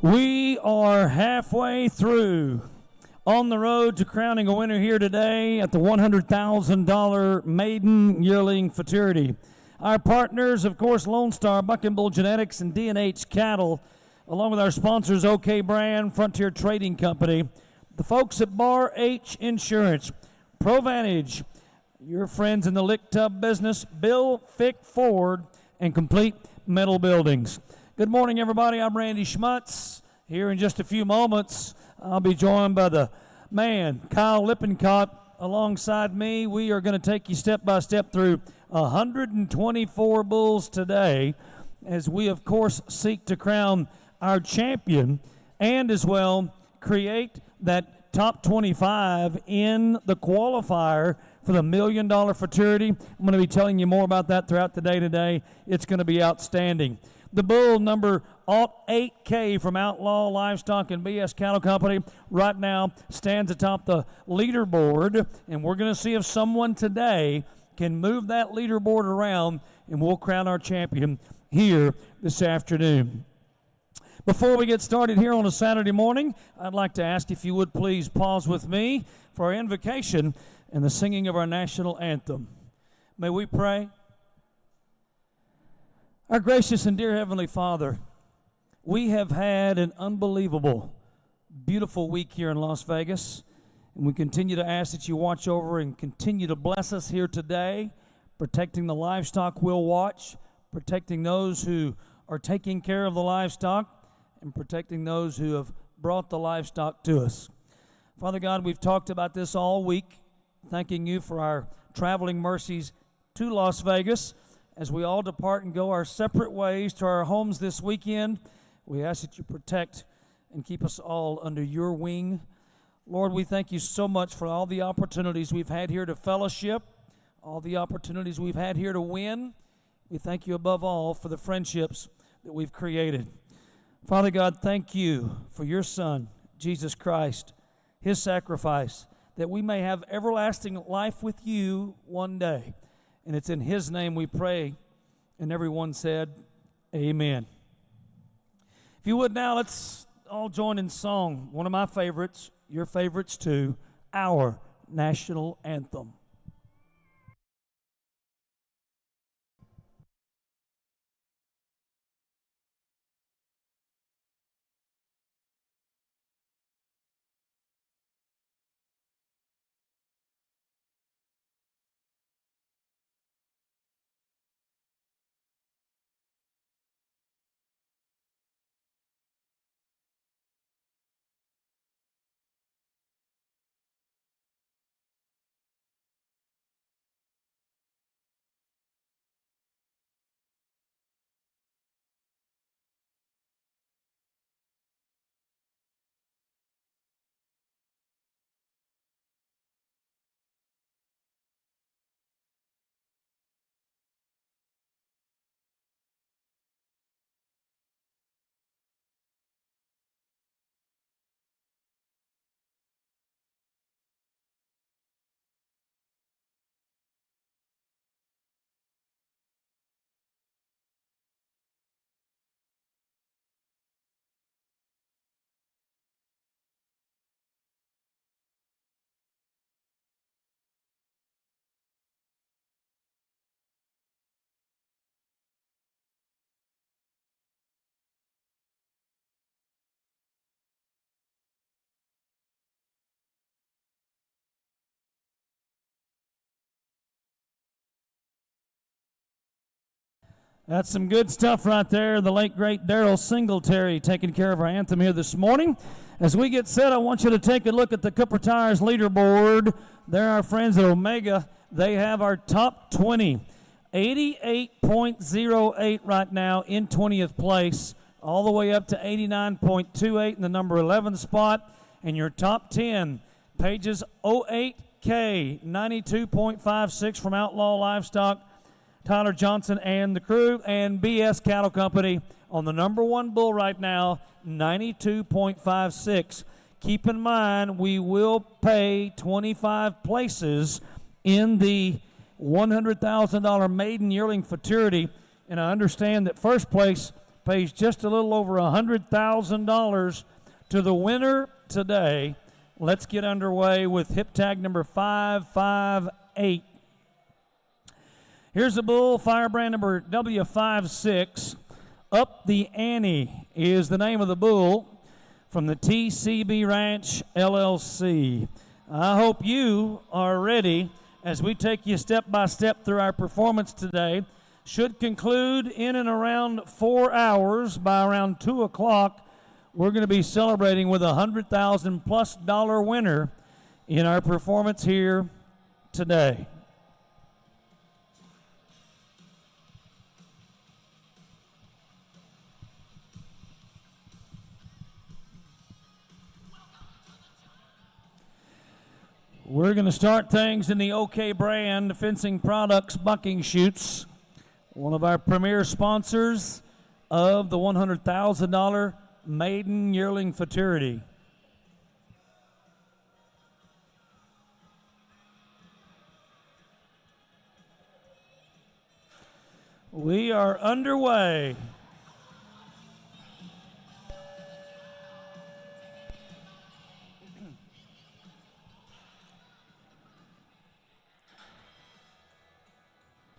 We are halfway through on the road to crowning a winner here today at the $100,000 maiden yearling futurity. Our partners, of course, Lone Star, Buck and Bull Genetics, and DNH Cattle, along with our sponsors, OK Brand, Frontier Trading Company, the folks at Bar H Insurance, Provantage, your friends in the lick tub business, Bill Fick Ford, and Complete Metal Buildings. Good morning, everybody. I'm Randy Schmutz. Here in just a few moments, I'll be joined by the man, Kyle Lippincott, alongside me. We are going to take you step by step through 124 bulls today as we, of course, seek to crown our champion and as well create that top 25 in the qualifier for the $1 million futurity. I'm going to be telling you more about that throughout the day today. It's going to be outstanding. The bull number 8K from Outlaw Livestock and BS Cattle Company right now stands atop the leaderboard, and we're going to see if someone today can move that leaderboard around, and we'll crown our champion here this afternoon. Before we get started here on a Saturday morning, I'd like to ask if you would please pause with me for our invocation and the singing of our national anthem. May we pray? Our gracious and dear Heavenly Father, we have had an unbelievable, beautiful week here in Las Vegas, and we continue to ask that you watch over and continue to bless us here today, protecting the livestock we'll watch, protecting those who are taking care of the livestock, and protecting those who have brought the livestock to us. Father God, we've talked about this all week, thanking you for our traveling mercies to Las Vegas. As we all depart and go our separate ways to our homes this weekend, we ask that you protect and keep us all under your wing. Lord, we thank you so much for all the opportunities we've had here to fellowship, all the opportunities we've had here to win. We thank you above all for the friendships that we've created. Father God, thank you for your Son, Jesus Christ, his sacrifice, that we may have everlasting life with you one day. And it's in his name we pray. And everyone said, amen. If you would now, let's all join in song. One of my favorites, your favorites too, our national anthem. That's some good stuff right there. The late, great Darrell Singletary taking care of our anthem here this morning. As we get set, I want you to take a look at the Cooper Tires leaderboard. They're our friends at Omega. They have our top 20. 88.08 right now in 20th place, all the way up to 89.28 in the number 11 spot. And your top 10, Pages 08K, 92.56 from Outlaw Livestock, Tyler Johnson and the crew, and BS Cattle Company on the number 1 bull right now, 92.56. Keep in mind, we will pay 25 places in the $100,000 maiden yearling futurity, and I understand that first place pays just a little over $100,000 to the winner today. Let's get underway with hip tag number 558. Here's the bull, firebrand number W56. Up the Ante is the name of the bull from the TCB Ranch LLC. I hope you are ready as we take you step by step through our performance today. Should conclude in and around 4 hours. By around 2 o'clock, we're going to be celebrating with a $100,000+ winner in our performance here today. We're going to start things in the OK brand fencing products bucking chutes, one of our premier sponsors of the $100,000 maiden yearling futurity. We are underway.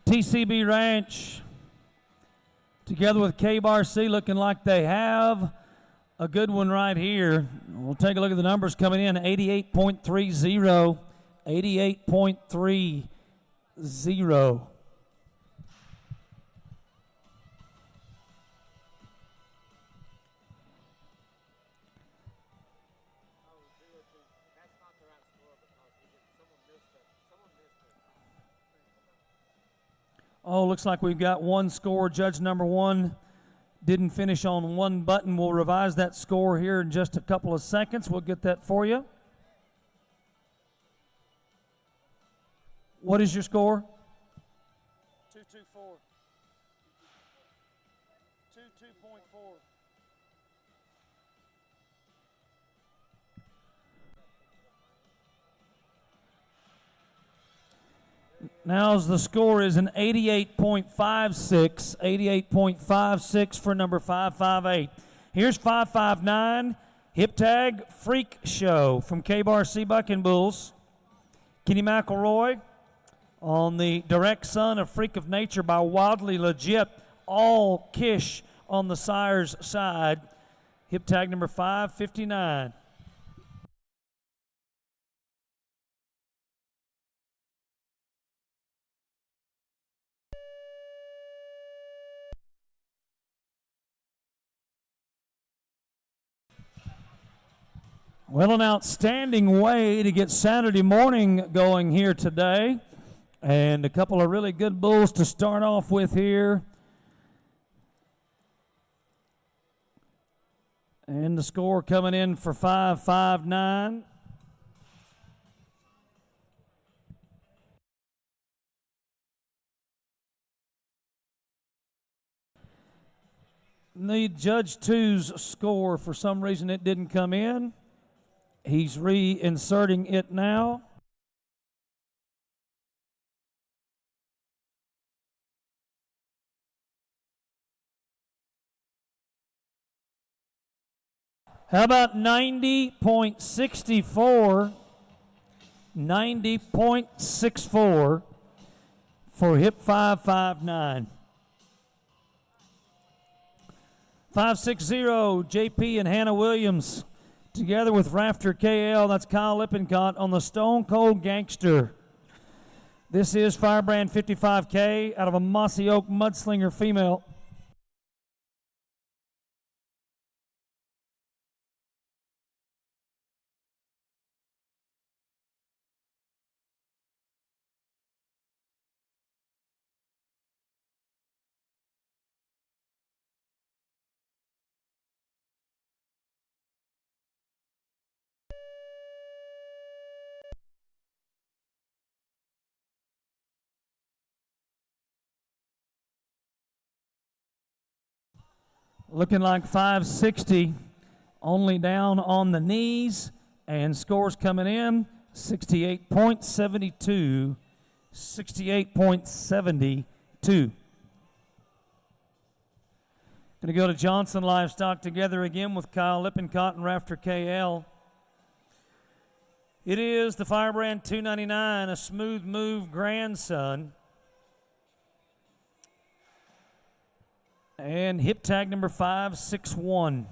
TCB Ranch, together with KBRC, looking like they have a good one right here. We'll take a look at the numbers coming in. 88.30, 88.30. Oh, looks like we've got one score. Judge number one didn't finish on one button. We'll revise that score here in just a couple of seconds. We'll get that for you. What is your score? 224. 22.4. Now the score is an 88.56, 88.56 for number 558. Here's 559, hip tag Freak Show from KBRC Bucking Bulls. Kenny McElroy on the direct son of Freak of Nature by Wildly Legit, all Kish on the sire's side. Hip tag number 559. Well, an outstanding way to get Saturday morning going here today. And a couple of really good bulls to start off with here. And the score coming in for 559. Need Judge 2's score. For some reason it didn't come in. He's reinserting it now. How about 90.64? 90.64 for hip 559. 560, JP and Hannah Williams. Together with Rafter KL, that's Kyle Lippincott on the Stone Cold Gangster. This is Firebrand 55K out of a Mossy Oak Mudslinger female. Looking like 560, only down on the knees, and scores coming in 68.72, 68.72. Going to go to Johnson Livestock together again with Kyle Lippincott and Rafter KL. It is the Firebrand 299, a Smooth Move grandson. And hip tag number 561.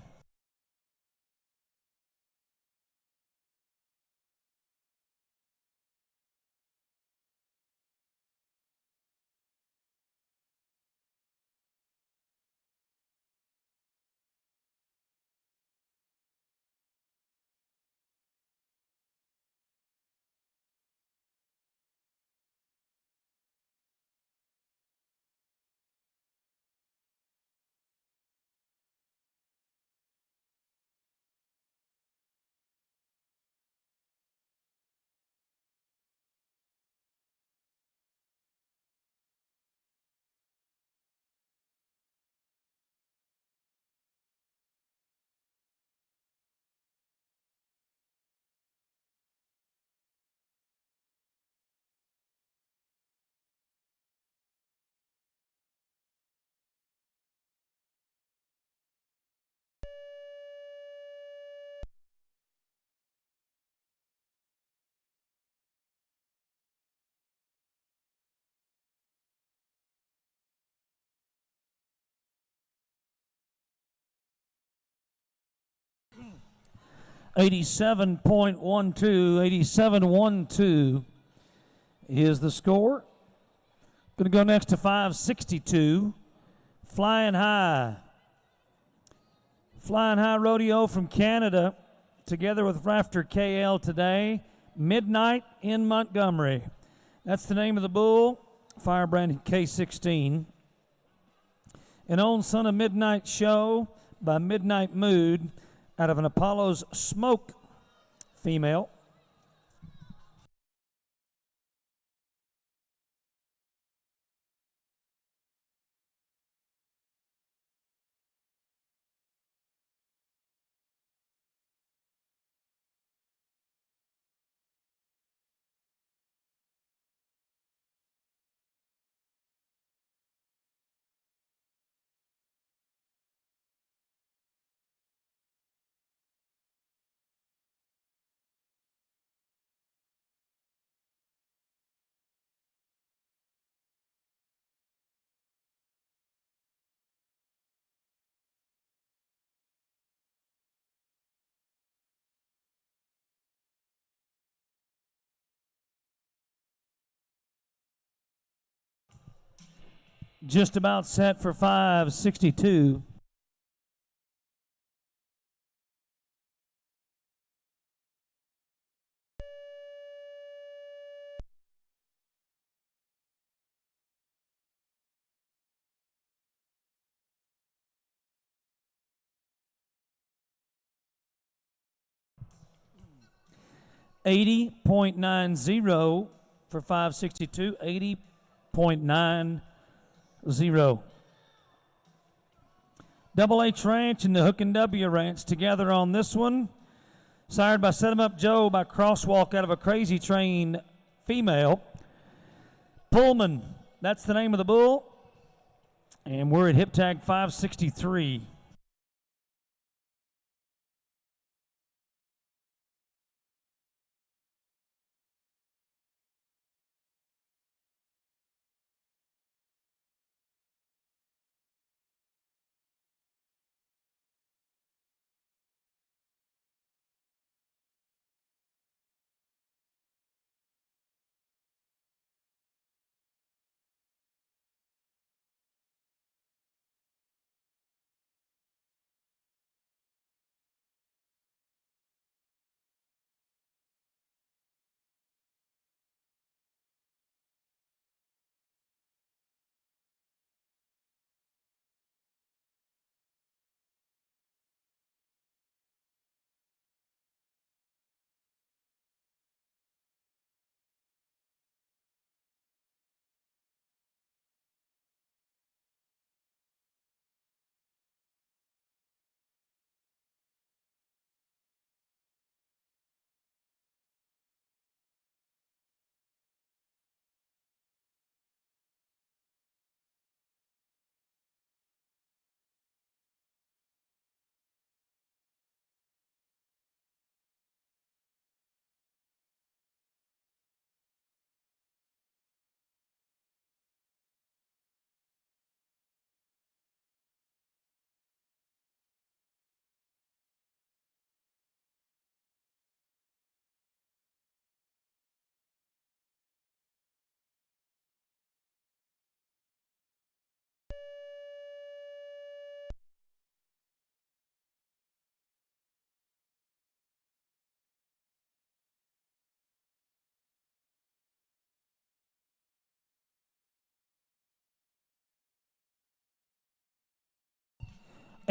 $87.12 is the score. Going to go next to 562, Flying High. Flying High Rodeo from Canada, together with Rafter KL today. Midnight in Montgomery. That's the name of the bull. Firebrand K16. An own son of Midnight Show by Midnight Mood, out of an Apollo's Smoke female. Just about set for 562. $80.90 for 562. $80.90. Double H Ranch and the Hook and W Ranch together on this one. Sired by Set 'em Up Joe by Crosswalk out of a Crazy Train female. Pullman, that's the name of the bull. And we're at hip tag 563.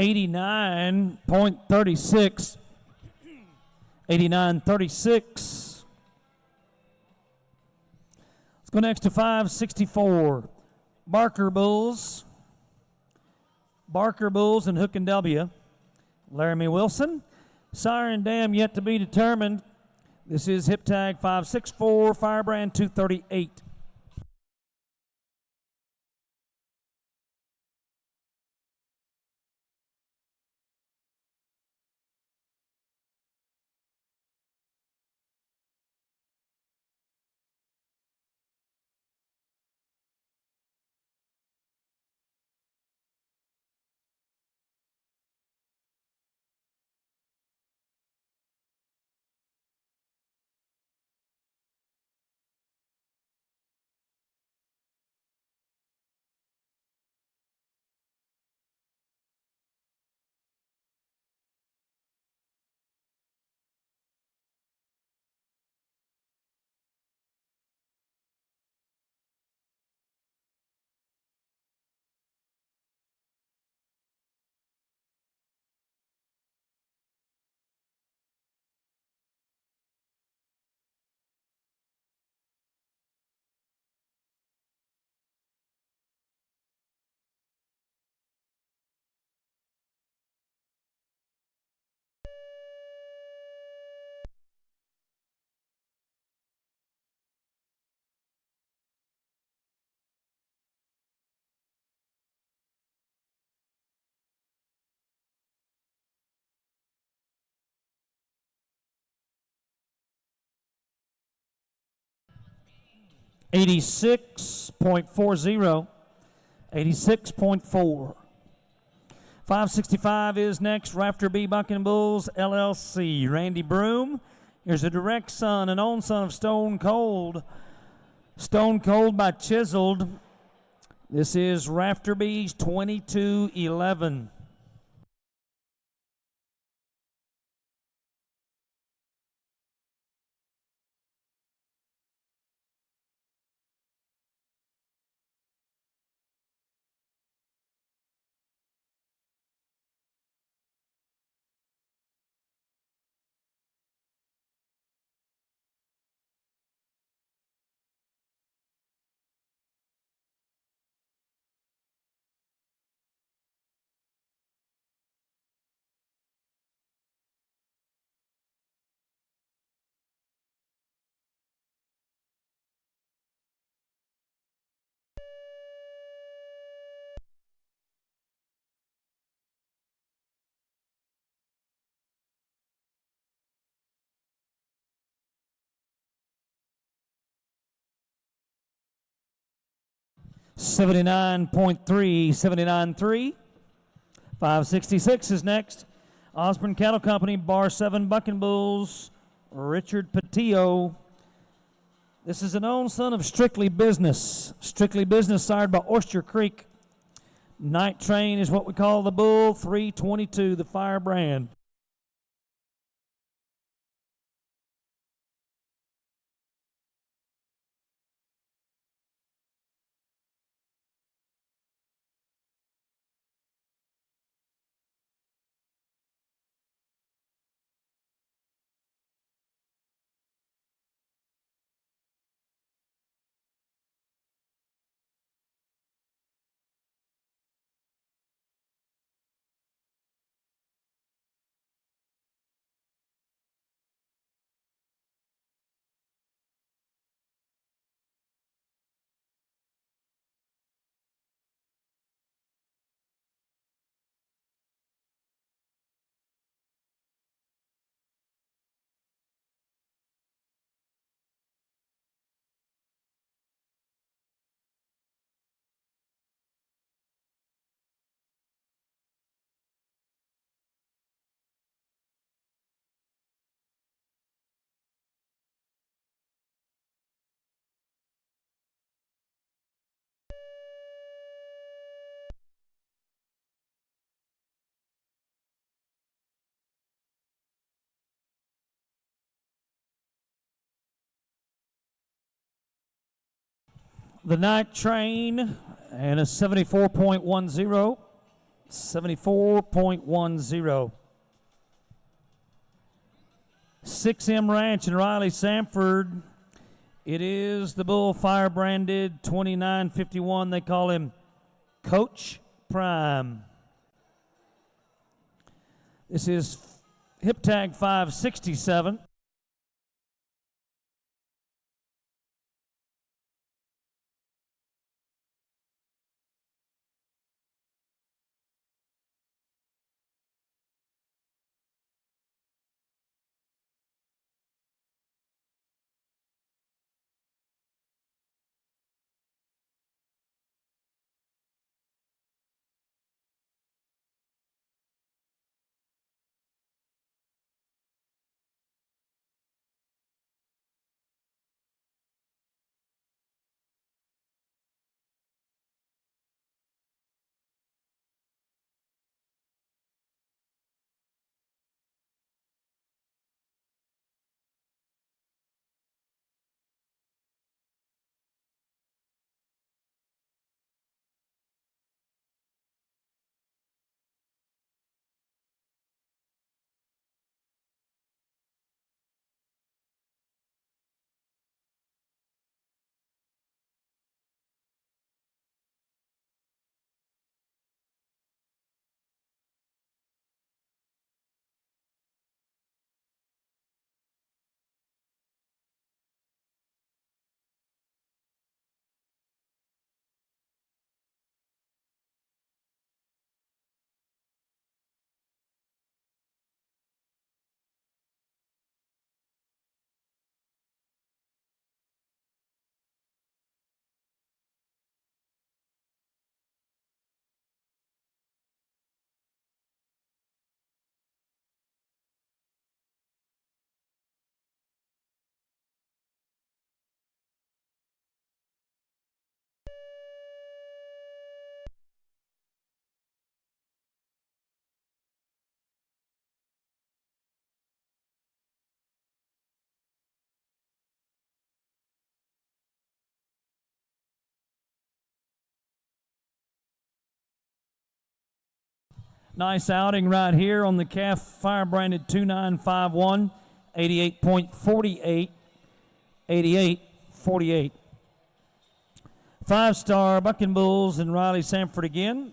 89.36. 89.36. Let's go next to 564. Barker Bulls. Barker Bulls and Hook and W. Laramie Wilson. Sire and dam yet to be determined. This is hip tag 564, Firebrand 238. $86.40. 86.4. 565 is next. Rafter B Bucking Bulls LLC. Randy Broom. Here's a direct son, an own son of Stone Cold. Stone Cold by Chiseled. This is Rafter B's 2211. $79.3, 79.3. 566 is next. Osborne Cattle Company, Bar 7 Bucking Bulls, Richard Patillo. This is an own son of Strictly Business. Strictly Business, sired by Oyster Creek. Night Train is what we call the bull, 322, the Firebrand. The Night Train and a 74.10. 74.10. 6M Ranch in Riley, Sanford. It is the bull fire branded 2951. They call him Coach Prime. This is hip tag 567. Nice outing right here on the calf fire branded 2951, 88.48, 88.48. 5-star Bucking Bulls in Riley, Sanford again.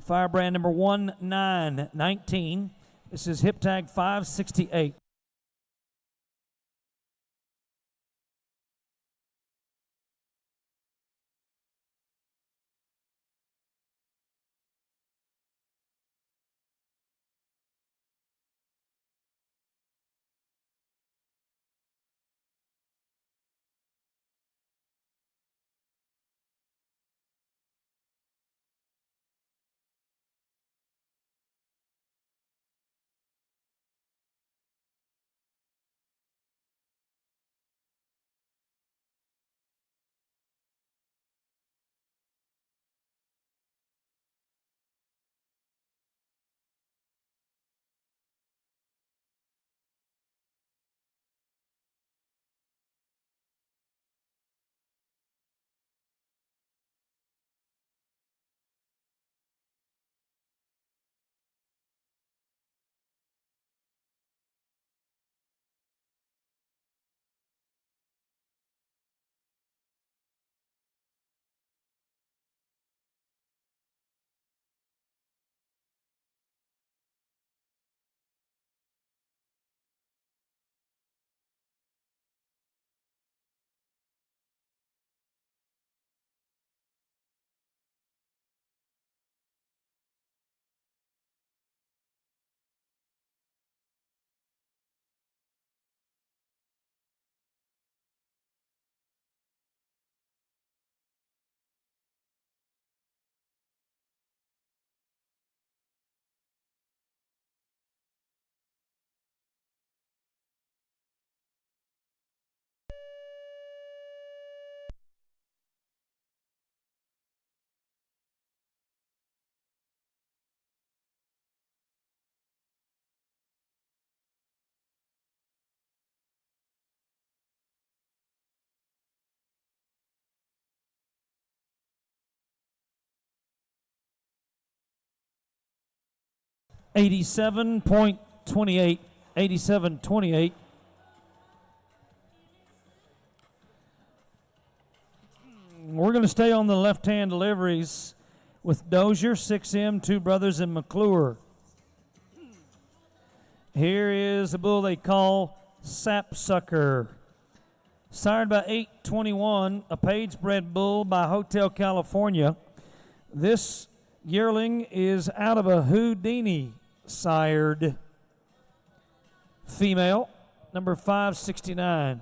Fire brand number 1919. This is hip tag 568. 87.28. 87.28. We're going to stay on the left-hand deliveries with Dozier, 6M, Two Brothers, and McClure. Here is the bull they call Sapsucker. Sired by 821, a page-bred bull by Hotel California. This yearling is out of a Houdini sired female, number 569.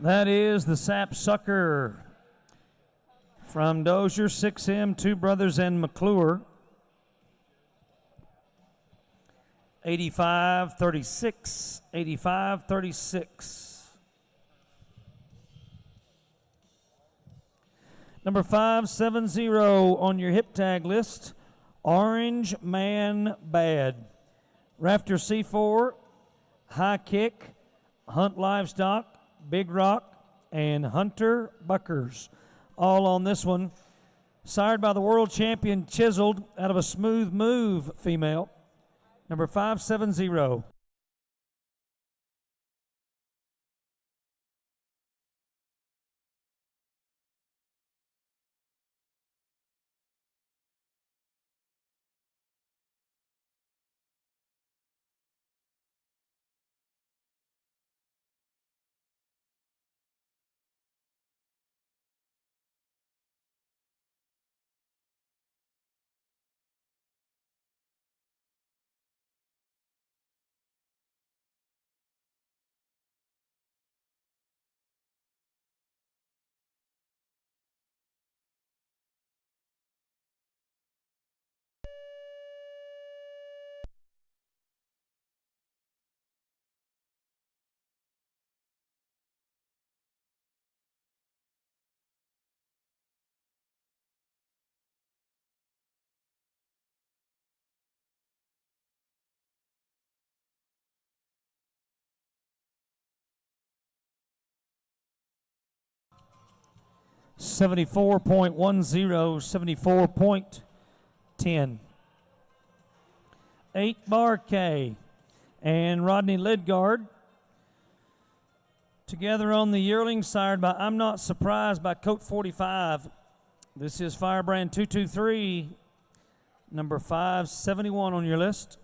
That is the Sapsucker from Dozier, 6M, Two Brothers, and McClure. 85-36. 85-36. Number 570 on your hip tag list, Orange Man Bad. Rafter C4, High Kick, Hunt Livestock, Big Rock, and Hunter Buckers. All on this one. Sired by the world champion Chiseled out of a Smooth Move female. Number 570. $74.10, 74.10. 8 Bar K and Rodney Lidgard together on the yearling, sired by I'm Not Surprised by Coat 45. This is Firebrand 223, number 571 on your list.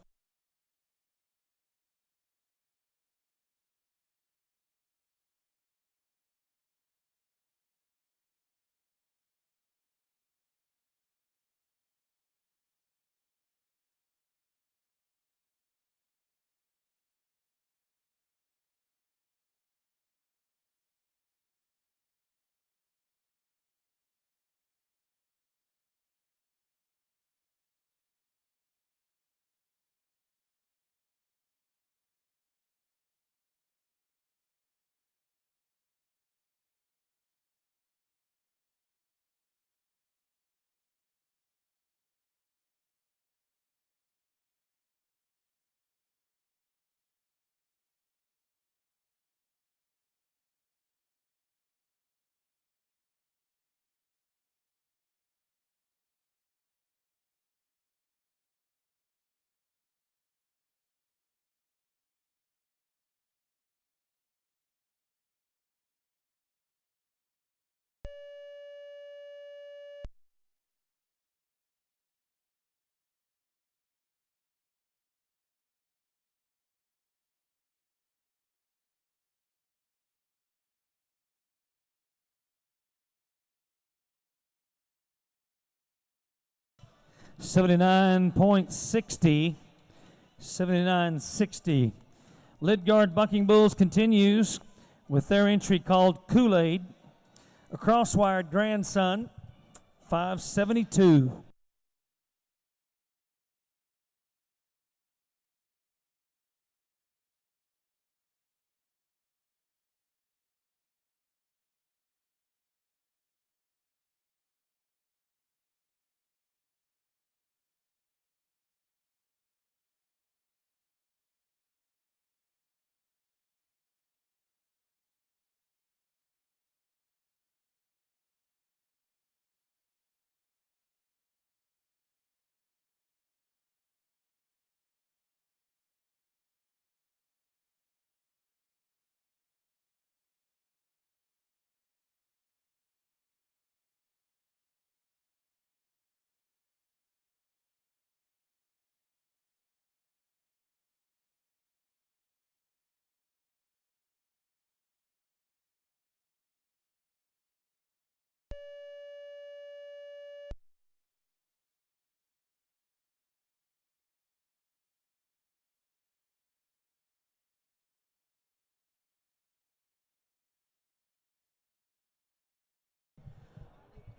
79.60. 79.60. Lidgard Bucking Bulls continues with their entry called Kool-Aid. A crosswired grandson, 572.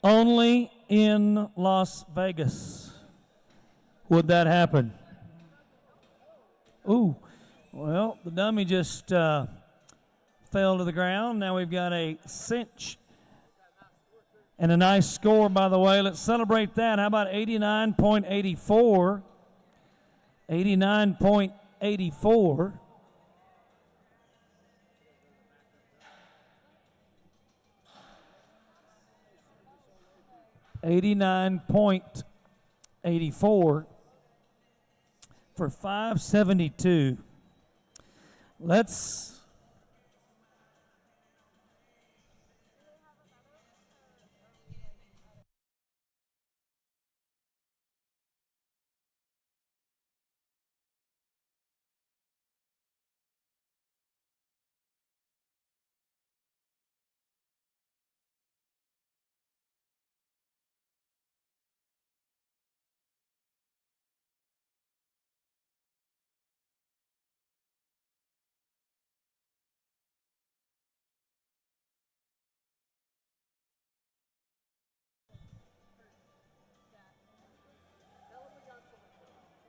Only in Las Vegas would that happen. Ooh, well, the dummy just fell to the ground. Now we've got a cinch and a nice score, by the way. Let's celebrate that. How about 89.84? 89.84. $89.84 for 572. Let's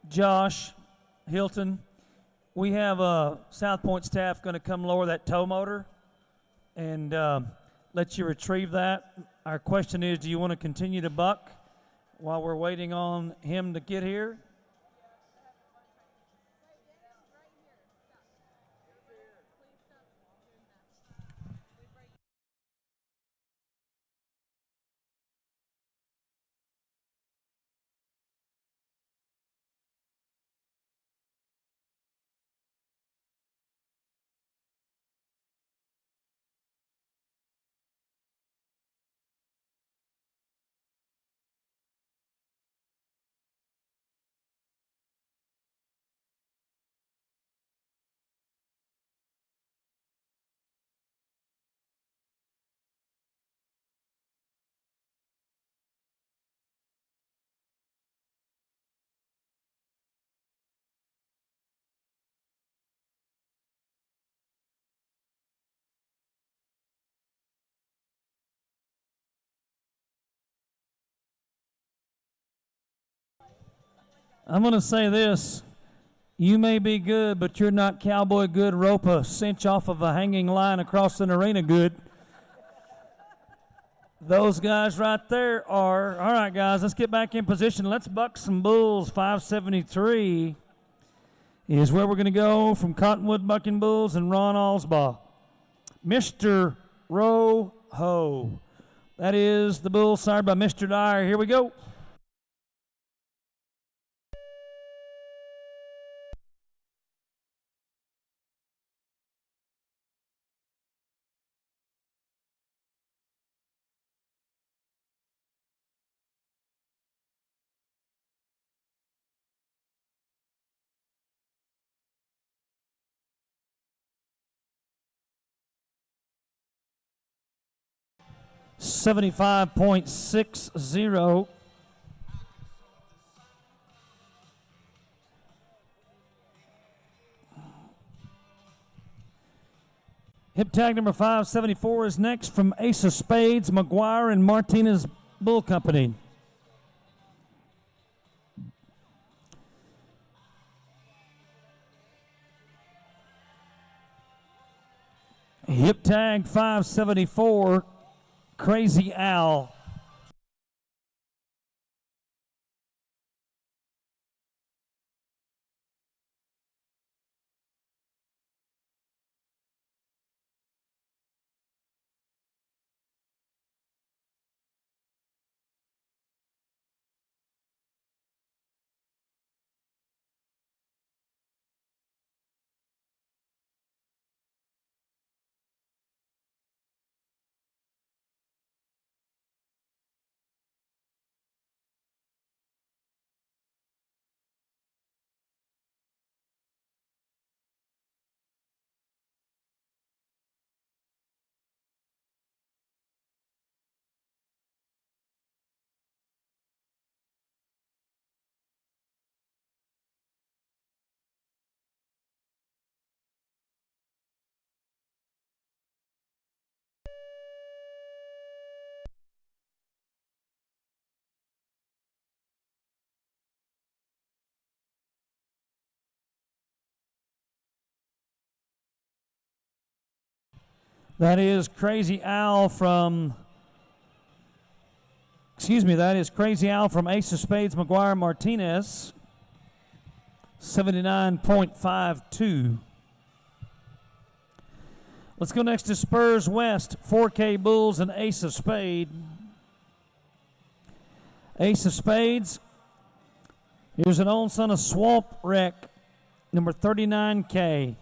Josh Hilton, we have South Point staff going to come lower that tow motor and let you retrieve that. Our question is, do you want to continue to buck while we're waiting on him to get here? I'm going to say this. You may be good, but you're not cowboy good, rope a cinch off of a hanging line across an arena good. Those guys right there are. All right, guys, let's get back in position. Let's buck some bulls. 573 is where we're going to go from Cottonwood Bucking Bulls and Ron Alsbaugh. Mr. Roho. That is the bull sired by Mr. Dyer. Here we go. $75.60. Hip tag number 574 is next from Ace of Spades, McGuire and Martinez Bull Company. Hip tag 574, Crazy Al. That is Crazy Al from, that is Crazy Al from Ace of Spades, McGuire Martinez, 79.52. Let's go next to Spurs West, 4K Bulls and Ace of Spade. Ace of Spades, here's an old son of Swamp Wreck, number 39K.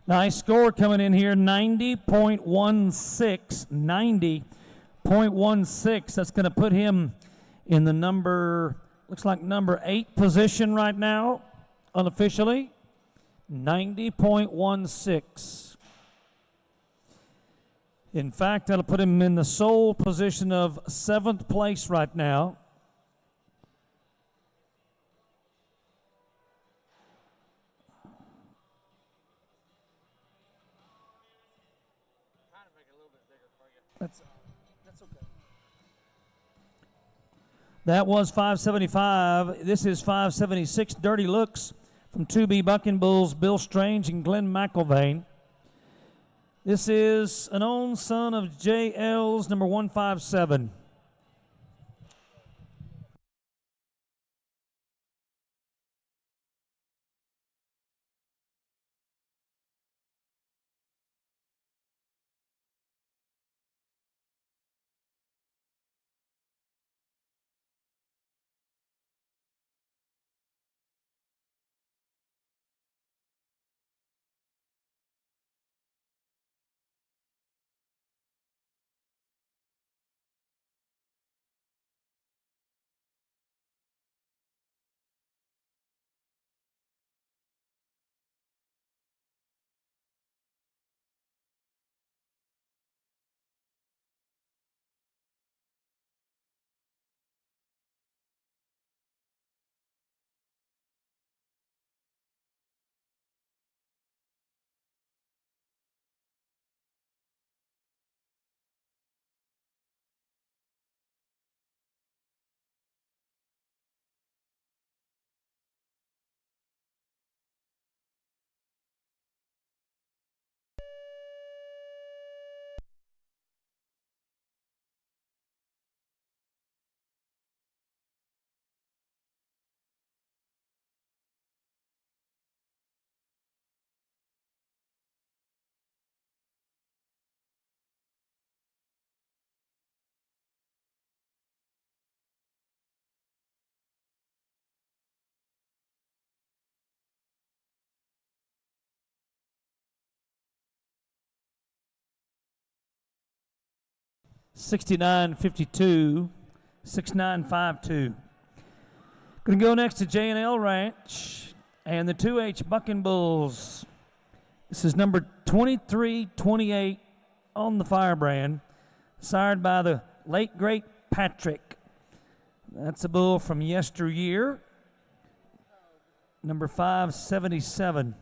Nice score coming in here, 90.16. 90.16. That's going to put him in the looks like number 8 position right now, unofficially. 90.16. In fact, that'll put him in the sole position of 7th place right now. That's okay. That was 575. This is 576. Dirty Looks from 2B Bucking Bulls, Bill Strange and Glenn McIlvain. This is an own son of JL's number 157. 6952, 6952. Going to go next to J&L Ranch and the 2H Bucking Bulls. This is number 2328 on the Firebrand, sired by the late, great Patrick. That's a bull from yesteryear, number 577.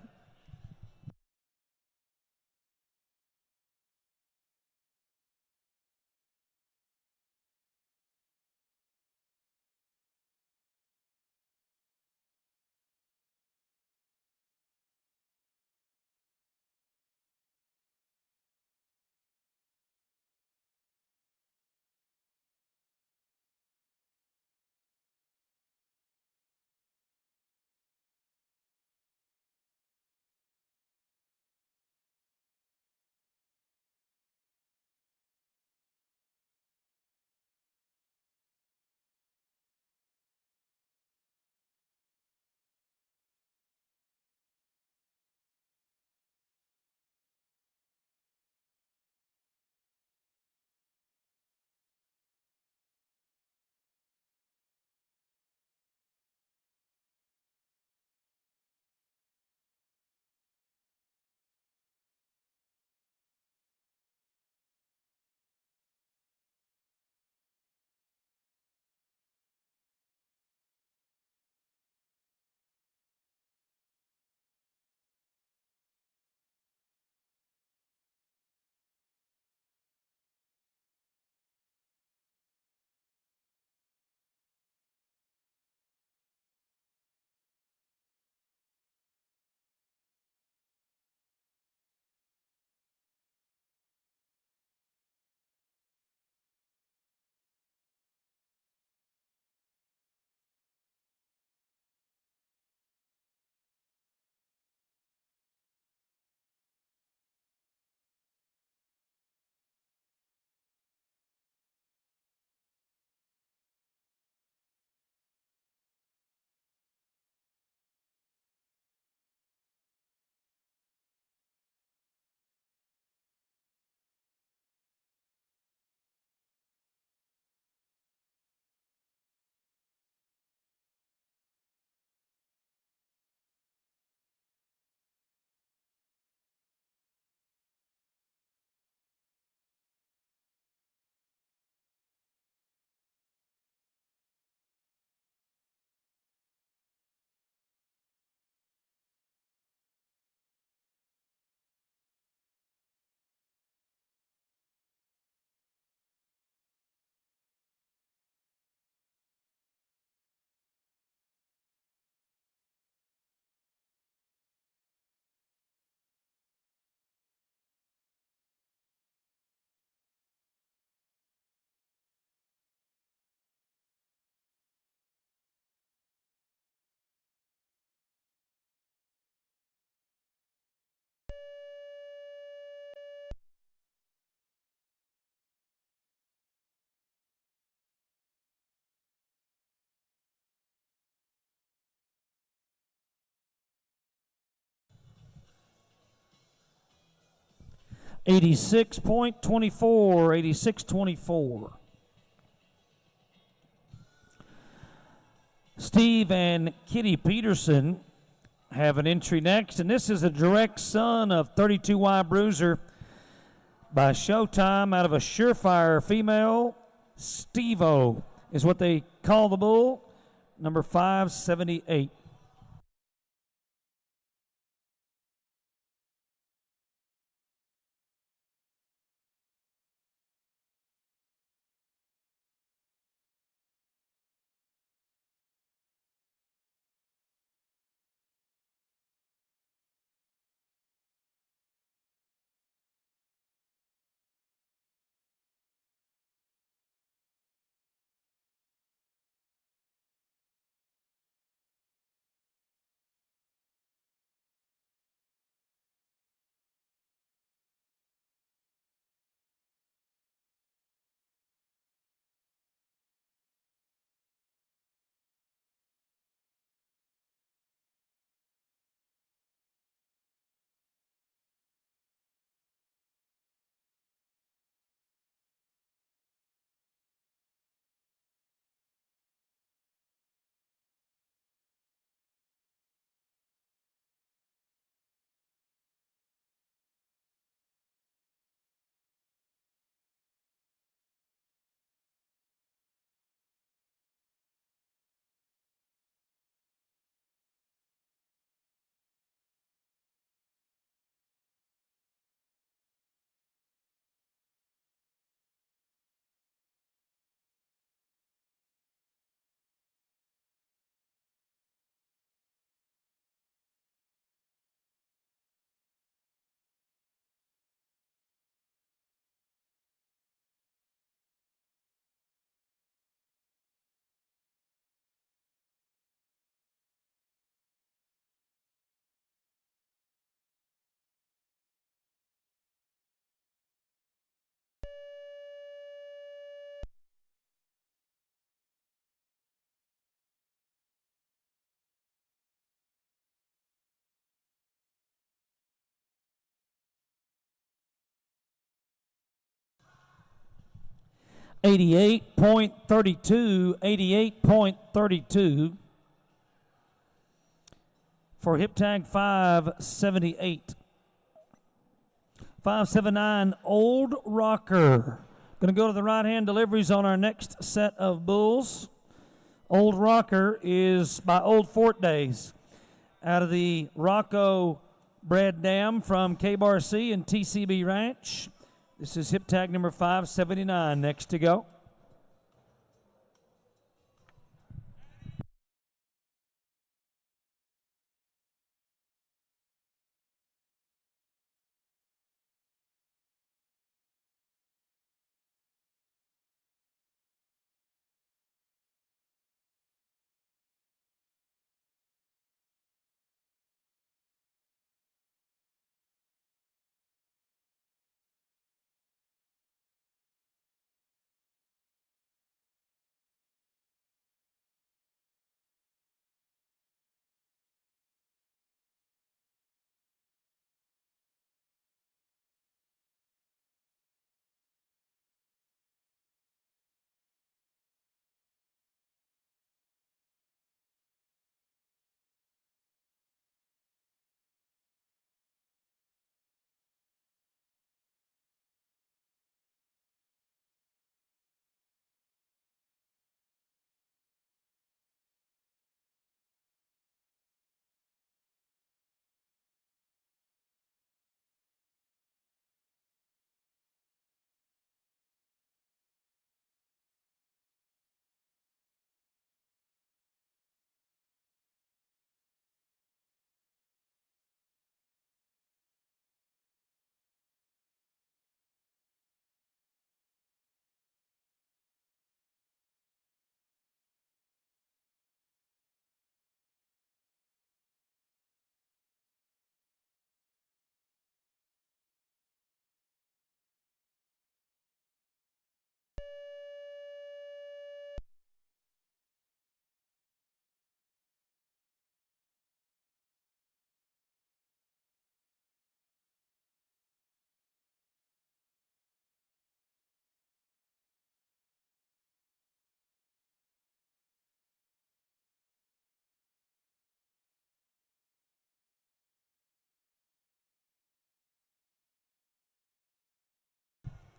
$86.24, 86.24. Steve and Kitty Peterson have an entry next, and this is a direct son of 32Y Bruiser by Showtime out of a Surefire female. Steve-O is what they call the bull, number 578. 88.32, 88.32 for hip tag 578. 579 Old Rocker. Going to go to the right-hand deliveries on our next set of bulls. Old Rocker is by Old Fort Days out of the Rocco bred dam from K-Bar C and TCB Ranch. This is hip tag number 579. Next to go.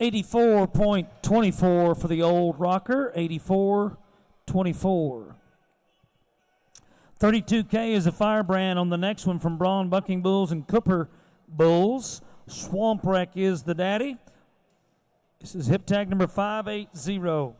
$84.24 for the Old Rocker, $84.24. 32K is a firebrand on the next one from Braun Bucking Bulls and Cooper Bulls. Swamp Wreck is the daddy. This is hip tag number 580.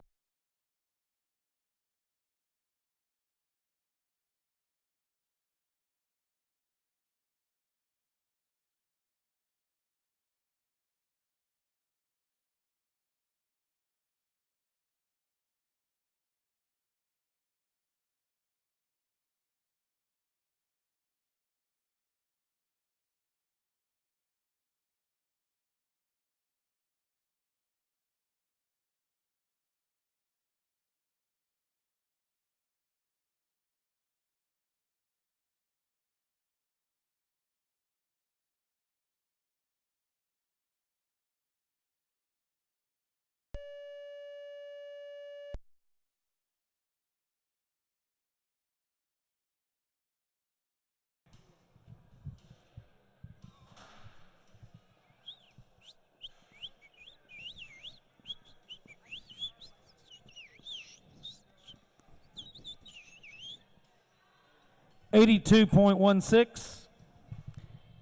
$82.16.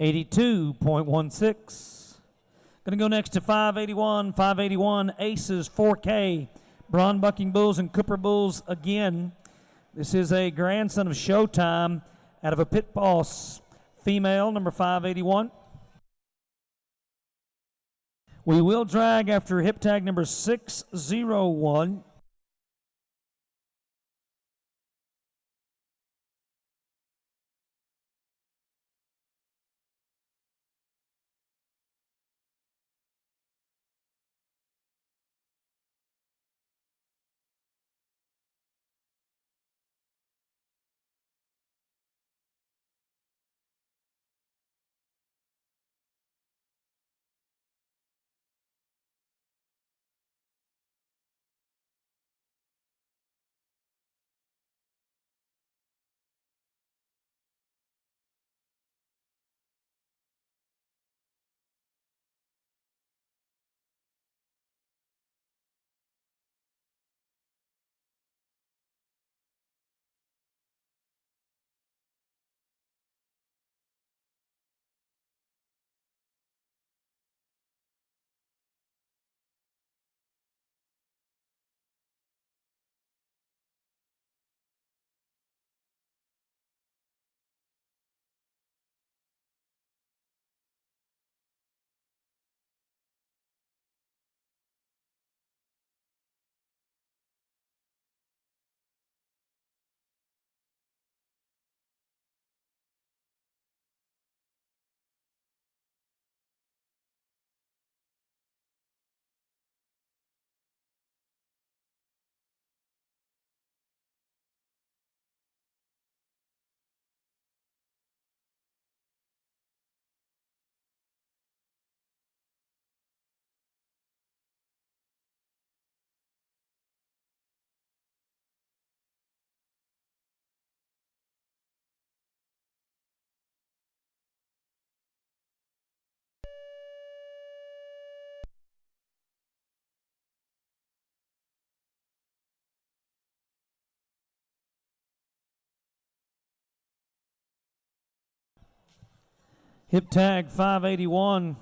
82.16. Going to go next to 581. 581 Aces 4K. Braun Bucking Bulls and Cooper Bulls again. This is a grandson of Showtime out of a Pit Boss female, number 581. We will drag after hip tag number 601. Hip tag 581.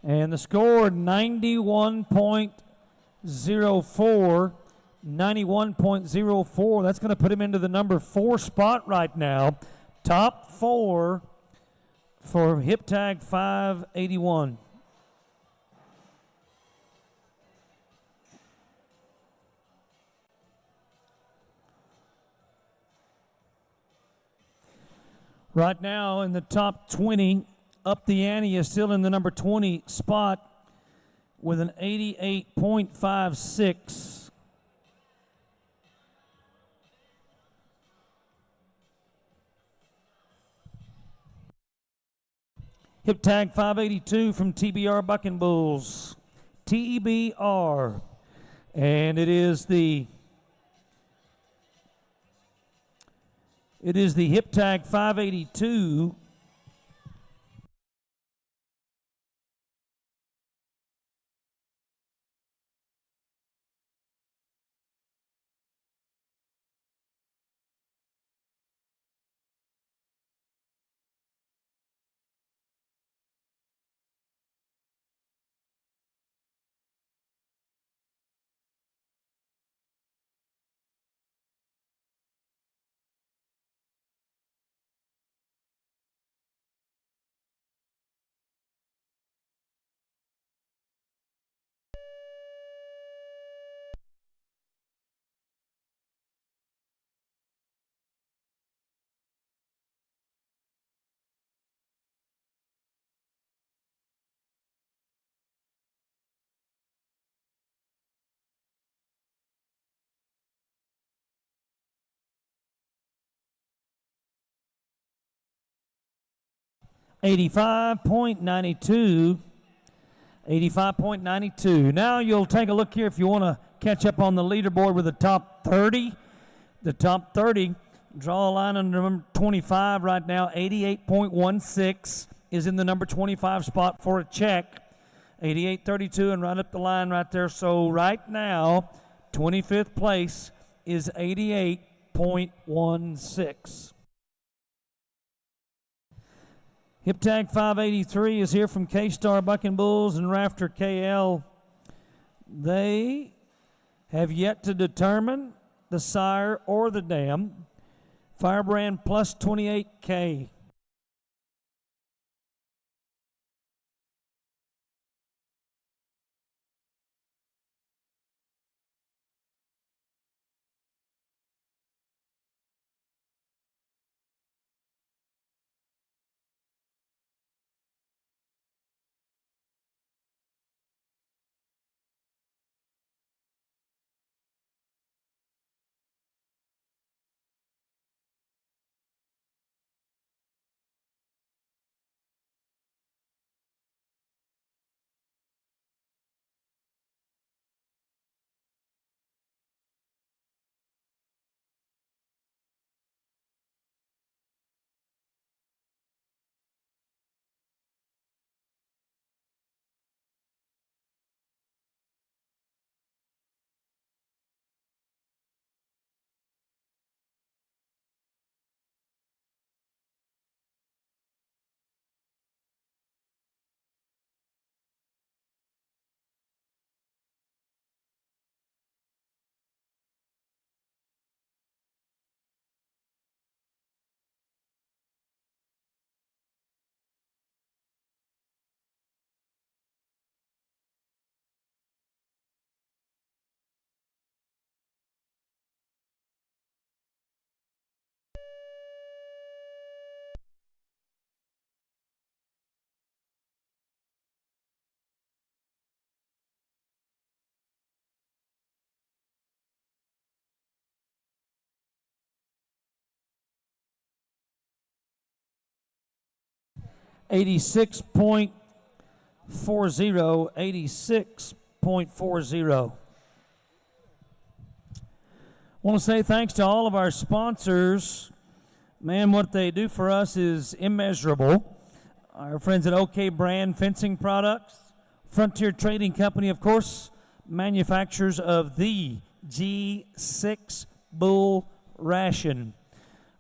And the score 91.04. 91.04. That's going to put him into the number 4 spot right now. Top 4 for hip tag 581. Right now in the top 20, Up the Ante is still in the number 20 spot with an 88.56. Hip tag 582 from TBR Bucking Bulls. TBR. And it is the hip tag 582. $85.92. 85.92. Now you'll take a look here if you want to catch up on the leaderboard with the top 30. The top 30, draw a line under number 25 right now. 88.16 is in the number 25 spot for a check. 88.32 and right up the line right there. So right now, 25th place is 88.16. Hip tag 583 is here from K-Star Bucking Bulls and Rafter KL. They have yet to determine the sire or the dam. Firebrand plus 28K. $86.40. 86.40. Want to say thanks to all of our sponsors. Man, what they do for us is immeasurable. Our friends at OK Brand Fencing Products, Frontier Trading Company, of course, manufacturers of the G6 Bull Ration.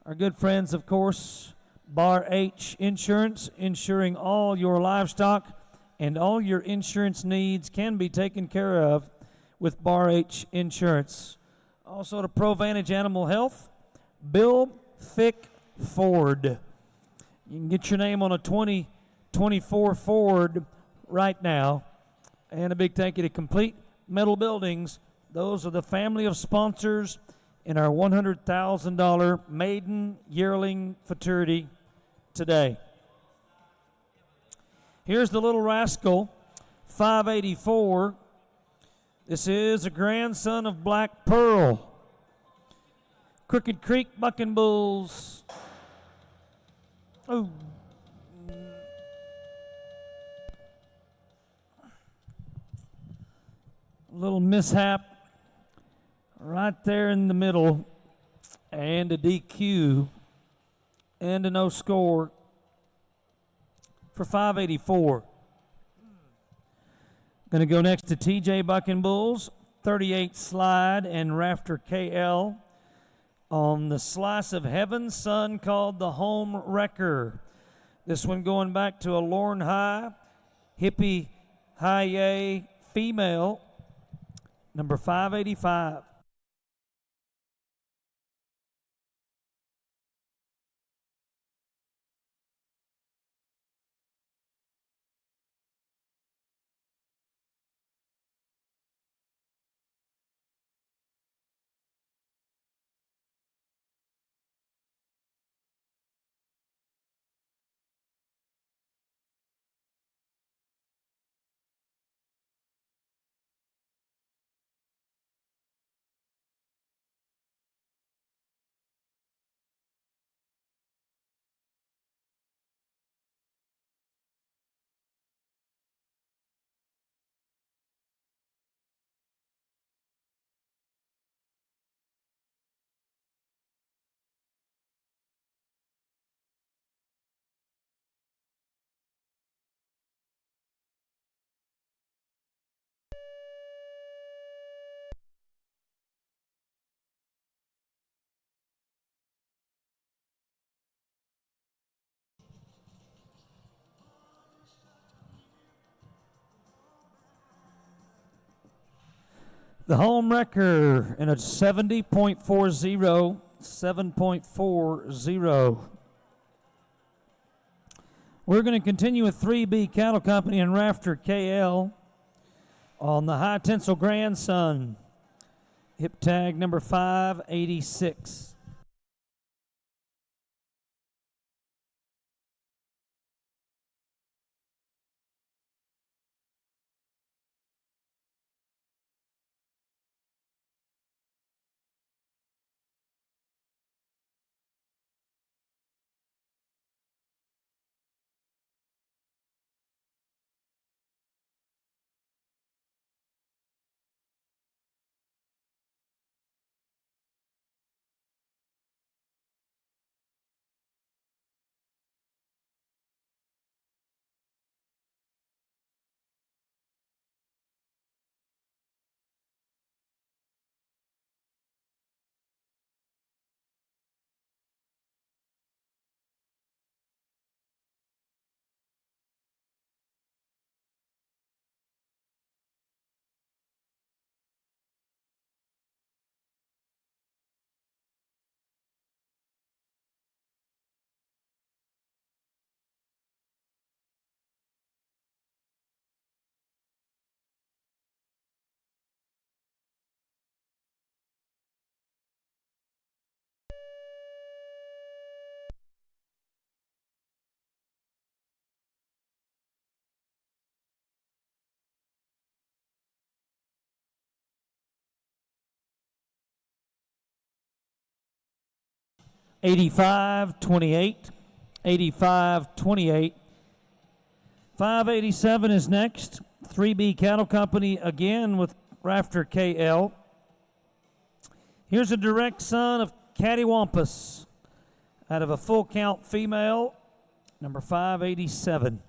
Our good friends, of course, Bar H Insurance, insuring all your livestock and all your insurance needs can be taken care of with Bar H Insurance. Also to ProVantage Animal Health, Bill Fick Ford. You can get your name on a 2024 Ford right now. And a big thank you to Complete Metal Buildings. Those are the family of sponsors in our $100,000 maiden yearling futurity today. Here's the little rascal, 584. This is a grandson of Black Pearl. Crooked Creek Bucking Bulls. Oh. Little mishap right there in the middle, and a DQ and a no score for 584. Going to go next to TJ Bucking Bulls, 38 Slide and Rafter KL on the Slice of Heaven son called the Home Wrecker. This one going back to a Lorne High, Hippie High A female, number 585. The Home Wrecker in a 70.40, 7.40. We're going to continue with 3B Cattle Company and Rafter KL on the High Tensile Grandson. Hip tag number 586. $85.28, $85.28. 587 is next. 3B Cattle Company again with Rafter KL. Here's a direct son of Cattywampus out of a full count female, number 587.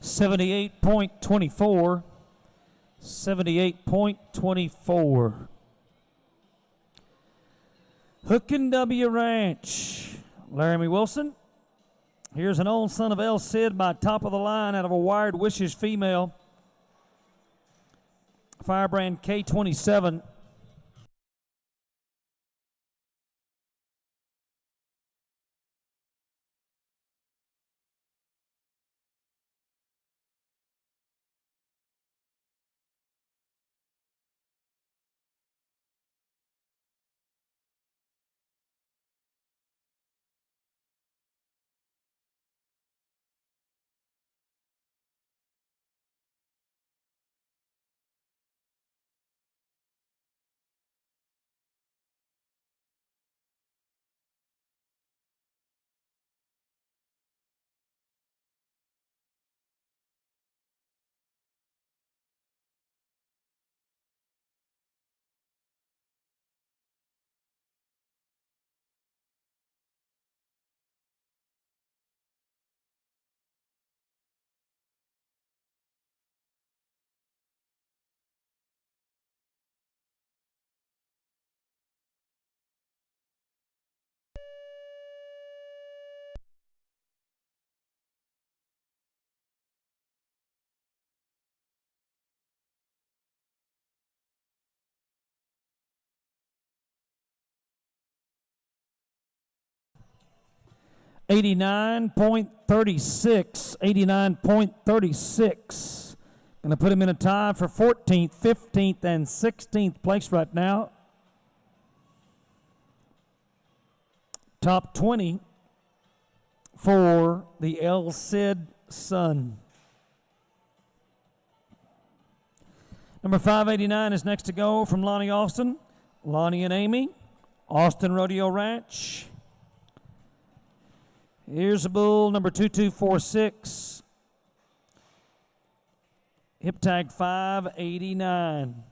78.24. 78.24. Hookin' W Ranch. Laramie Wilson. Here's an old son of El Cid by top of the line out of a Wired Wishes female. Firebrand K27. $89.36. 89.36. Going to put him in a tie for 14th, 15th, and 16th place right now. Top 20 for the El Cid Son. Number 589 is next to go from Lonnie Austin. Lonnie and Amy, Austin Rodeo Ranch. Here's a bull, number 2246. Hip tag 589.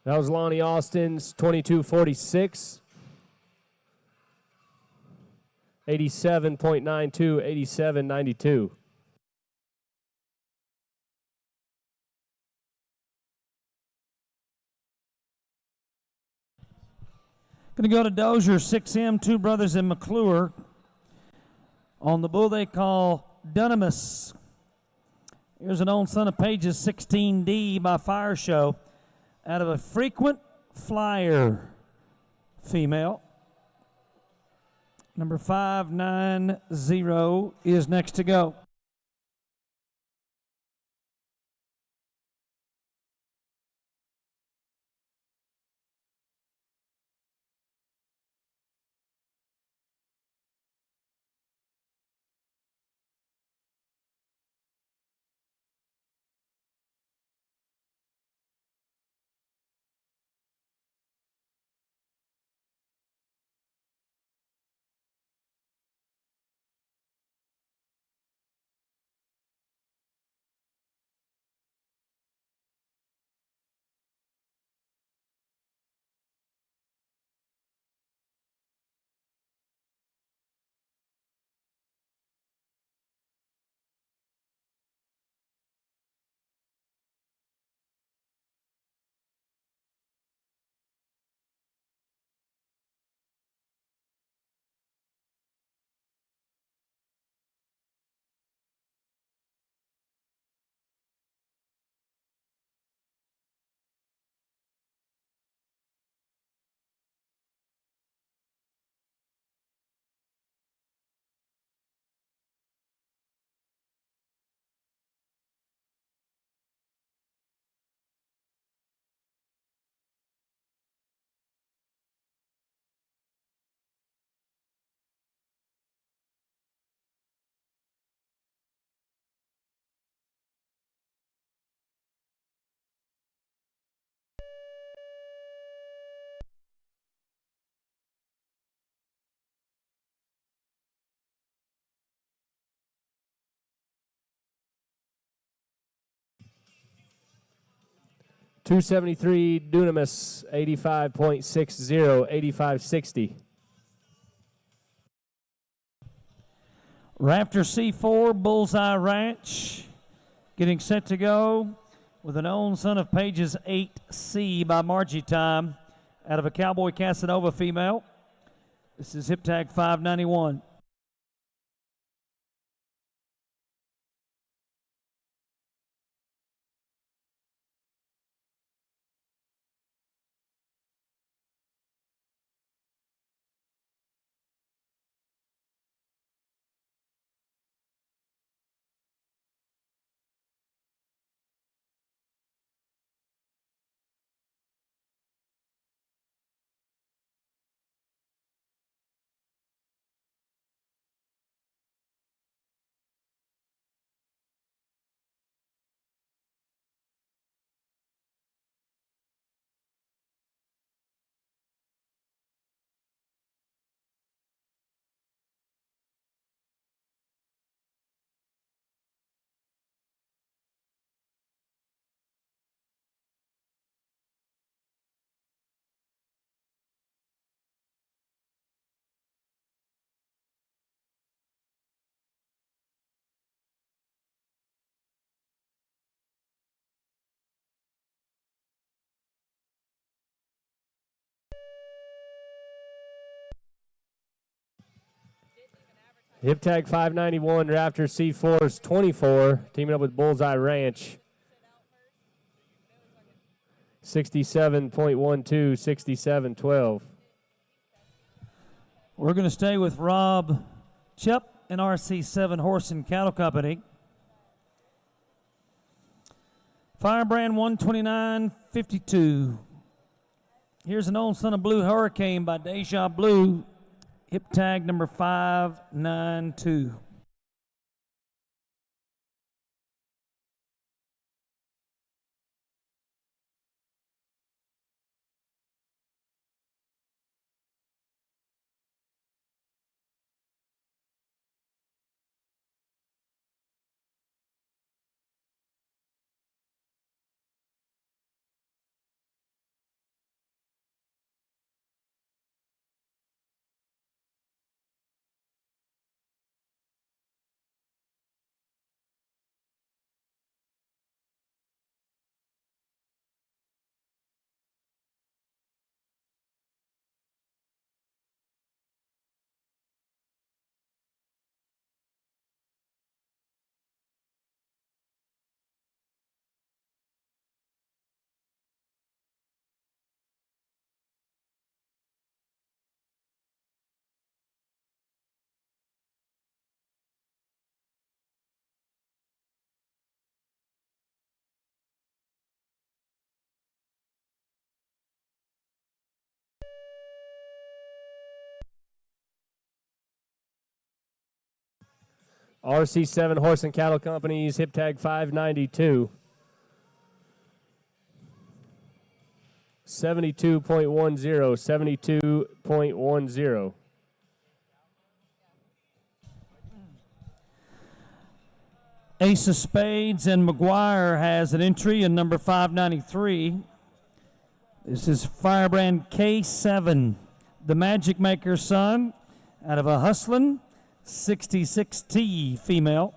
That was Lonnie Austin's 2246. 87.92, 87.92. Going to go to Dozier, 6M, Two Brothers in McClure. On the bull they call Dunamis. Here's an old son of Page's 16D by Fire Show. Out of a frequent flyer female. Number 590 is next to go. 273 Dunamis, 85.60, 8560. Raptor C4 Bullseye Ranch getting set to go with an own son of Page's 8C by Margie time out of a Cowboy Casanova female. This is hip tag 591. Hip tag 591, Raptor C4's 24, teaming up with Bullseye Ranch. 67.12, 67.12. We're going to stay with Rob Chup and RC7 Horse and Cattle Company. Firebrand 129.52. Here's an old son of Blue Hurricane by Deja Blue. Hip tag number 592. RC7 Horse and Cattle Company's hip tag 592. 72.10, 72.10. Ace of Spades and McGuire has an entry in number 593. This is Firebrand K7, the Magic Maker's son, out of a Hustlin' 66T female.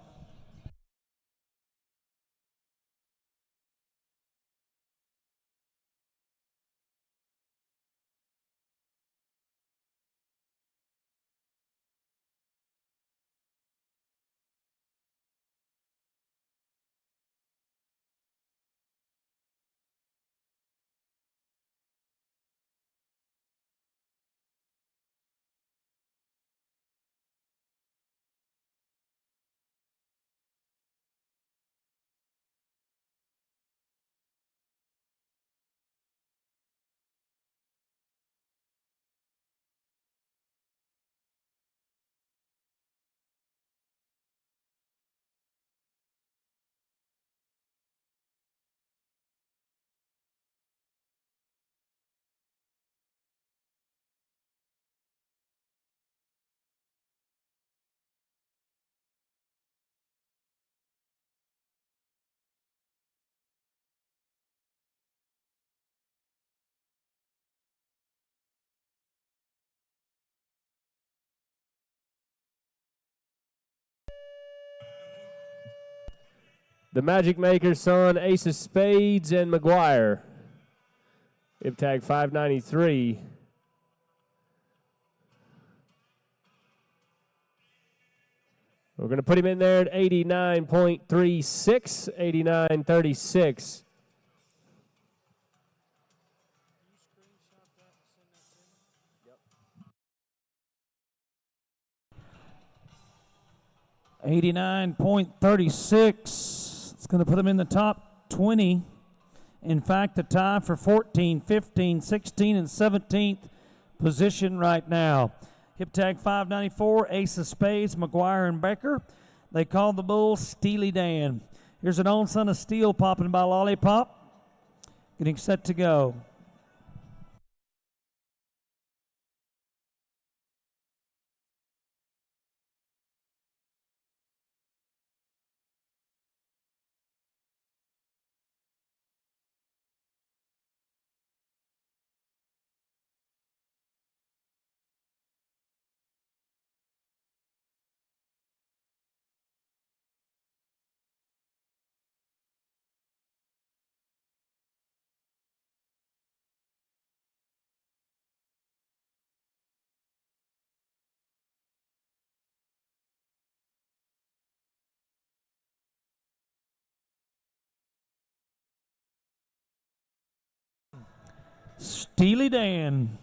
The Magic Maker's son, Ace of Spades, and McGuire. Hip tag 593. We're going to put him in there at 89.36, 89.36. $89.36. It's going to put him in the top 20. In fact, a tie for 14, 15, 16, and 17th position right now. Hip tag 594, Ace of Spades, McGuire and Baker. They call the bull Steely Dan. Here's an own son of steel popping by Lollipop. Getting set to go. Steely Dan,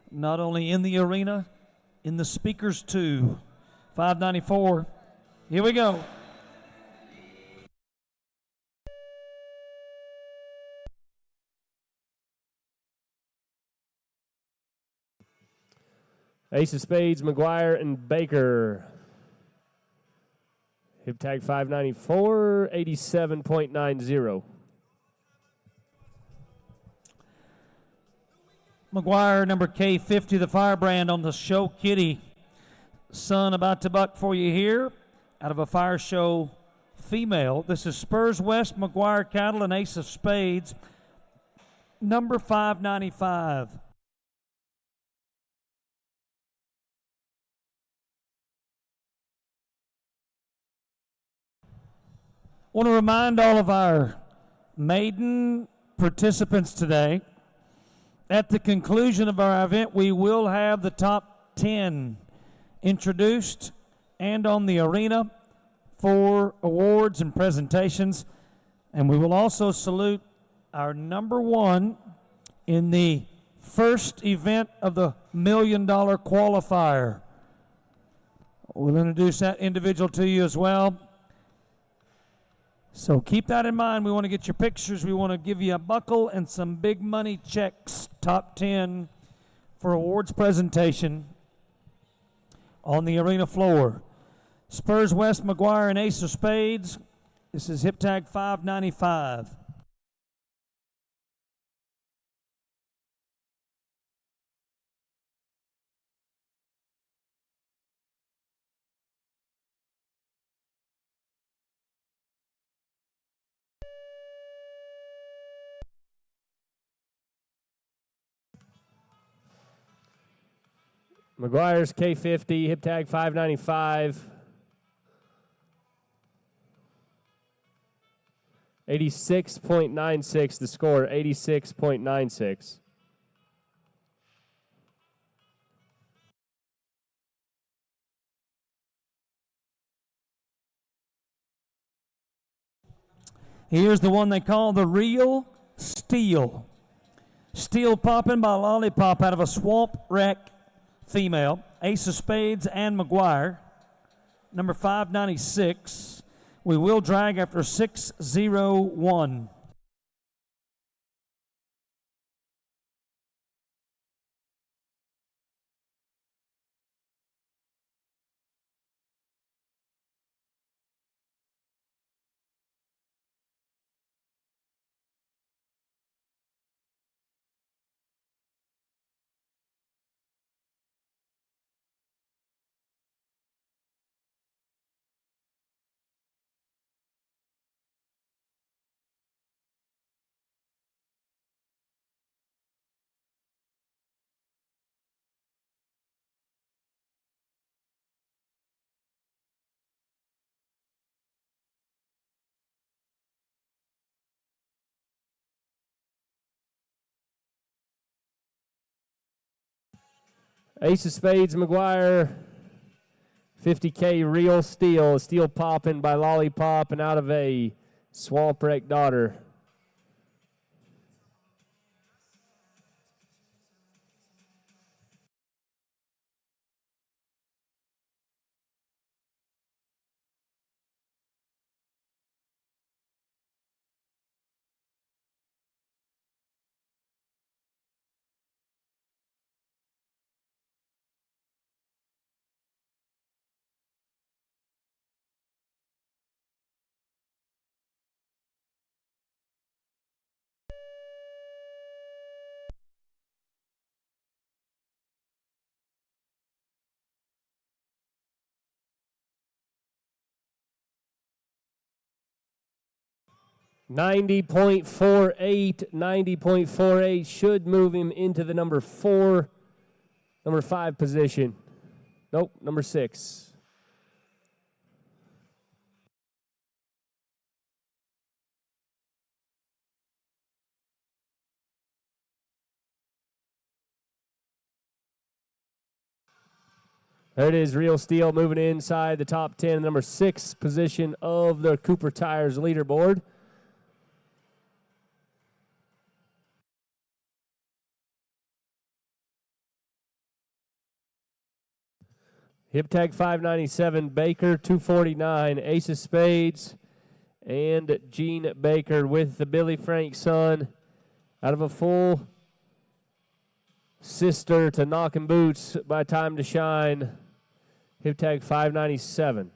not only in the arena, in the speakers too. 594. Here we go. Ace of Spades, McGuire, and Baker. Hip tag 594, 87.90. McGuire, number K50, the firebrand on the show kitty. Son about to buck for you here out of a fire show female. This is Spurs West, McGuire Cattle, and Ace of Spades, number 595. Want to remind all of our maiden participants today, at the conclusion of our event, we will have the top 10 introduced and on the arena for awards and presentations. And we will also salute our number one in the first event of the $1 Million Qualifier. We'll introduce that individual to you as well. So keep that in mind. We want to get your pictures. We want to give you a buckle and some big money checks, top 10 for awards presentation on the arena floor. Spurs West, McGuire, and Ace of Spades. This is hip tag 595. McGuire's K50, hip tag 595. 86.96, the score, 86.96. Here's the one they call the real steel. Steel popping by Lollipop out of a swamp wreck female. Ace of Spades and McGuire, number 596. We will drag after 601. Ace of Spades, McGuire. 50K Real Steel. Steel popping by Lollipop and out of a Swamp Wreck Daughter. $90.48 should move him into the number 5 position. Nope, number 6. There it is, Real Steel moving inside the top 10, number 6 position of the Cooper Tires leaderboard. Hip tag 597, Baker 249, Ace of Spades, and Gene Baker with the Billy Frank son out of a full sister to Knockin' Boots by Time to Shine. Hip tag 597.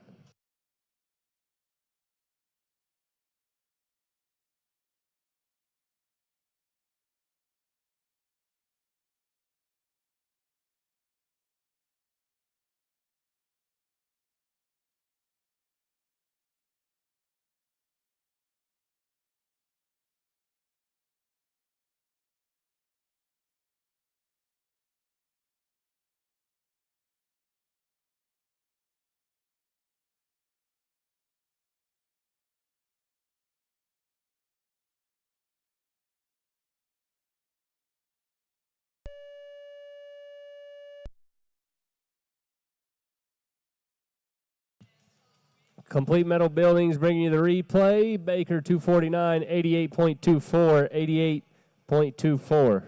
Complete Metal Buildings bringing you the replay. Baker 249, 88.24, 88.24.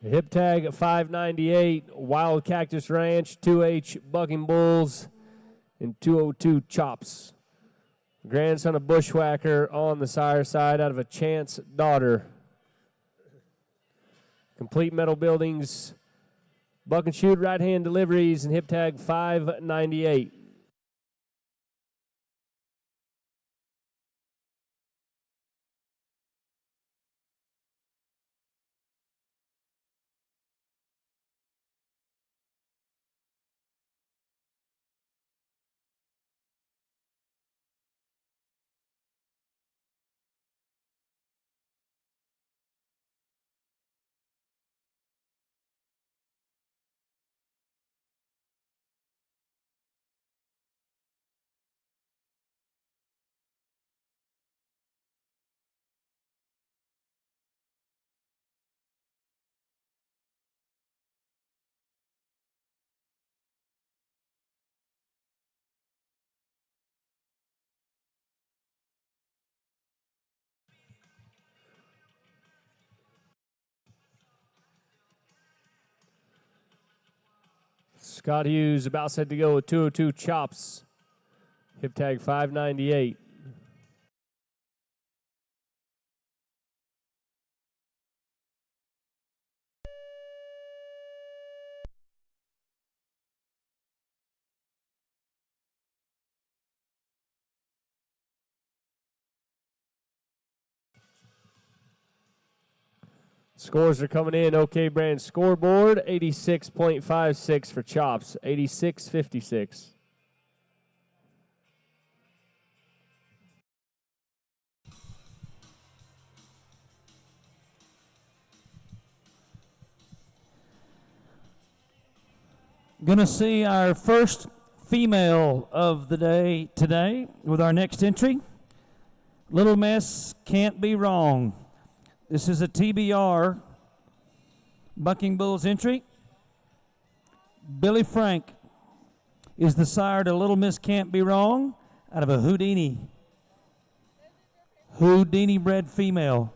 Hip tag at 598, Wild Cactus Ranch, 2H Bucking Bulls, and 202 Chops. Grandson of Bushwhacker on the sire side out of a Chance Daughter. Complete Metal Buildings, Buck and Shoot right hand deliveries, and hip tag 598. Scott Hughes about set to go with 202 Chops. Hip tag 598. Scores are coming in. OK Brand scoreboard, 86.56 for chops, 86.56. Gonna see our first female of the day today with our next entry. Little Miss Can't Be Wrong. This is a TBR Bucking Bulls entry. Billy Frank is the sire to Little Miss Can't Be Wrong out of a Houdini bred female.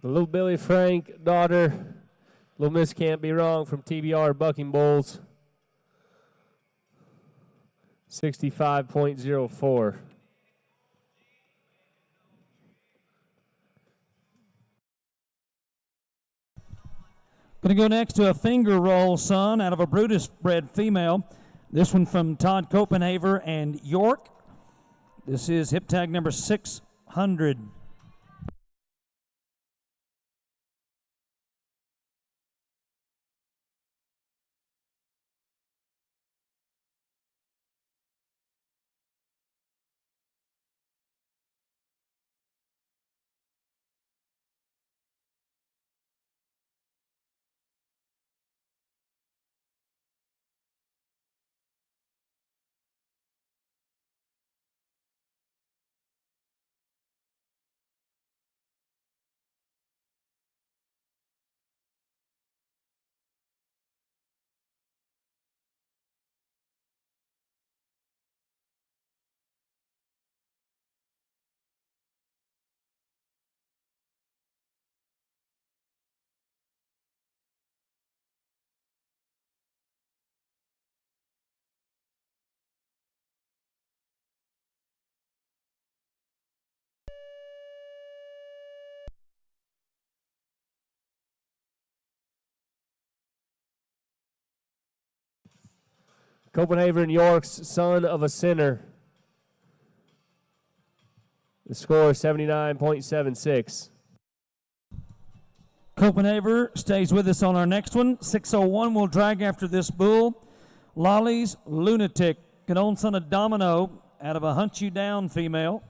The little Billy Frank daughter, Little Miss Can't Be Wrong from TBR Bucking Bulls, 65.04. Going to go next to a finger roll son out of a Brutus bred female. This one from Todd Copenhaver and York. This is hip tag number 600. Copenhaver and York's Son of a Sinner. The score is 79.76. Copenhaver stays with us on our next one. 601 will drag after this bull. Lolly's Lunatic, an own son of Domino out of a Hunt You Down female.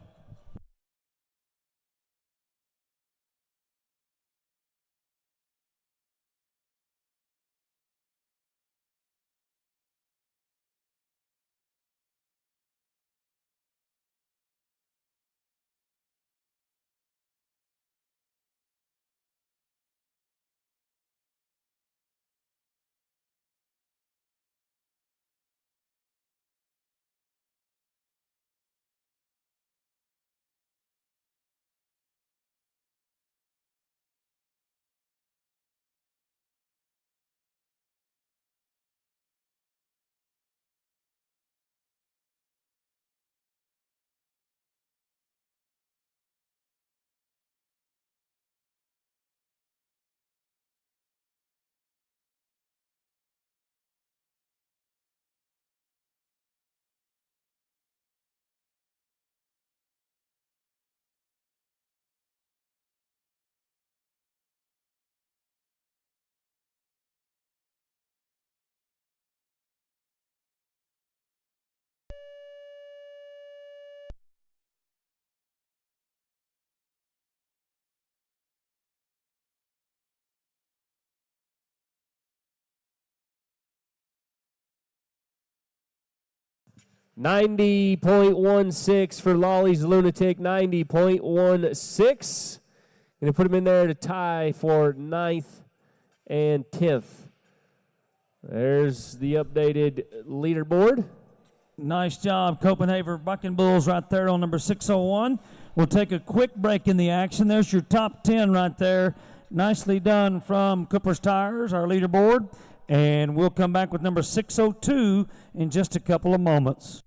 90.16 for Lolly's Lunatic, 90.16. Going to put him in there to tie for 9th and 10th. There's the updated leaderboard. Nice job, Copenhagen Bucking Bulls right there on number 601. We'll take a quick break in the action. There's your top 10 right there. Nicely done from Cooper's Tires, our leaderboard. And we'll come back with number 602 in just a couple of moments.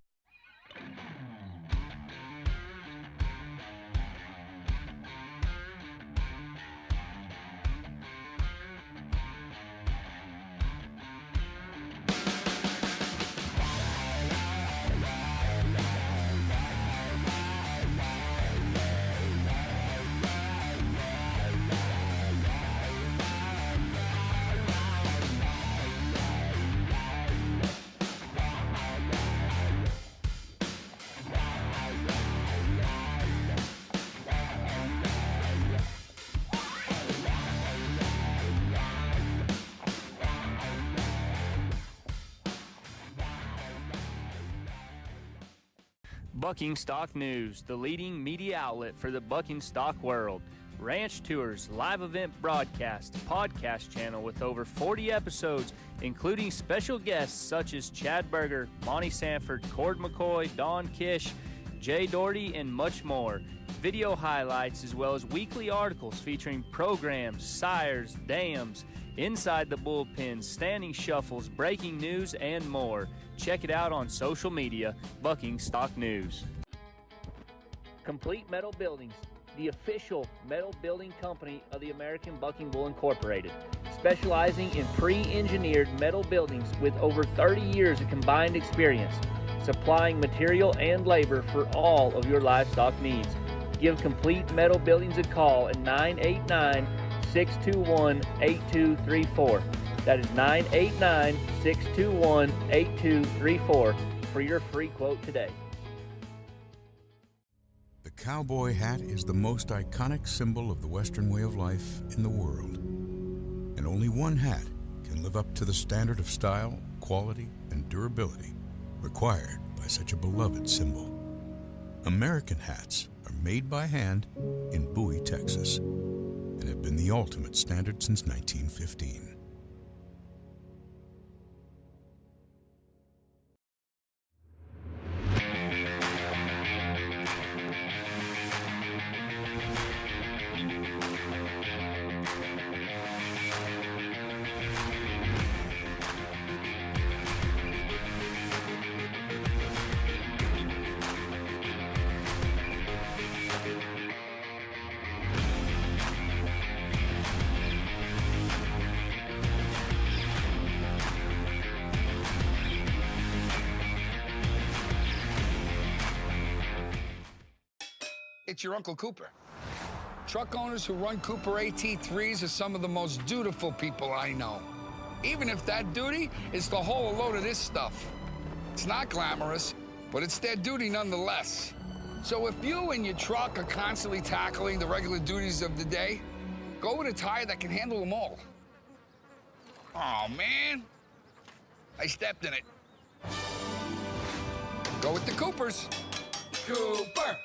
Bucking Stock News, the leading media outlet for the bucking stock world. Ranch tours, live event broadcast, podcast channel with over 40 episodes, including special guests such as Chad Berger, Monty Sanford, Cord McCoy, Don Kish, Jay Doherty, and much more. Video highlights as well as weekly articles featuring programs, sires, dams, inside the bullpen, standing shuffles, breaking news, and more. Check it out on social media, Bucking Stock News. Complete Metal Buildings, the official metal building company of the American Bucking Bull Incorporated, specializing in pre-engineered metal buildings with over 30 years of combined experience, supplying material and labor for all of your livestock needs. Give Complete Metal Buildings a call at 989-621-8234. That is 989-621-8234 for your free quote today. The cowboy hat is the most iconic symbol of the Western way of life in the world. And only one hat can live up to the standard of style, quality, and durability required by such a beloved symbol. American hats are made by hand in Bowie, Texas, and have been the ultimate standard since 1915. It's your Uncle Cooper. Truck owners who run Cooper AT3s are some of the most dutiful people I know. Even if that duty is to haul a load of this stuff. It's not glamorous, but it's their duty nonetheless. So if you and your truck are constantly tackling the regular duties of the day, go with a tire that can handle them all. Oh, man. I stepped in it. Go with the Coopers. Cooper.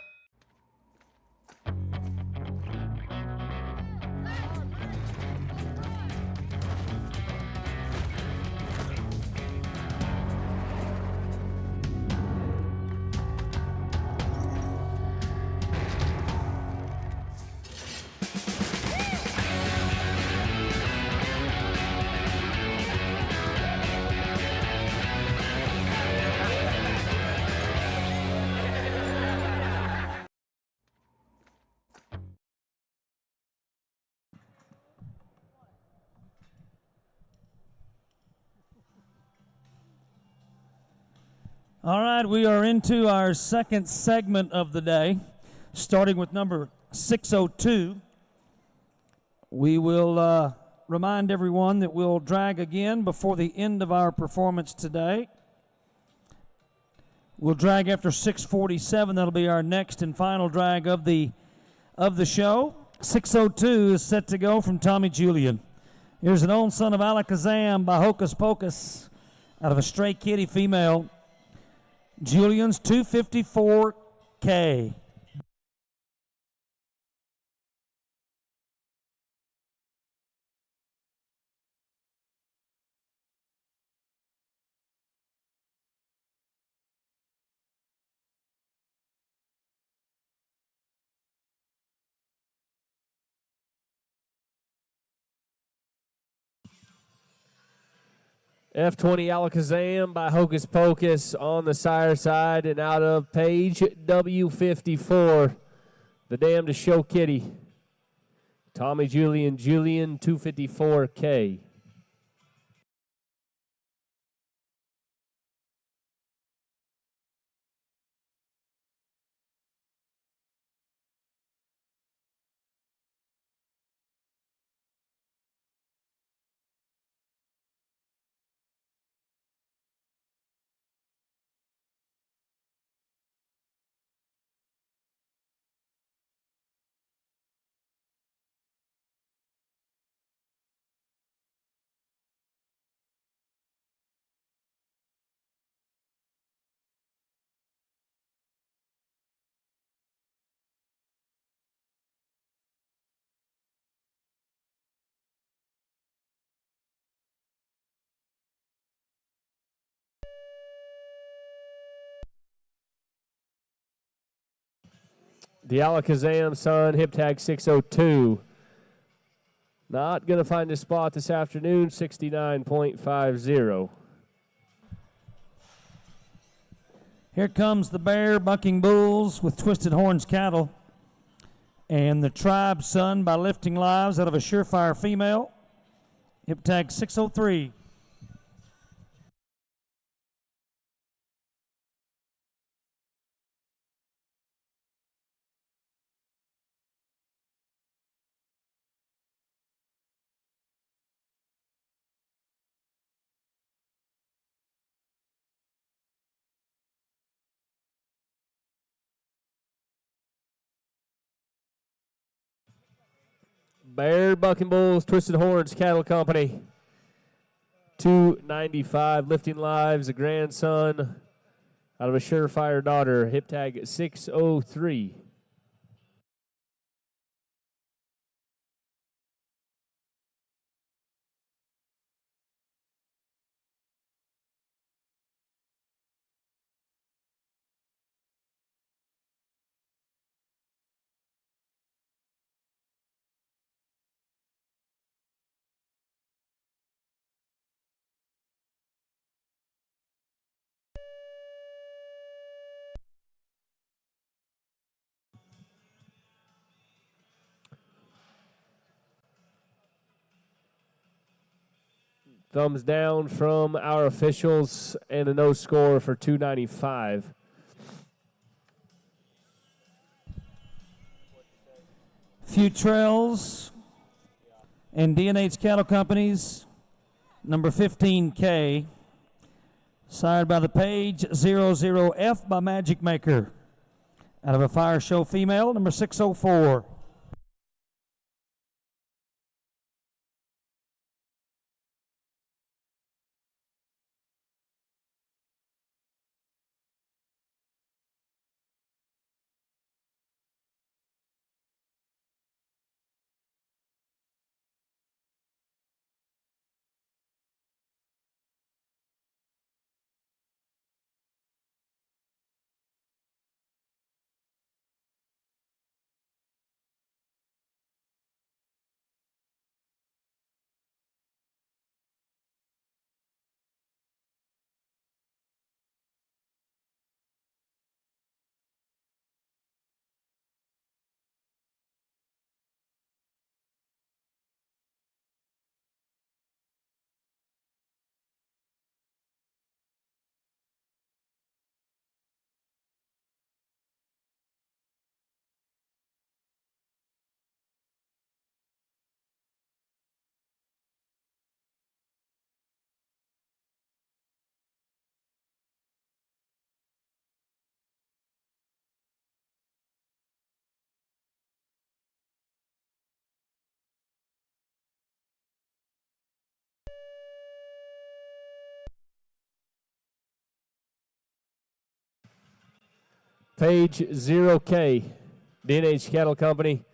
All right, we are into our second segment of the day, starting with number 602. We will remind everyone that we'll drag again before the end of our performance today. We'll drag after 647. That'll be our next and final drag of the show. 602 is set to go from Tommy Julian. Here's an own son of Alakazam by Hocus Pocus out of a stray kitty female. Julian's 254K. F20 Alakazam by Hocus Pocus on the sire side, and out of page W54, the Dam to Show Kitty. Tommy Julian 254K. The Alakazam son, hip tag 602. Not going to find a spot this afternoon, 69.50. Here comes the Bear Bucking Bulls with Twisted Horns Cattle. And the Tribe Son by Lifting Lives out of a Surefire Female. Hip tag 603. Bear Bucking Bulls, Twisted Horns Cattle Company. 295, Lifting Lives, a grandson out of a Surefire daughter. Hip tag 603. Thumbs down from our officials and a no score for 295. Futrells and DNH Cattle Companies, number 15K, sired by the Page 00F by Magic Maker, out of a Fire Show Female, number 604. Page 0K, DNH Cattle Company,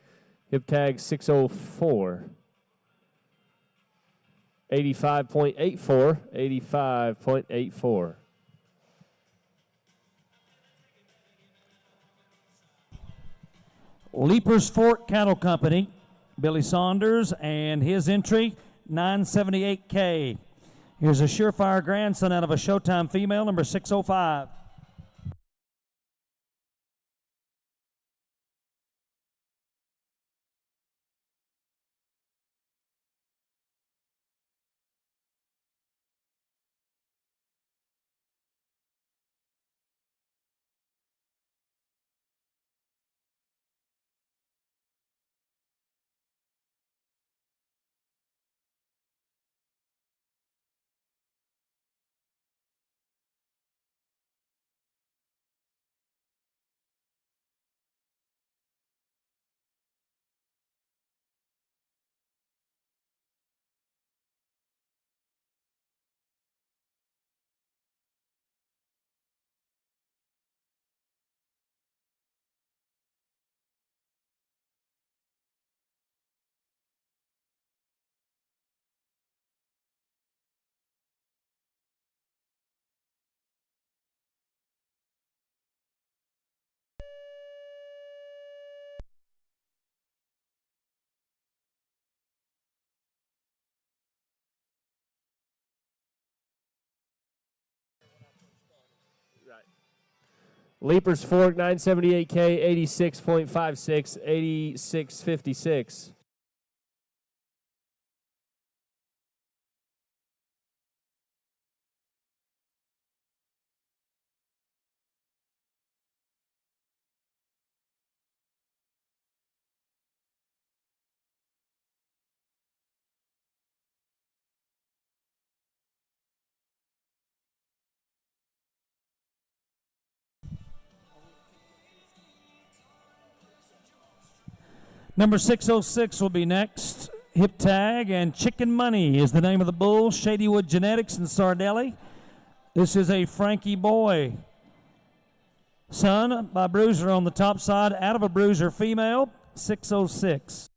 hip tag 604. 85.84, 85.84. Leapers Fork Cattle Company, Billy Saunders, and his entry, 978K. Here's a surefire grandson out of a Showtime female, number 605. Leapers Fork, 978K, 86.56, 86.56. Number 606 will be next. Hip tag and Chicken Money is the name of the bull. Shadywood Genetics in Sardelli. This is a Frankie Boy. Son by Bruiser on the top side, out of a Bruiser female, 606.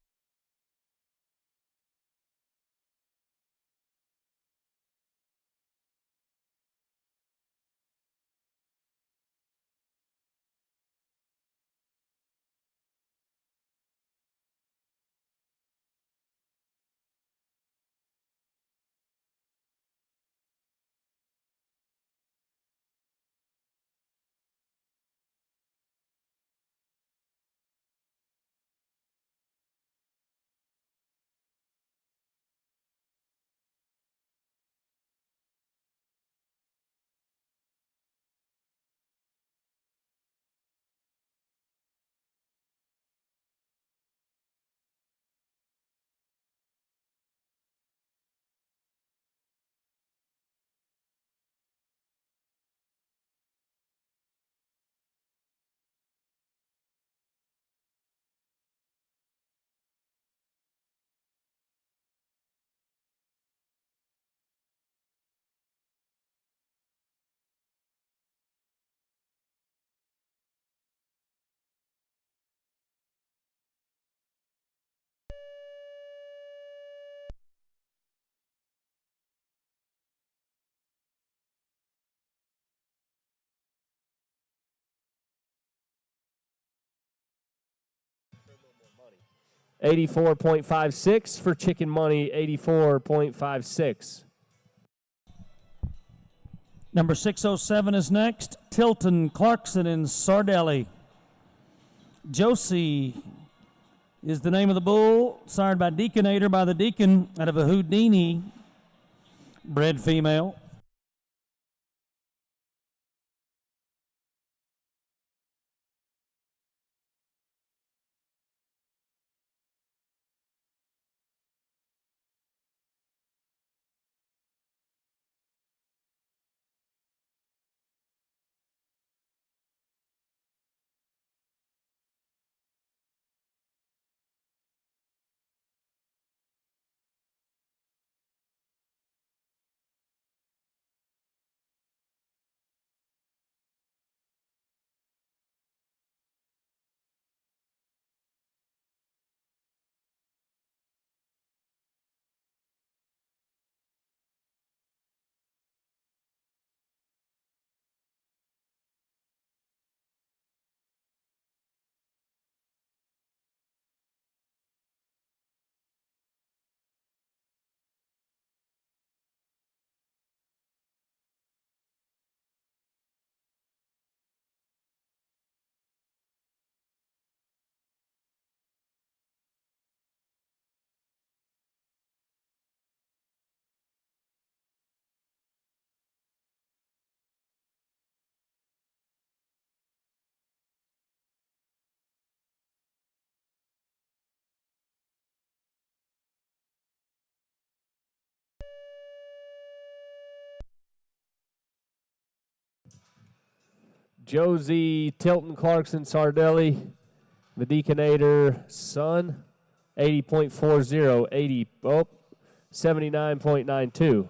$84.56 for Chicken Money, 84.56. Number 607 is next. Tilton Clarkson in Sardelli. Josie is the name of the bull, sired by Deaconator by the Deacon out of a Houdini bred female. Josie Tilton Clarkson Sardelli, the Deaconator son, 80.40, 79.92.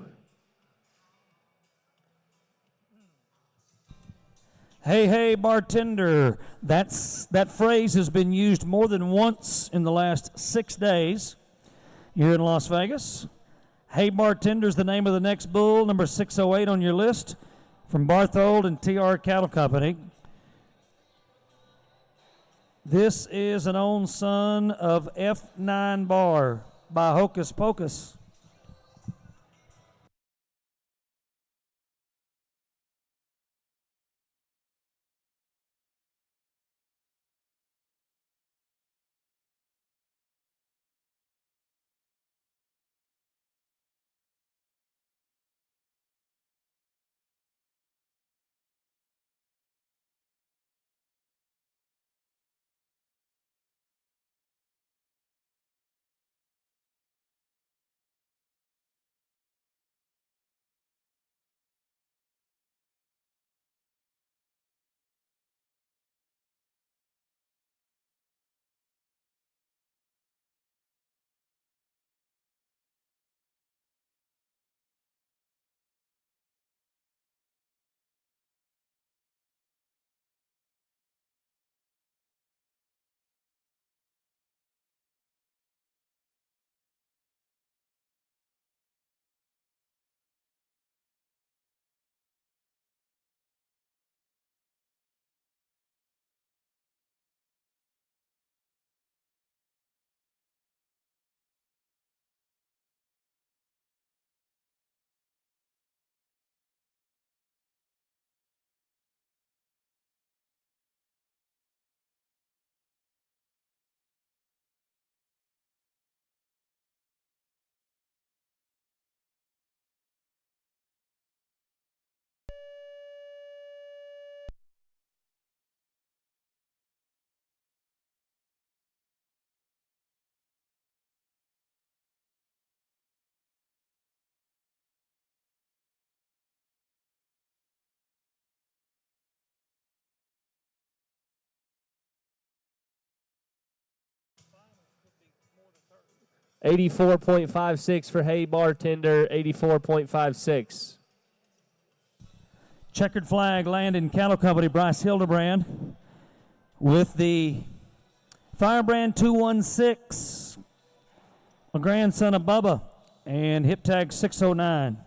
Hey, hey, bartender. That phrase has been used more than once in the last 6 days here in Las Vegas. Hey, bartender is the name of the next bull, number 608 on your list, from Barthold and TR Cattle Company. This is an own son of F9 Bar by Hocus Pocus. $84.56 for Hey Bartender, 84.56. Checkered flag, Landon Cattle Company, Bryce Hildebrand, with the Firebrand 216, a grandson of Bubba, and hip tag 609.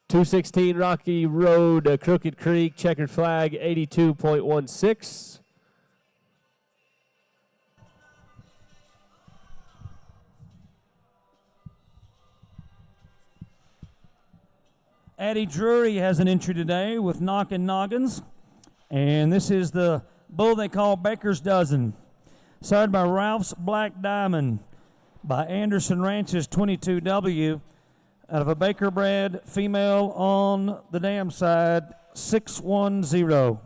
.216 Rocky Road, Crooked Creek, checkered flag, 82.16. Addie Drury has an entry today with Knockin' Noggins, and this is the bull they call Baker's Dozen, sired by Ralph's Black Diamond by Anderson Ranch's 22W, out of a Baker bred female on the dam side, 610.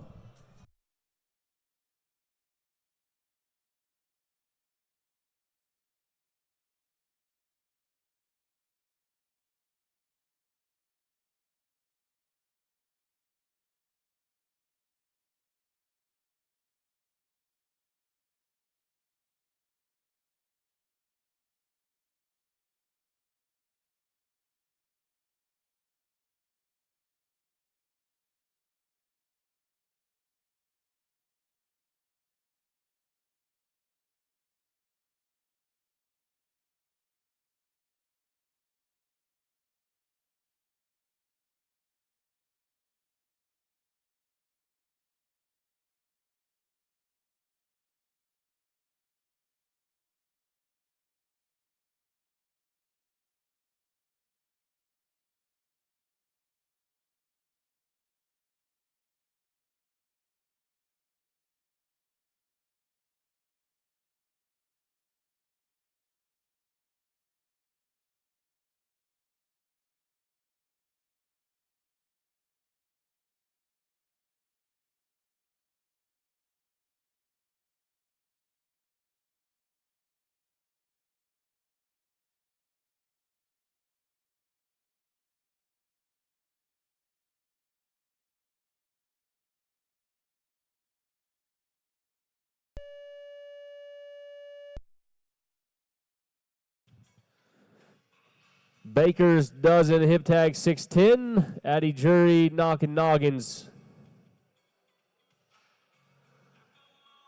Baker's Dozen, hip tag 610. Addy Jury, knocking noggins.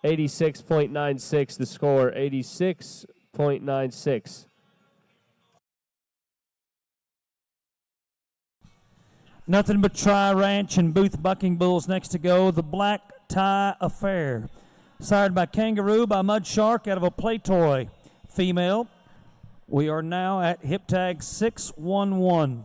86.96 the score, 86.96. Nothing but Tri Ranch and Booth Bucking Bulls next to go. The Black Tie Affair. Sired by Kangaroo by Mud Shark out of a play toy. Female. We are now at hip tag 611.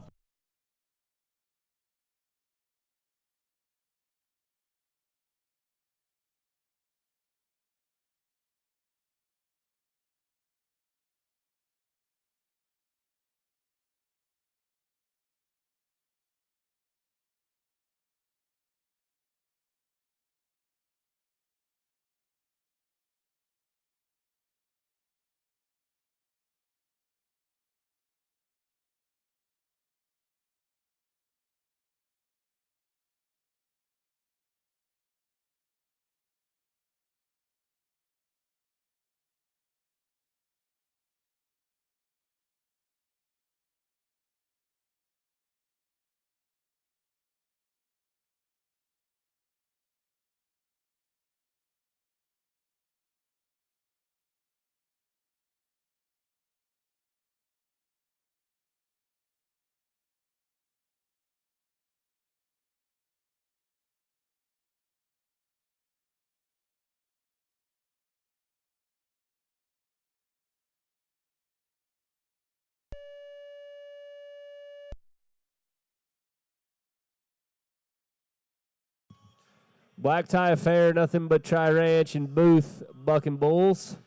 Black Tie Affair, Nothing But Tri Ranch and Booth Bucking Bulls.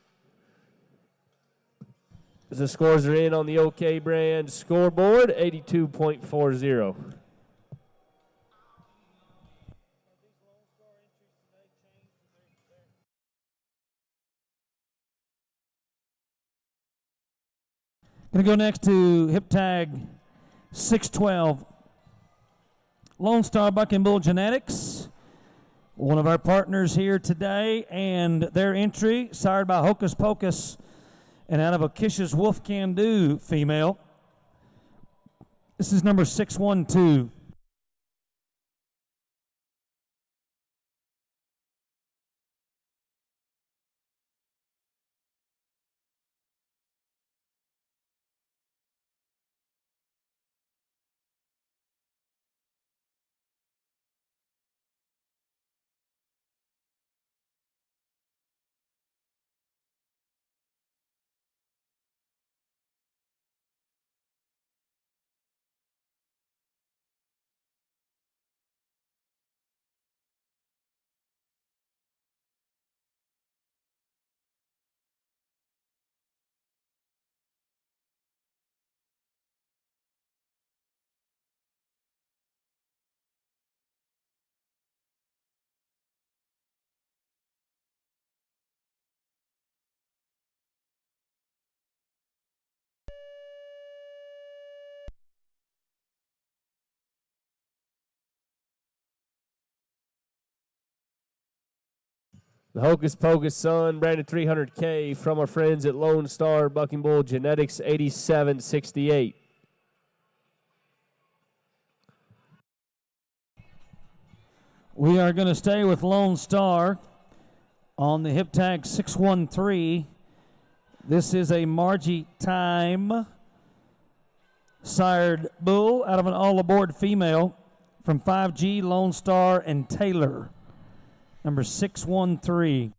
The scores are in on the OK brand scoreboard, 82.40. Going to go next to hip tag 612. Lone Star Bucking Bull Genetics, one of our partners here today, and their entry, sired by Hocus Pocus and out of a Kish's Wolf Can Do female. This is number 612. The Hocus Pocus Son, branded 300K from our friends at Lone Star Bucking Bull Genetics, 87.68. We are going to stay with Lone Star on the hip tag 613. This is a Margie Time sired bull out of an all-aboard female from 5G, Lone Star, and Taylor. Number 613.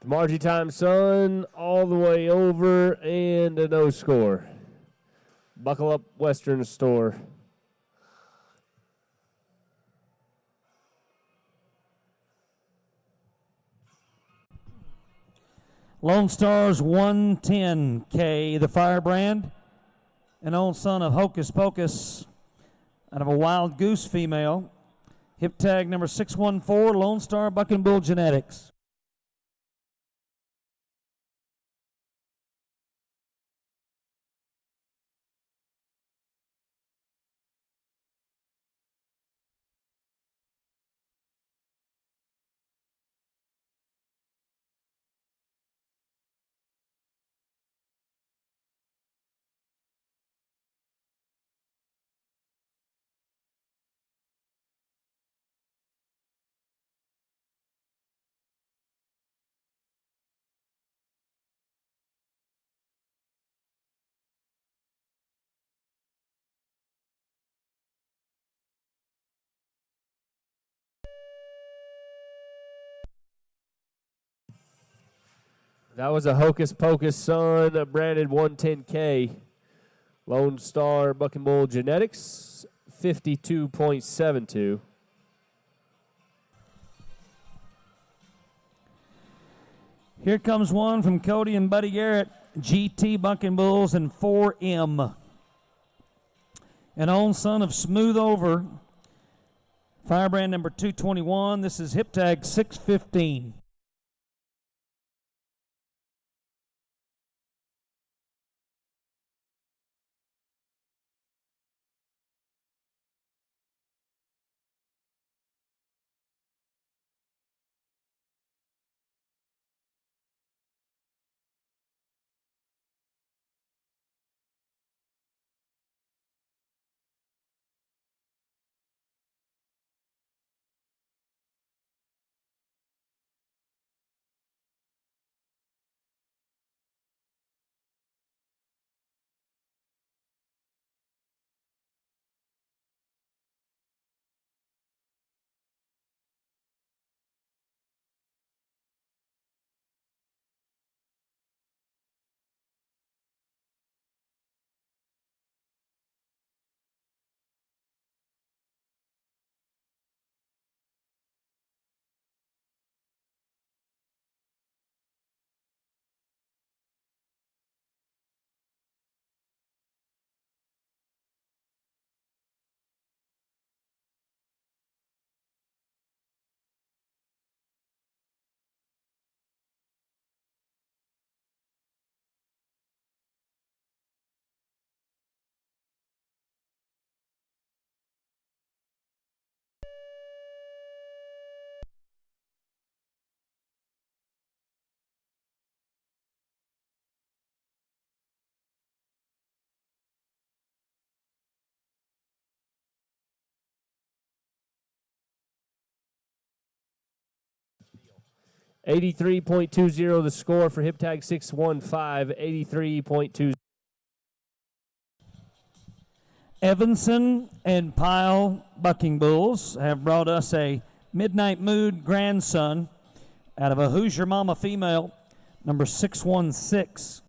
Margie Time Sun all the way over and a no score. Buckle Up Western Store. Lone Star's 110K, the Firebrand. An old son of Hocus Pocus out of a Wild Goose female. Hip tag number 614, Lone Star Bucking Bull Genetics. That was a Hocus Pocus Son branded 110K. Lone Star Bucking Bull Genetics, 52.72. Here comes one from Cody and Buddy Garrett, GT Bucking Bulls and 4M. An own son of Smooth Over, Firebrand number 221. This is hip tag 615. $83.20 the score for hip tag 615, 83.20. Evanson and Pyle Bucking Bulls have brought us a Midnight Mood grandson out of a Hoosier Mama female, number 616.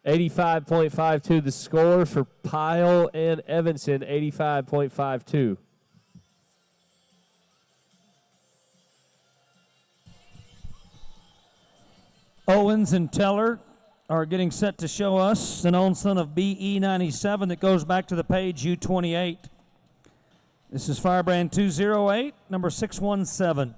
85.52 the score for Pyle and Evanson, 85.52. Owens and Teller are getting set to show us an own son of BE97 that goes back to the page U28. This is Firebrand 208, number 617.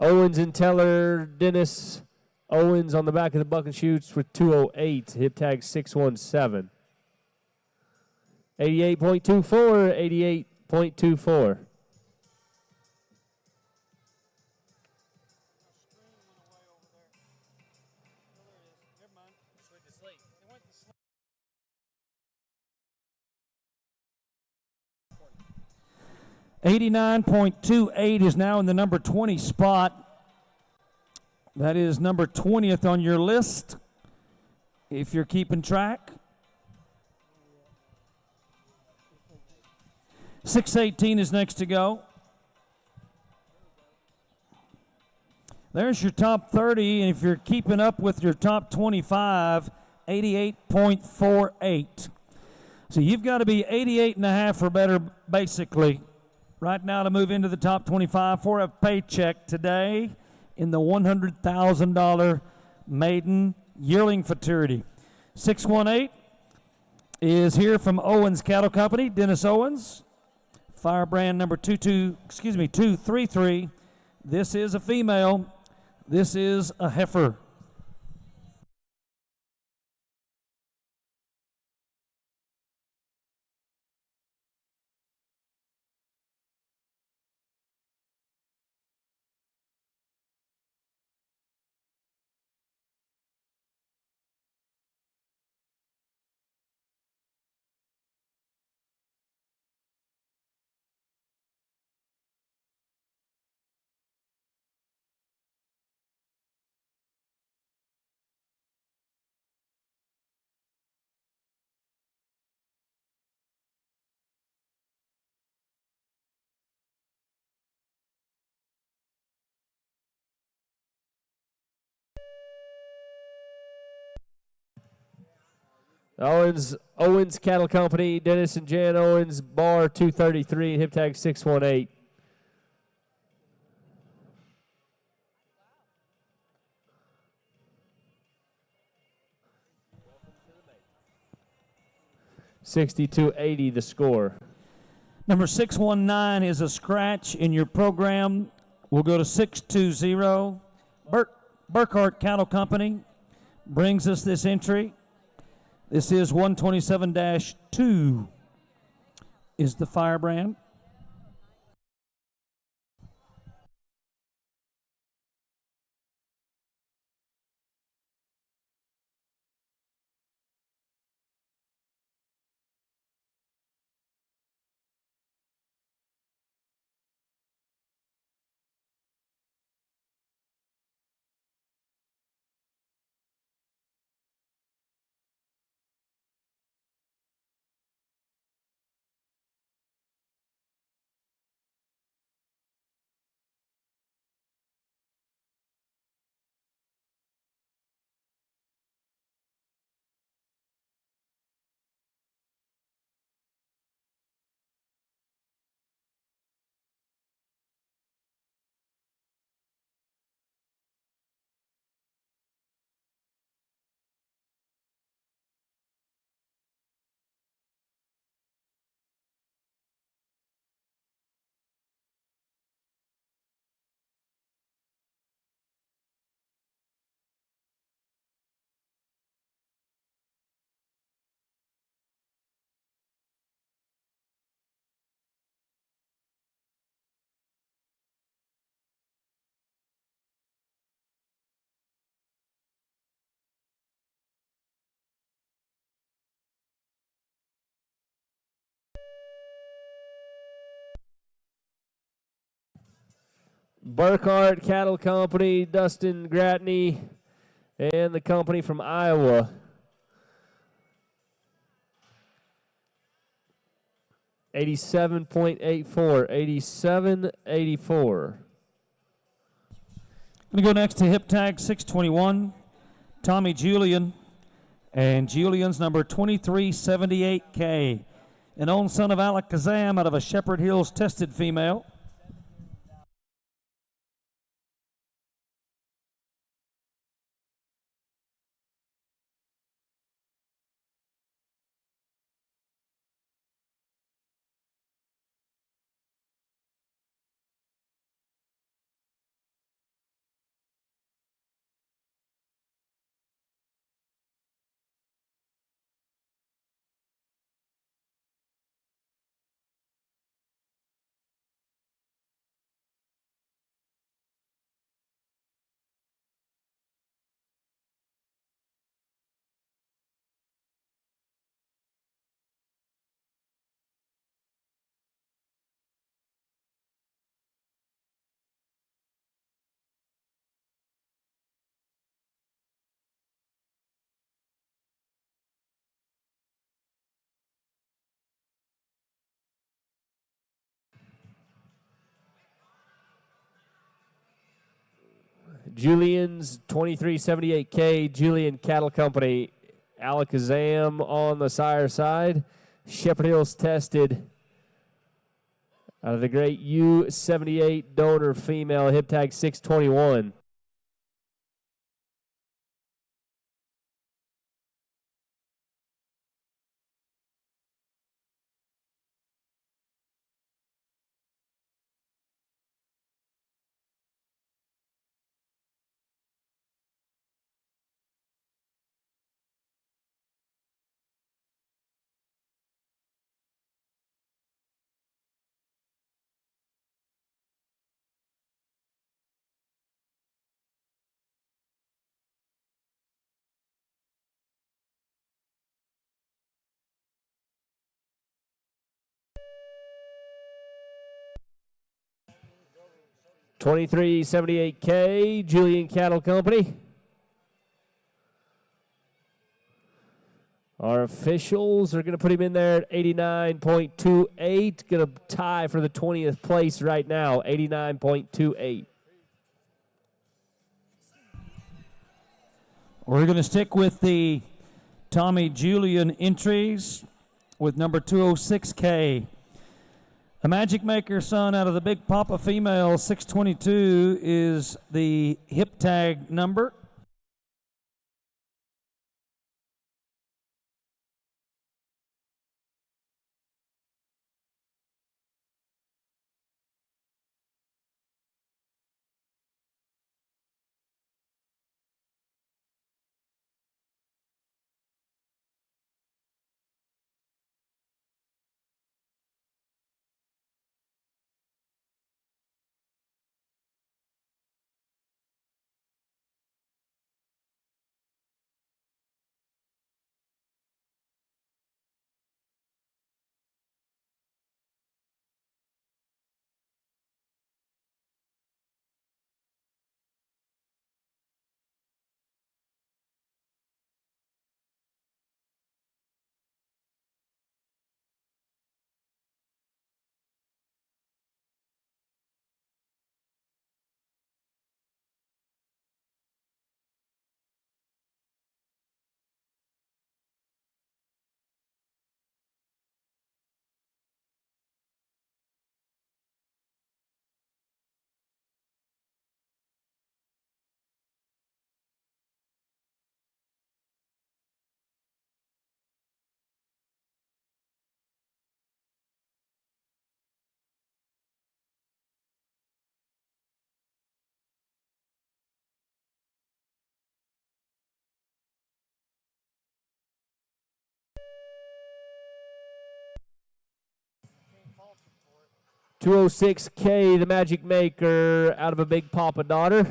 Owens and Teller, Dennis Owens on the back of the buck and shoots with 208, hip tag 617. 88.24, 88.24. $89.28 is now in the number 20 spot. That is number 20th on your list, if you're keeping track. 618 is next to go. There's your top 30, and if you're keeping up with your top 25, 88.48. So you've got to be 88 and a half or better, basically, right now to move into the top 25 for a paycheck today in the $100,000 maiden yearling futurity. 618 is here from Owens Cattle Company, Dennis Owens. Firebrand number 233. This is a female. This is a heifer. Owens Cattle Company, Dennis and Jan Owens, bar 233, hip tag 618. $62.80 the score. Number 619 is a scratch in your program. We'll go to 620. Burkhart Cattle Company brings us this entry. This is 127-2 is the Firebrand. Burkhardt Cattle Company, Dustin Gratney, and the company from Iowa. $87.84, 87.84. Going to go next to hip tag 621, Tommy Julian, and Julian's number 2378K, an own son of Alakazam out of a Shepherd Hills tested female. Julian's 2378K, Julian Cattle Company, Alakazam on the sire side. Shepherd Hills tested out of the great U78 donor female, hip tag 621. $23.78K, Julian Cattle Company. Our officials are going to put him in there at 89.28. Going to tie for the 20th place right now, 89.28. We're going to stick with the Tommy Julian entries with number 206K. A Magic Maker son out of the Big Papa female, 622 is the hip tag number. $206K, the Magic Maker out of a Big Papa daughter.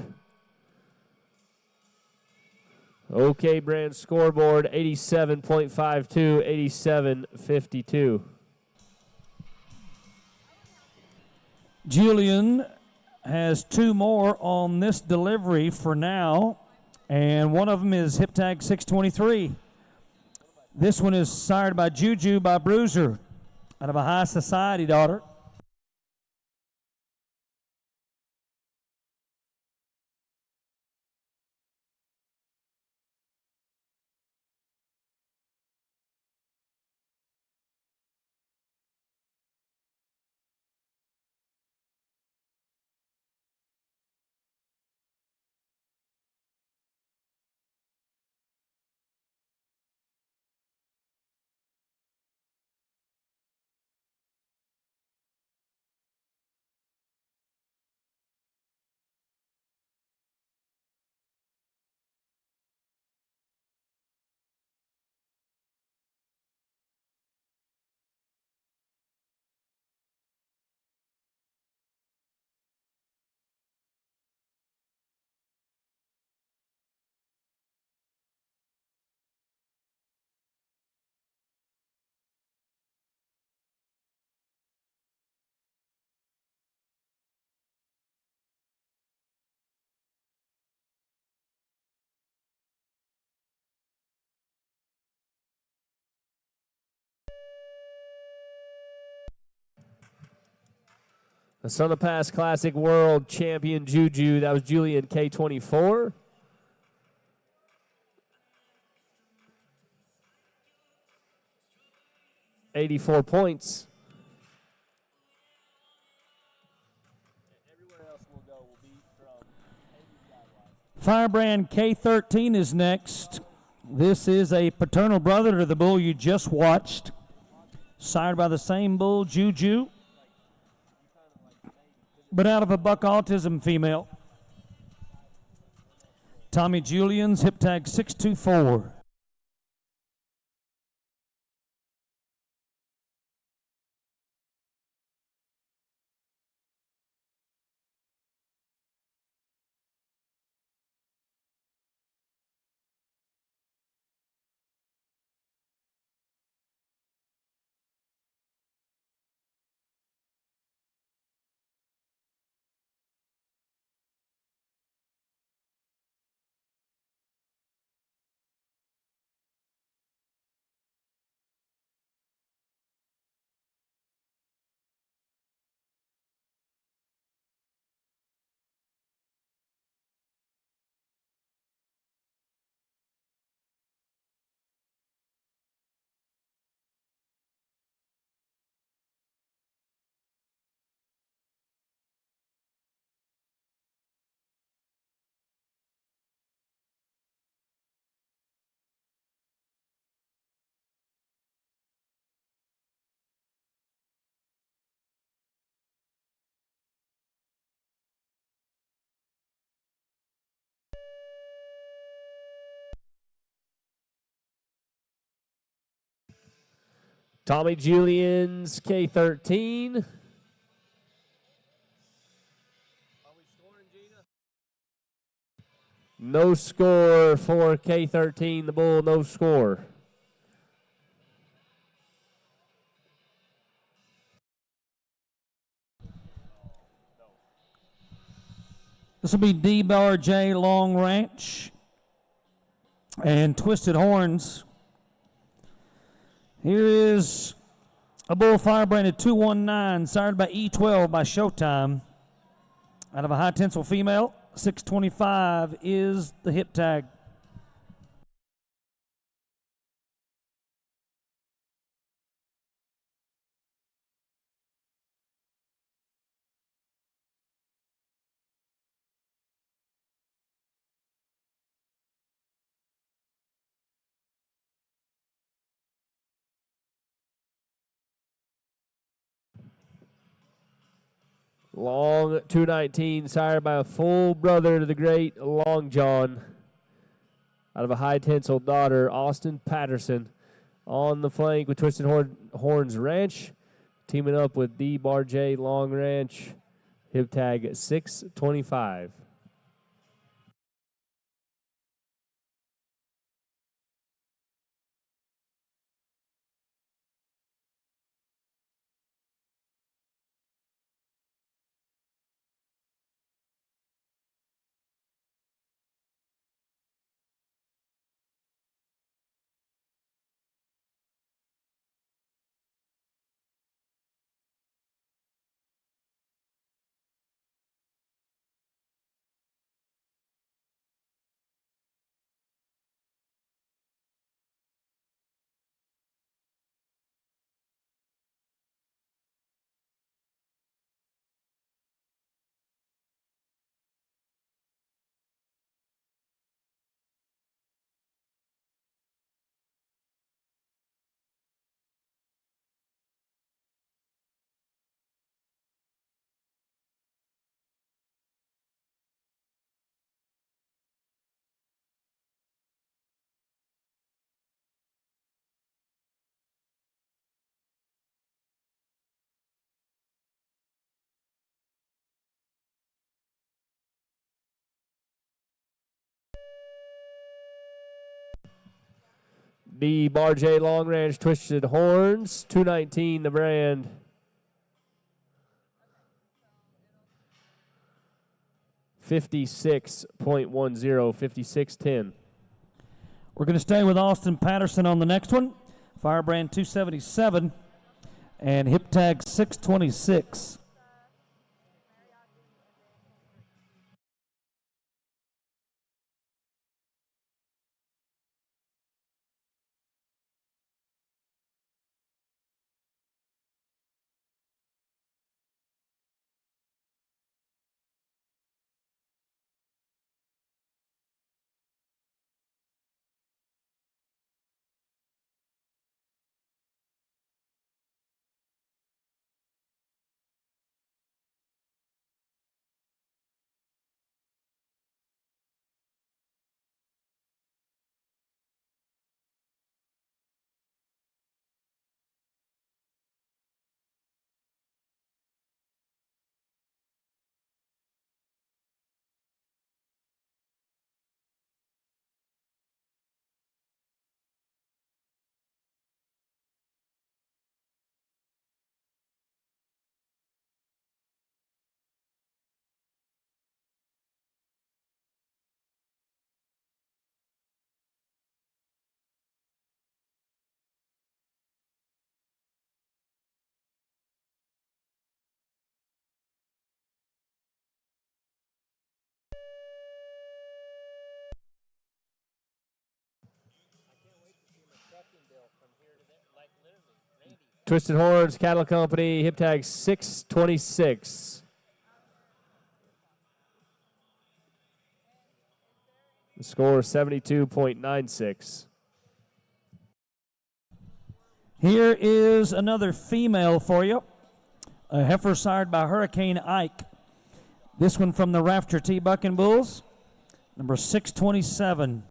OK brand scoreboard, 87.52, 87.52. Julian has 2 more on this delivery for now, and one of them is hip tag 623. This one is sired by Juju by Bruiser out of a high society daughter. The Son of Pass Classic World Champion Juju. That was Julian K24. $84 points. Firebrand K13 is next. This is a paternal brother to the bull you just watched, sired by the same bull, Juju, but out of a buck autism female. Tommy Julian's hip tag 624. Tommy Julian's K13. No score for K13, the bull, no score. This will be D-Bar J Long Ranch and Twisted Horns. Here is a bull firebranded 219, sired by E12 by Showtime. Out of a high tensile female, 625 is the hip tag. Long 219, sired by a full brother to the great Long John. Out of a high tensile daughter, Austin Patterson. On the flank with Twisted Horns Ranch. Teaming up with D-Bar J Long Ranch. Hip tag 625. D. Bar J Long Ranch Twisted Horns, $219 the brand. $56.10, $56.10. We're going to stay with Austin Patterson on the next one. Firebrand 277 and hip tag 626. Twisted Horns Cattle Company, hip tag 626. The score is 72.96. Here is another female for you. A heifer sired by Hurricane Ike. This one from the Rafter T Bucking Bulls, number 627.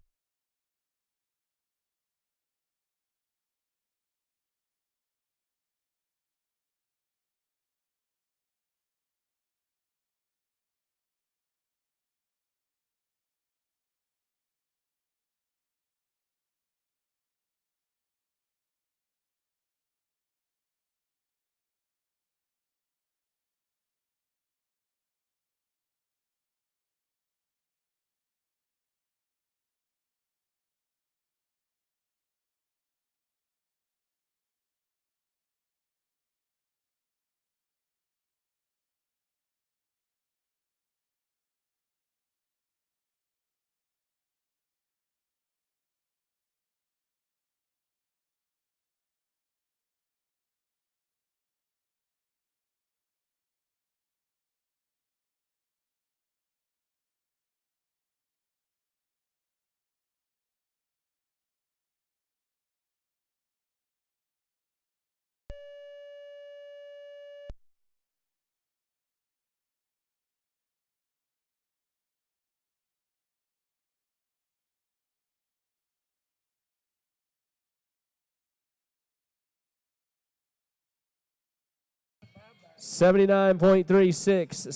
$79.36,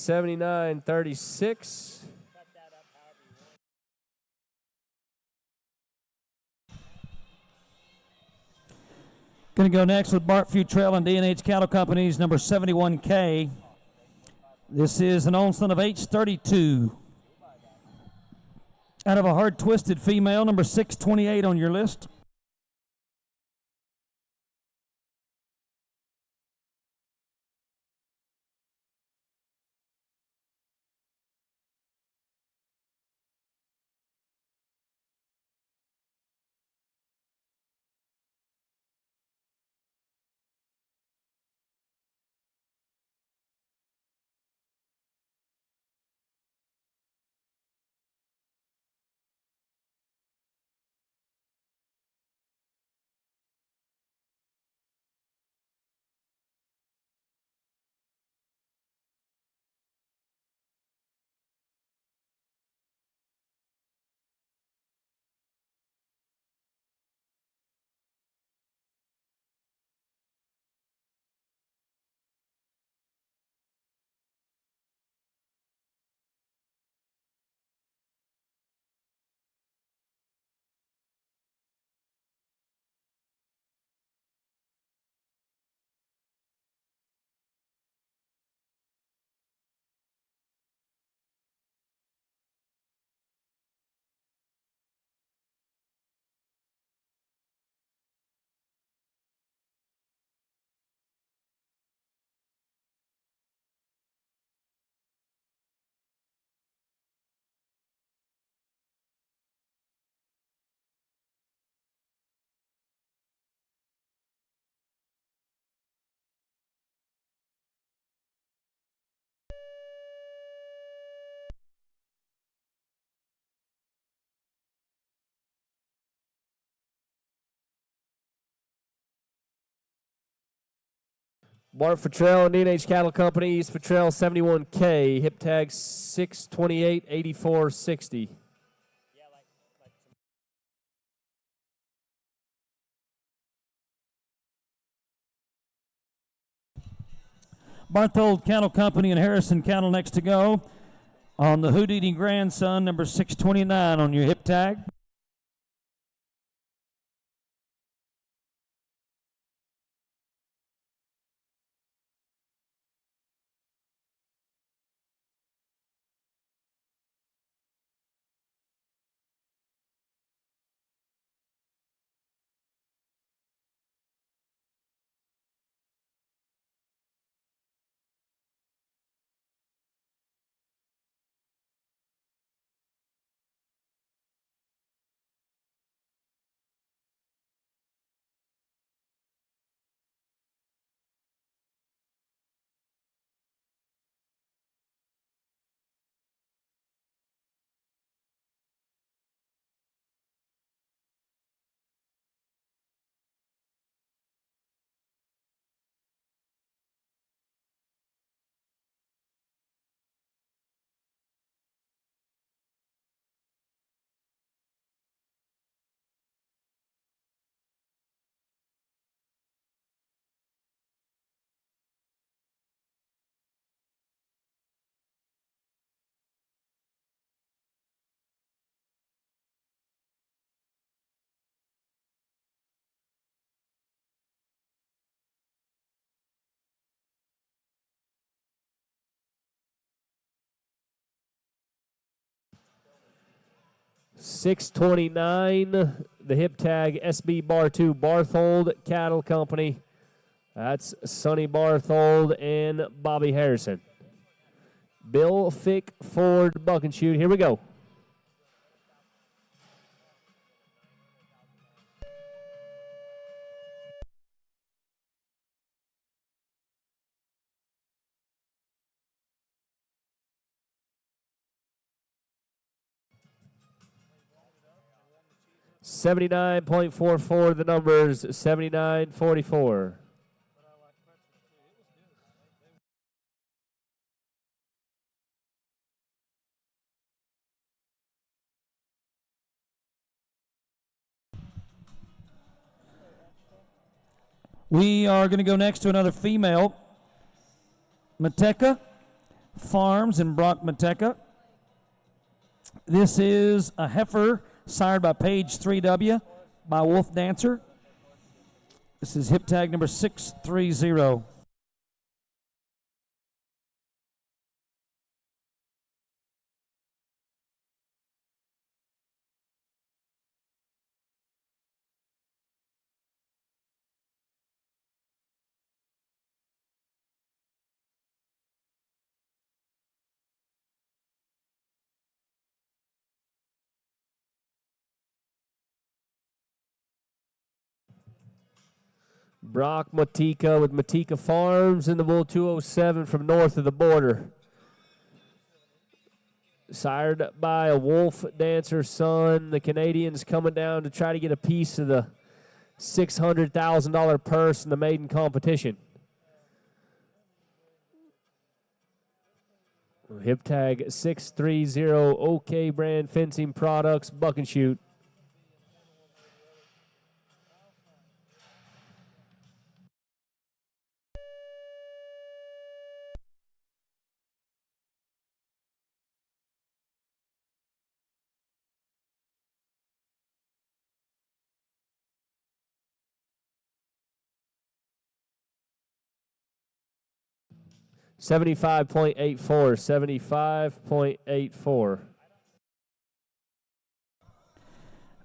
$79.36. Going to go next with Bart Futrell and DNH Cattle Company's number 71K. This is an onset of H32. Out of a hard twisted female, number 628 on your list. Bart Futrell and DNH Cattle Company, East Futrell 71K, hip tag 628-8460. Barthold Cattle Company and Harrison Cattle next to go. On the Houdini Grandson, number 629 on your hip tag. $629, the hip tag SB Bar 2, Barthold Cattle Company. That's Sonny Barthold and Bobby Harrison. Bill Fick Ford Buck and Shoot. Here we go. $79.44, the numbers, 79.44. We are going to go next to another female. Mateka Farms in Brock, Mateka. This is a heifer sired by Page 3W by Wolf Dancer. This is hip tag number 630. Brock Matika with Matika Farms in the bull 207 from north of the border. Sired by a Wolf Dancer son. The Canadians coming down to try to get a piece of the $600,000 purse in the maiden competition. Hip tag 630, OK Brand Fencing Products, Buck and Shoot. $75.84, $75.84.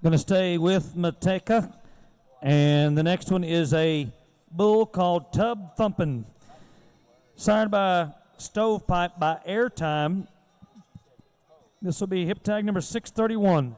Going to stay with Mateka. And the next one is a bull called Tub Thumpin'. Sired by Stovepipe by Airtime. This will be hip tag number 631.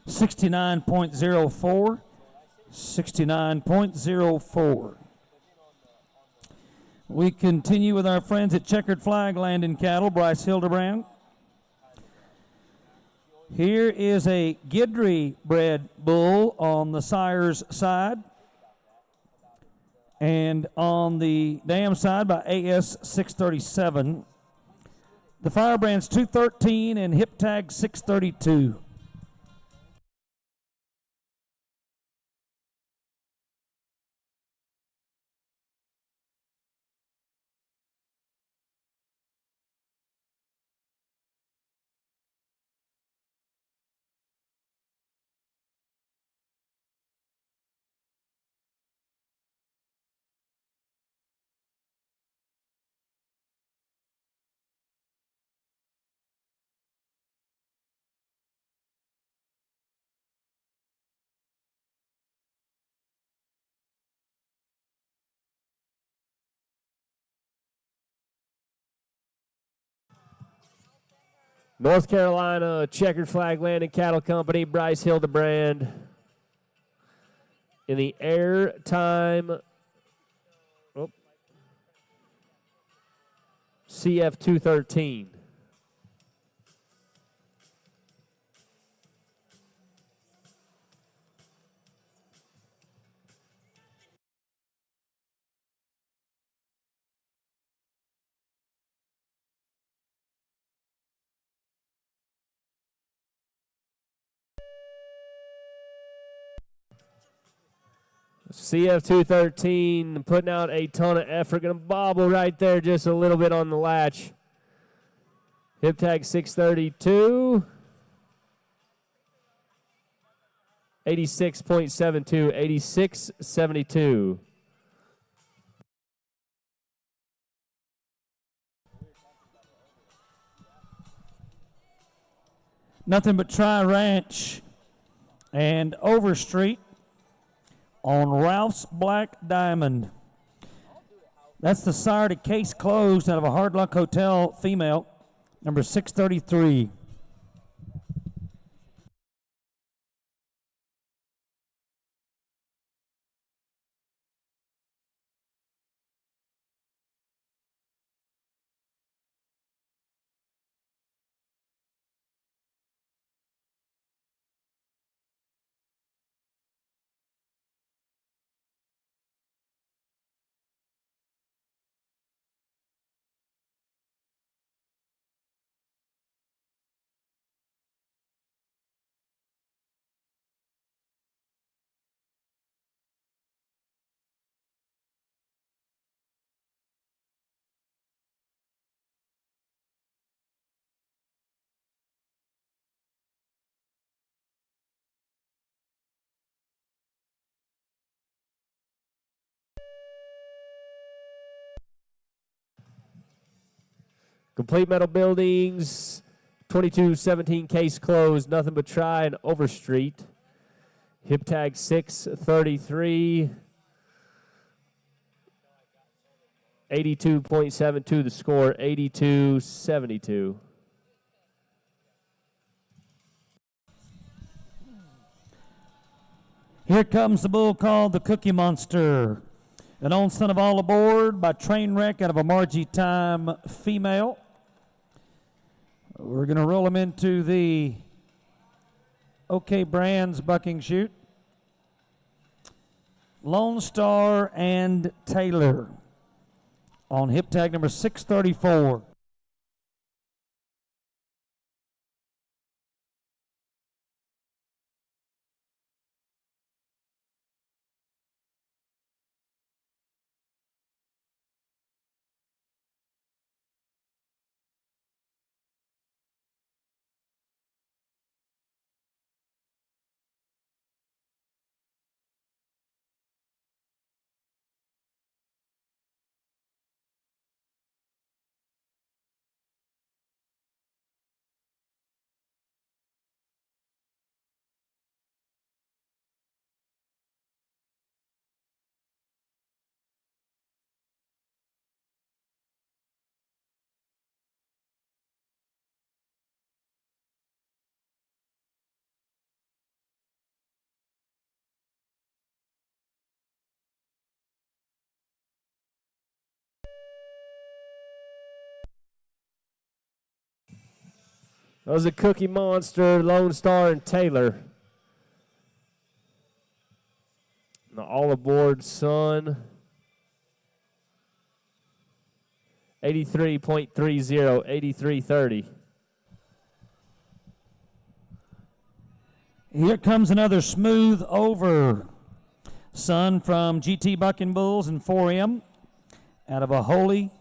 69.04. 69.04. We continue with our friends at Checkered Flag Land and Cattle, Bryce Hildebrand. Here is a Guidry bred bull on the sire's side. And on the dam side by AS 637. The Firebrand's 213 and hip tag 632. North Carolina Checkered Flag Land and Cattle Company, Bryce Hildebrand. In the airtime, CF 213. CF 213 putting out a ton of effort. Going to bobble right there just a little bit on the latch. Hip tag 632. 86.72. 86.72. Nothing but Tri Ranch and Overstreet on Ralph's Black Diamond. That's the sire to Case Closed out of a Hard Luck Hotel female, number 633. Complete Metal Buildings, 2217 Case Closed, Nothing But Try and Overstreet. Hip tag 633. 82.72 the score, 82.72. Here comes the bull called the Cookie Monster. An own son of All Aboard by Trainwreck out of a Margie Time female. We're going to roll him into the OK Brands bucking chute. Lone Star and Taylor on hip tag number 634. That was a Cookie Monster, Lone Star, and Taylor. The All Aboard Sun. 83.30, 83.30. Here comes another smooth over son from GT Bucking Bulls and 4M out of a Holy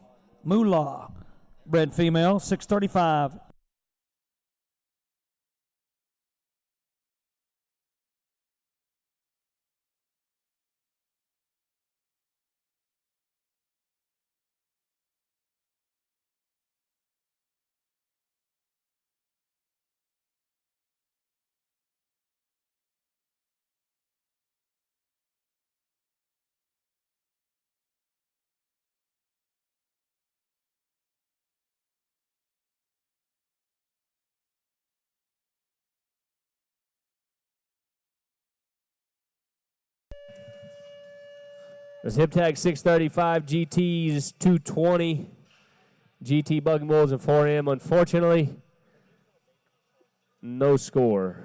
Moolah bred female, 635. There's Hip Tag 635, GT's 220, GT Bucking Bulls and 4M. Unfortunately, no score.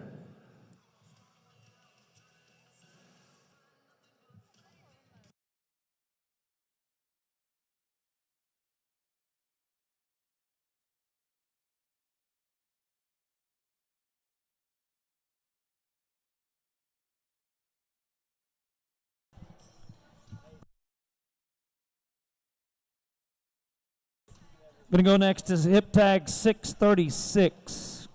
Going to go next is Hip Tag 636.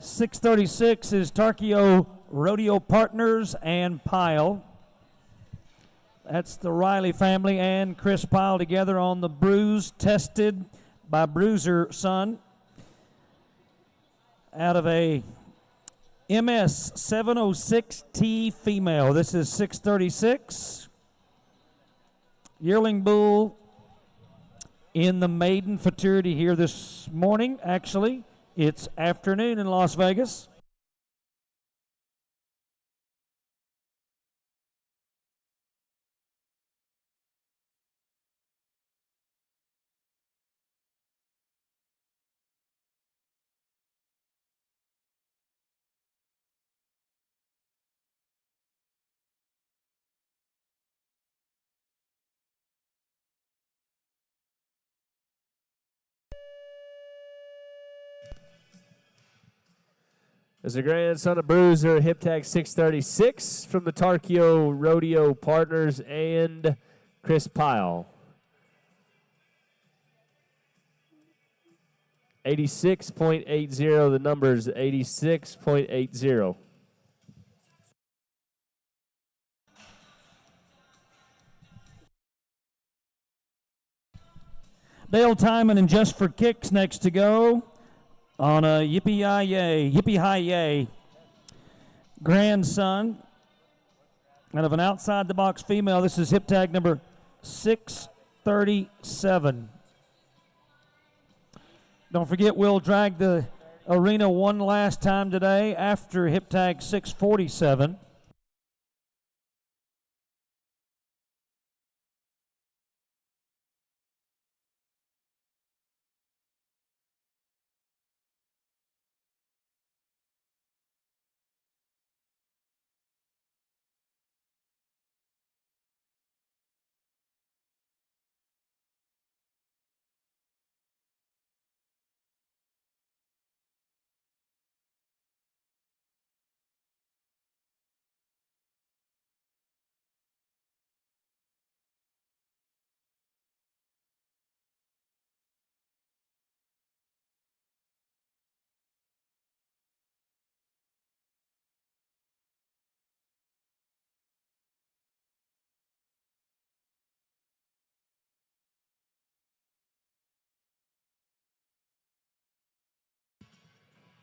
636 is Tarkio Rodeo Partners and Pyle. That's the Riley family and Chris Pyle together on the bruise, tested by Bruiser Son. Out of a MS 706T female. This is 636. Yearling bull in the maiden futurity here this morning. Actually, it's afternoon in Las Vegas. As a grandson of Bruiser, Hip Tag 636 from the Tarkio Rodeo Partners and Chris Pyle. 86.80, the numbers 86.80. Dale Timon and Just for Kicks next to go on a Yippee-Hi-Yay grandson out of an outside-the-box female. This is Hip Tag number 637. Don't forget, we'll drag the arena one last time today after Hip Tag 647.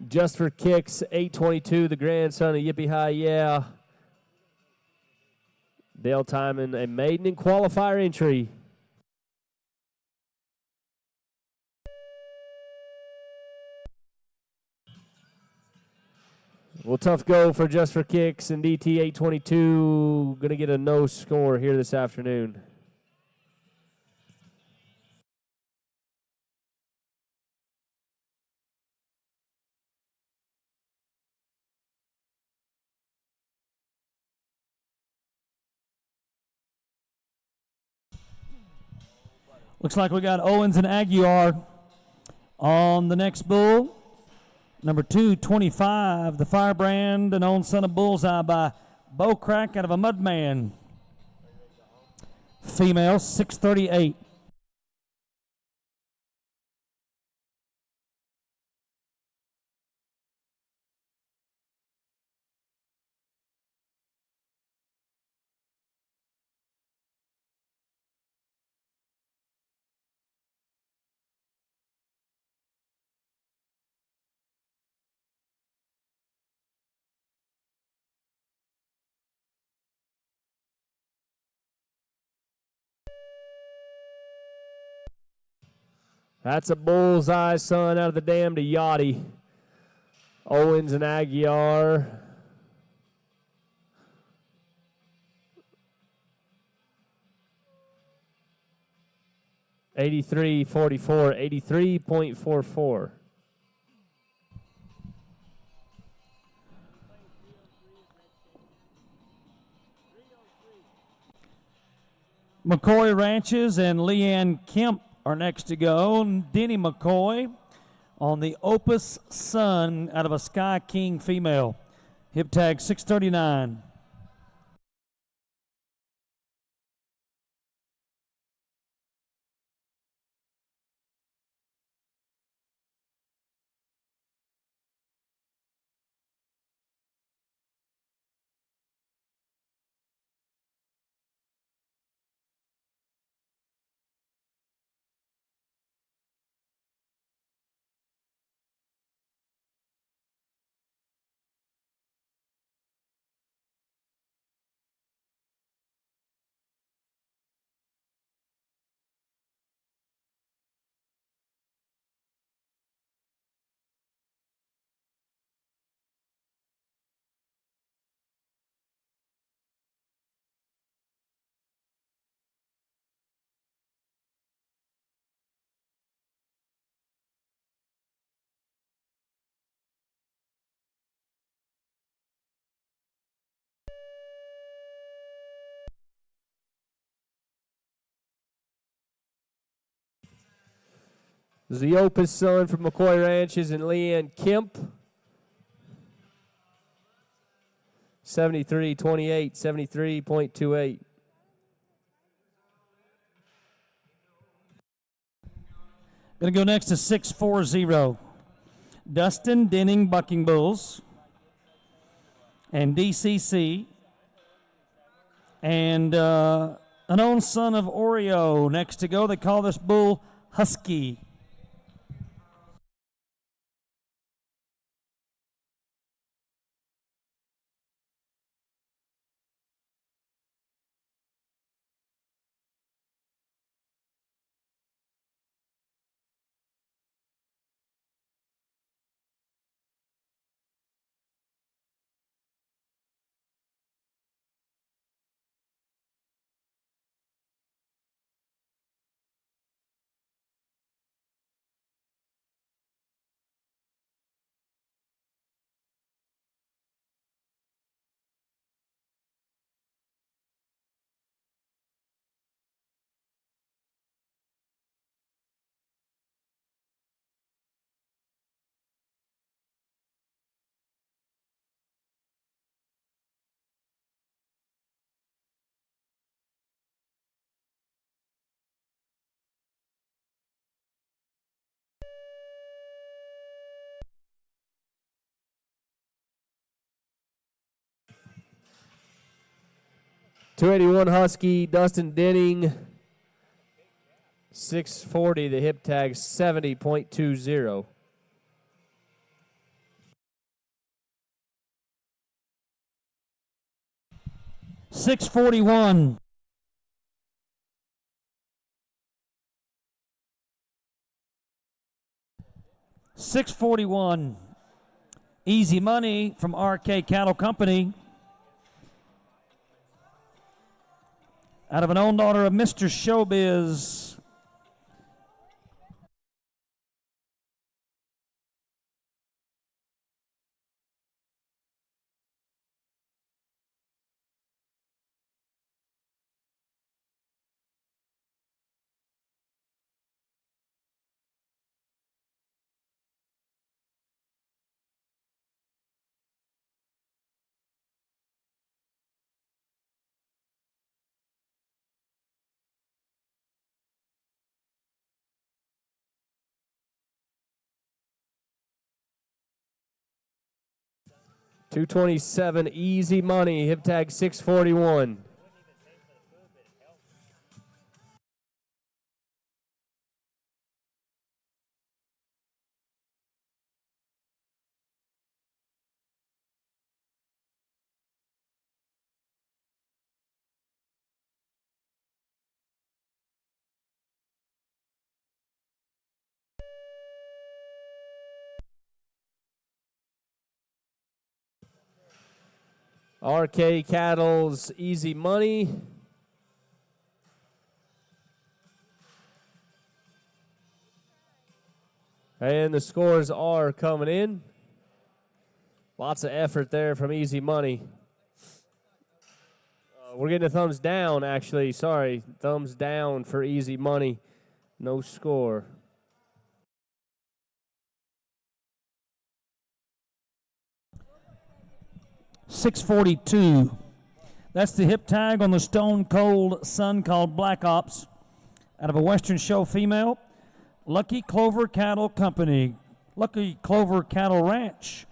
Just for Kicks, 822, the grandson of Yippee-Hi-Yeah. Dale Timon, a maiden and qualifier entry. Well, tough go for Just for Kicks, and DT 822 going to get a no score here this afternoon. Looks like we got Owens and Aguiar on the next bull. Number 225, the Firebrand, an own son of Bullseye by Bo Crack out of a Mudman. Female, 638. That's a Bullseye son out of the dam to Yachty. Owens and Aguiar. $83.44, 83.44. McCoy Ranches and Leanne Kemp are next to go. Denny McCoy on the Opus Sun out of a Sky King female. Hip tag 639. This is the Opus son from McCoy Ranches and Leanne Kemp. 73.28, 73.28. Going to go next to 640. Dustin Denning Bucking Bulls and DCC. And an own son of Oreo next to go. They call this bull Husky. .281 Husky, Dustin Denning. 640, the hip tag 70.20. $641. $641. Easy money from RK Cattle Company. Out of an own daughter of Mr. Showbiz. 227 Easy Money, hip tag 641. RK Cattle's Easy Money. And the scores are coming in. Lots of effort there from Easy Money. We're getting a thumbs down, actually. Sorry, thumbs down for Easy Money. No score. $642. That's the hip tag on the Stone Cold son called Black Ops out of a Western Show female. Lucky Clover Cattle Company, Lucky Clover Cattle Ranch.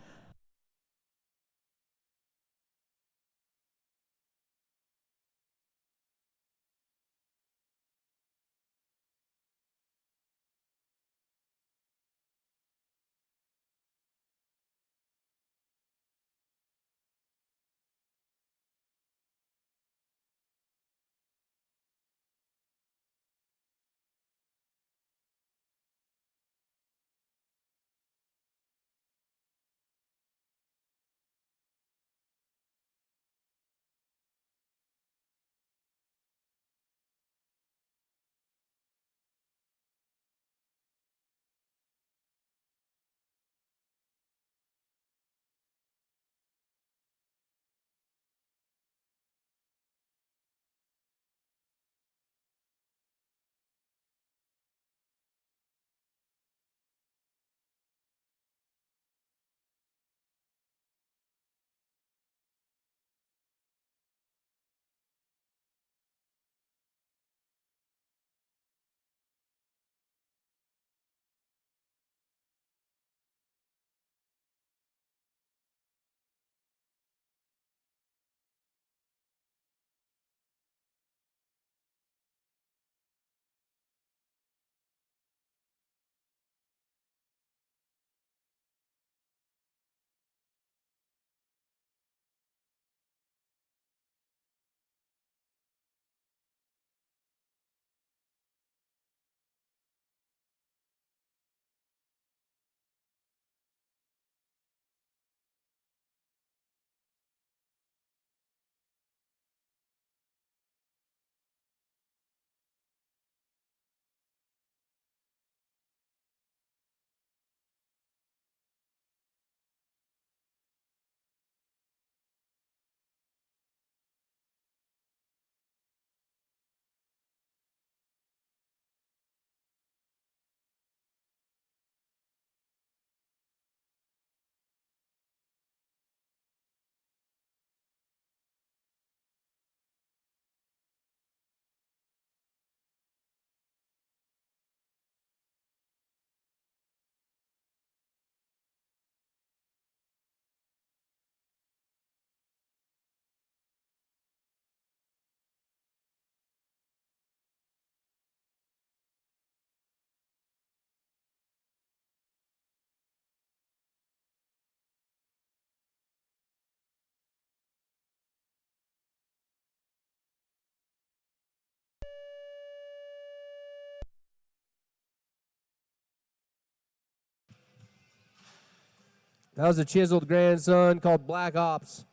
That was a chiseled grandson called Black Ops.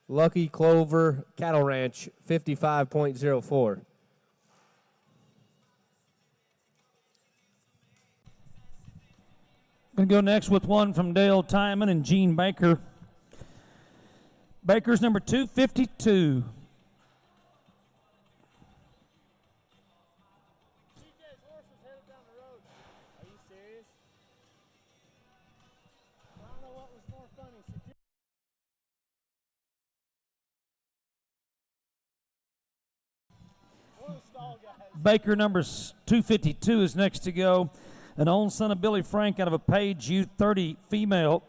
Lucky Clover Cattle Ranch, 55.04. Going to go next with one from Dale Timon and Gene Baker. Baker's number 252. Baker number 252 is next to go. An own son of Billy Frank out of a Page U30 female.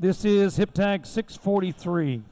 This is hip tag 643.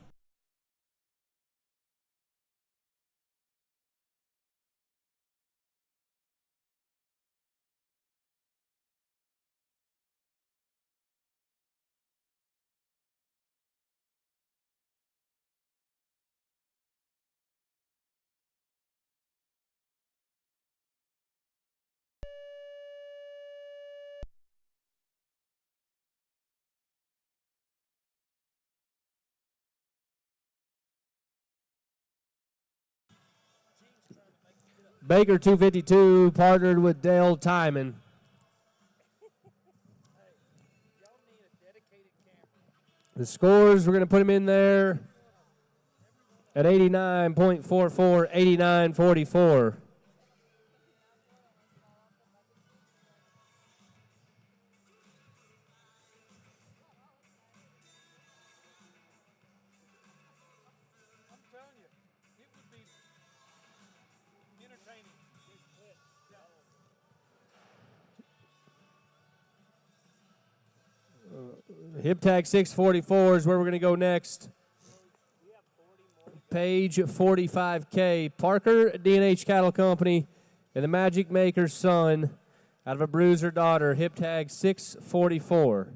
Baker 252 partnered with Dale Timon. The scores, we're going to put him in there at 89.44, 89.44. Hip tag 644 is where we're going to go next. Page 45K. Parker, DNH Cattle Company, and the Magic Maker's son out of a bruiser daughter. Hip tag 644.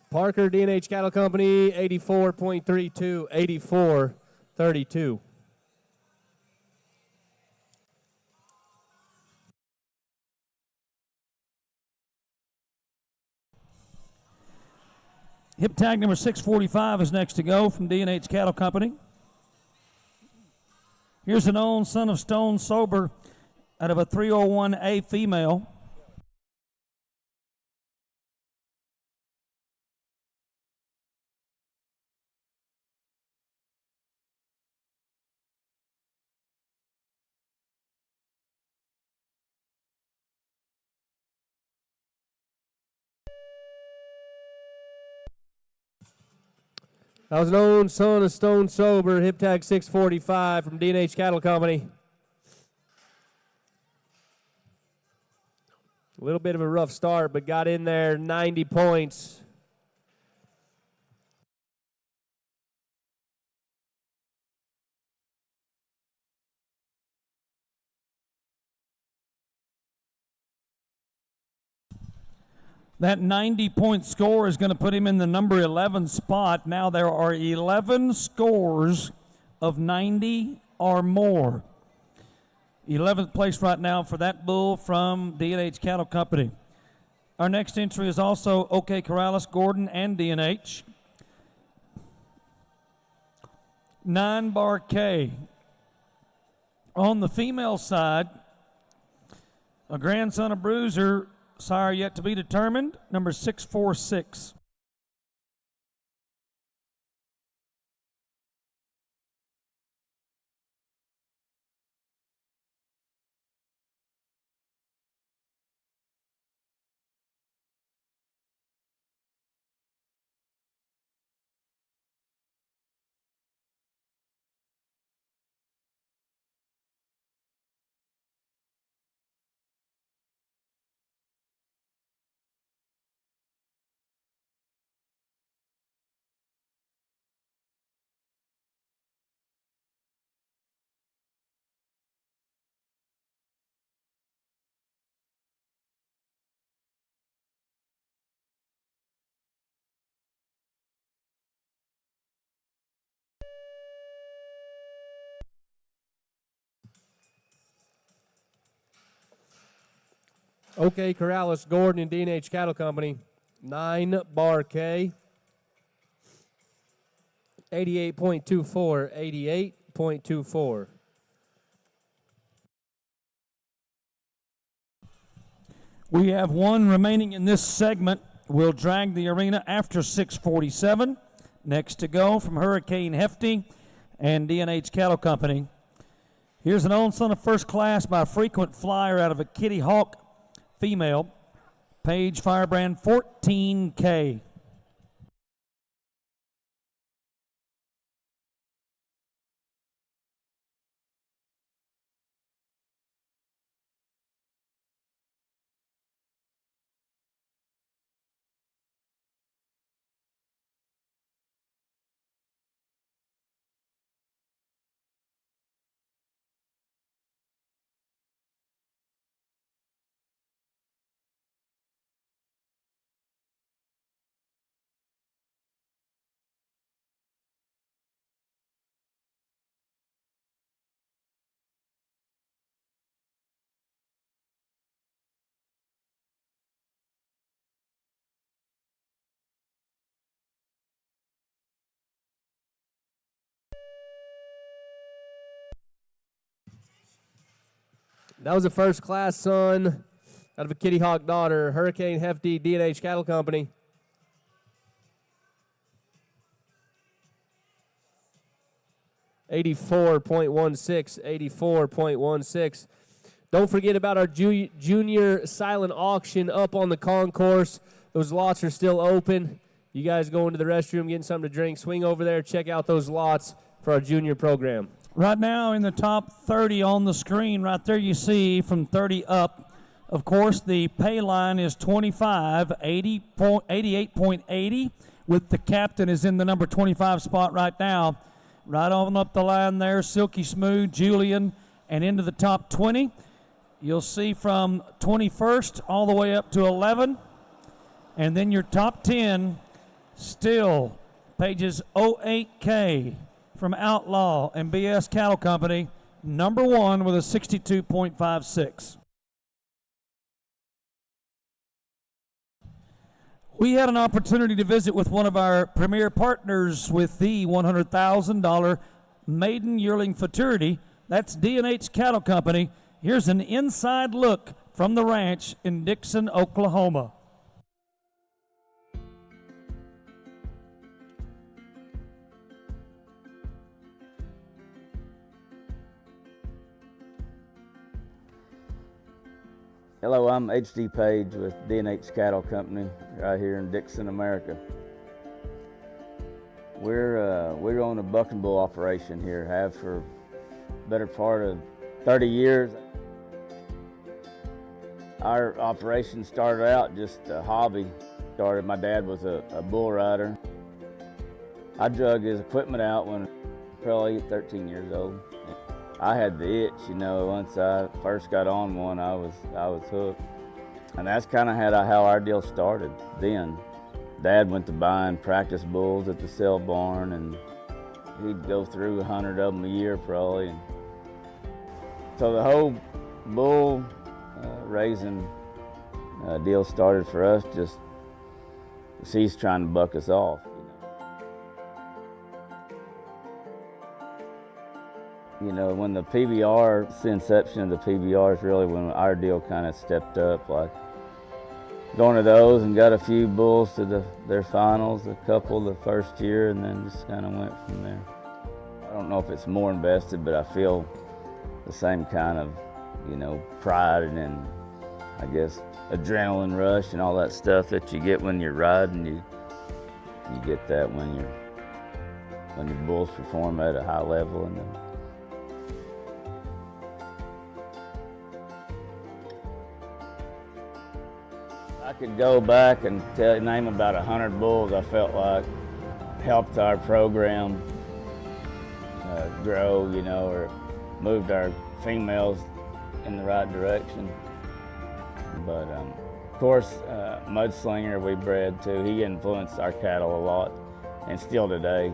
Parker, DNH Cattle Company, 84.32, 84.32. Hip tag number 645 is next to go from DNH Cattle Company. Here's an own son of Stone Sober out of a 301A female. That was an own son of Stone Sober, hip tag 645 from DNH Cattle Company. A little bit of a rough start, but got in there 90 points. That 90-point score is going to put him in the number 11 spot. Now there are 11 scores of 90 or more. 11th place right now for that bull from DNH Cattle Company. Our next entry is also OK Corrales, Gordon, and DNH. 9 Bar K. On the female side, a grandson of Bruiser, sire yet to be determined, number 646. OK Corrales, Gordon, and DNH Cattle Company. 9 Bar K. 88.24, 88.24. We have one remaining in this segment. We'll drag the arena after 6:47. Next to go from Hurricane Hefty and DNH Cattle Company. Here's an own son of first class by a frequent flyer out of a Kitty Hawk female. Page Firebrand 14K. That was a first-class son out of a Kitty Hawk daughter, Hurricane Hefty, DNH Cattle Company. $84.16. Don't forget about our junior silent auction up on the concourse. Those lots are still open. You guys go into the restroom, getting something to drink, swing over there, check out those lots for our junior program. Right now in the top 30 on the screen, right there you see from 30 up. Of course, the pay line is 25, 88.80, with the captain is in the number 25 spot right now. Right on up the line there, Silky Smooth, Julian, and into the top 20. You'll see from 21st all the way up to 11. And then your top 10, still pages 08K. From Outlaw and BS Cattle Company, number 1 with a 62.56. We had an opportunity to visit with one of our premier partners with the $100,000 maiden yearling futurity. That's DNH Cattle Company. Here's an inside look from the ranch in Dixon, Oklahoma. Hello, I'm H.D. Page with DNH Cattle Company right here in Dixon, America. We're on a buck and bull operation here, have for the better part of 30 years. Our operation started out just a hobby. My dad was a bull rider. I drug his equipment out when probably 13 years old. I had the itch, you know. Once I first got on one, I was hooked. And that's kind of how our deal started then. Dad went to buying practice bulls at the sale barn, and he'd go through 100 of them a year probably. And so the whole bull raising deal started for us just because he's trying to buck us off. You know, when the PBR, the inception of the PBR is really when our deal kind of stepped up, like going to those and got a few bulls to their finals, a couple the first year, and then just kind of went from there. I don't know if it's more invested, but I feel the same kind of, you know, pride and I guess adrenaline rush and all that stuff that you get when you're riding. You get that when your bulls perform at a high level. And I could go back and name about 100 bulls I felt like helped our program grow, you know, or moved our females in the right direction. But of course, Mudslinger we bred too. He influenced our cattle a lot, and still today.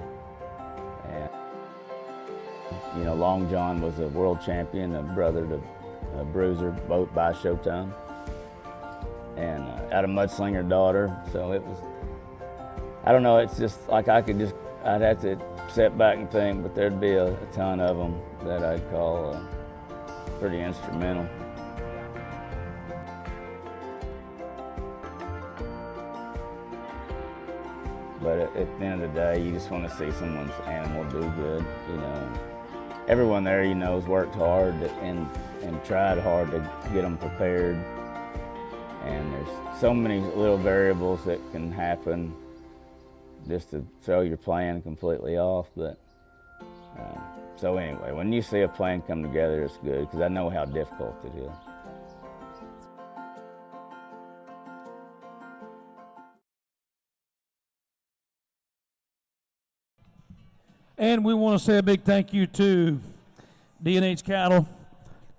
And you know, Long John was a world champion, a brother to Bruiser, both by Showtime. And had a Mudslinger daughter, so it was, I don't know, it's just like I'd have to sit back and think, but there'd be a ton of them that I'd call pretty instrumental. But at the end of the day, you just want to see someone's animal do good, you know. Everyone there, you know, has worked hard and tried hard to get them prepared. And there's so many little variables that can happen just to throw your plan completely off. But so anyway, when you see a plan come together, it's good, because I know how difficult it is. And we want to say a big thank you to DNH Cattle,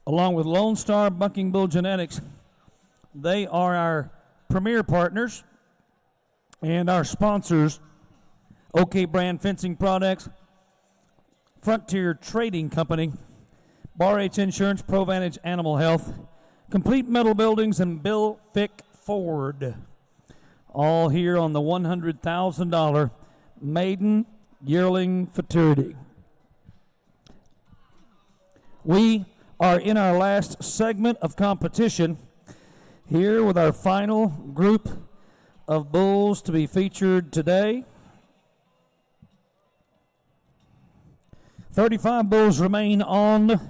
along with Lone Star Bucking Bull Genetics. They are our premier partners and our sponsors. OK Brand Fencing Products, Frontier Trading Company, Bar H Insurance, ProVantage Animal Health, Complete Metal Buildings, and Bill Fick Ford. All here on the $100,000 maiden yearling futurity. We are in our last segment of competition here with our final group of bulls to be featured today. 35 bulls remain on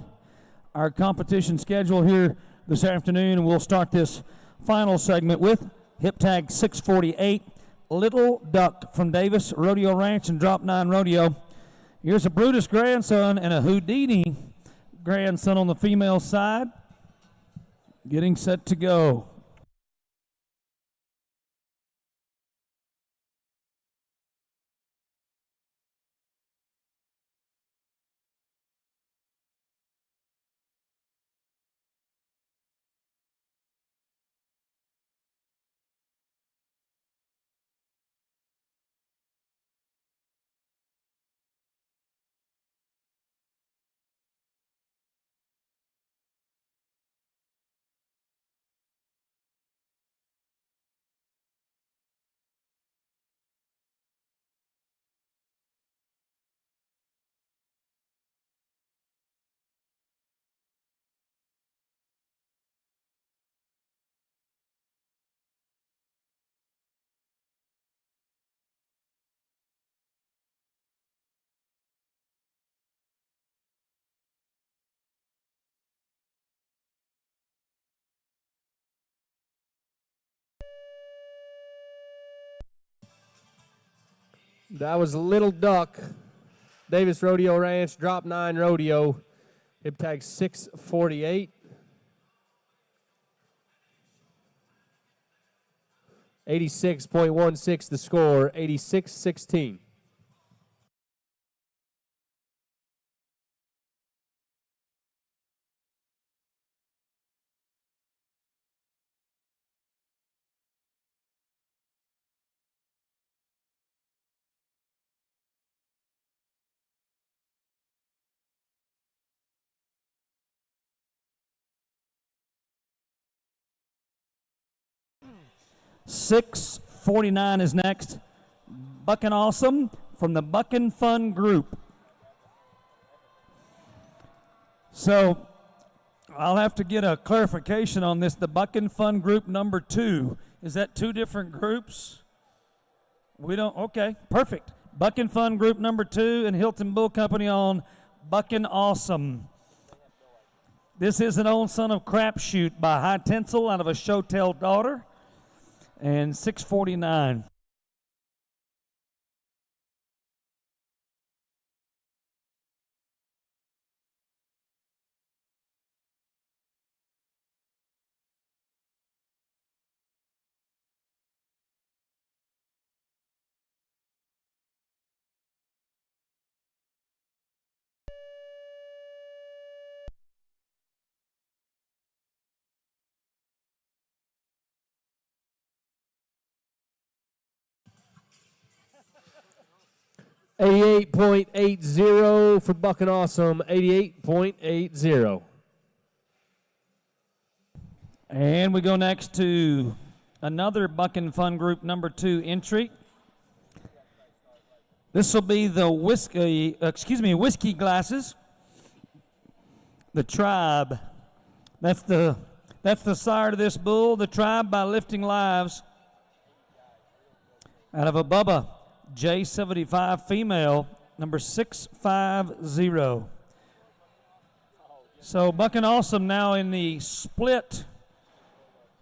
our competition schedule here this afternoon, and we'll start this final segment with hip tag 648, Little Duck from Davis Rodeo Ranch and Drop 9 Rodeo. Here's a Brutus grandson and a Houdini grandson on the female side, getting set to go. That was Little Duck, Davis Rodeo Ranch, Drop 9 Rodeo, hip tag 648. 86.16 the score, 86-16. $649 is next. Buckin' Awesome from the Buckin' Fun Group. So I'll have to get a clarification on this. The Buckin' Fun Group number 2. Is that 2 different groups? We don't, okay, perfect. Buckin' Fun Group number 2 and Hilton Bull Company on Buckin' Awesome. This is an old son of Crapshoot by High Tinsel out of a Showtail daughter. And 649. $88.80 for Buckin' Awesome, 88.80. And we go next to another Buckin' Fun Group number 2 entry. This will be the whiskey glasses. The Tribe. That's the sire to this bull. The Tribe by Lifting Lives. Out of a Bubba J75 female, number 650. So Bucking Awesome now in the split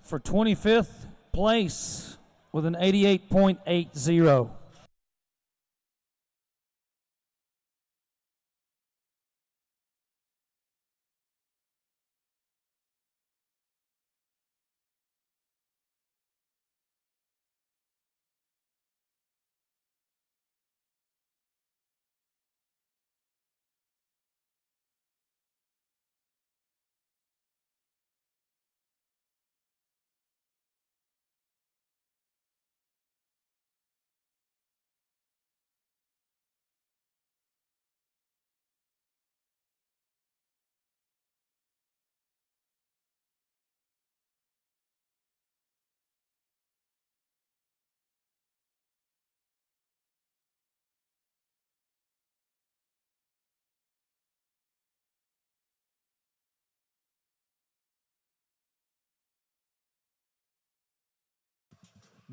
for 25th place with an 88.80.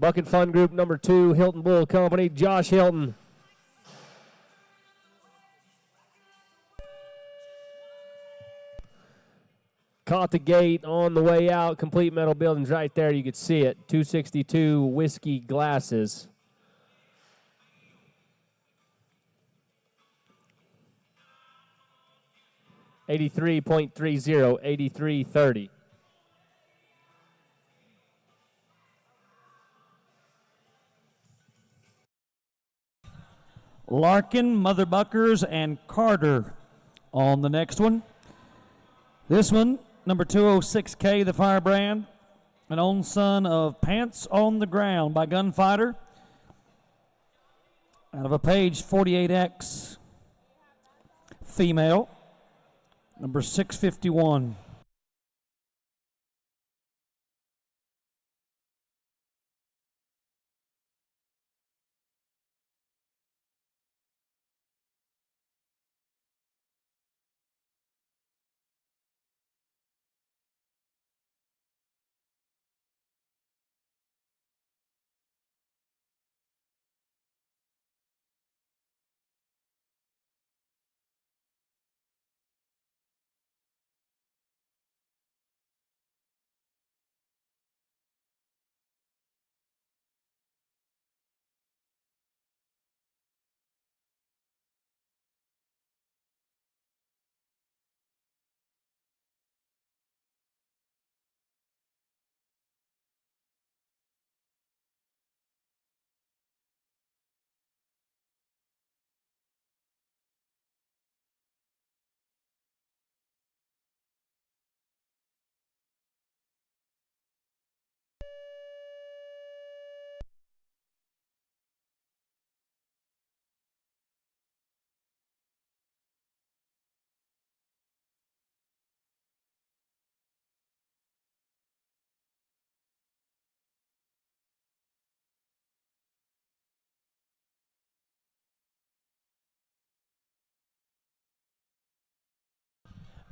Bucking Fun Group number 2, Hilton Bull Company, Josh Hilton. Caught the gate on the way out. Complete Metal Buildings right there. You could see it. 262 Whiskey Glasses. .30, 83.30. Larkin, Mother Buckers, and Carter on the next one. This one, number 206K, the Firebrand, an own son of Pants on the Ground by Gunfighter, out of a Page 48X female, number 651.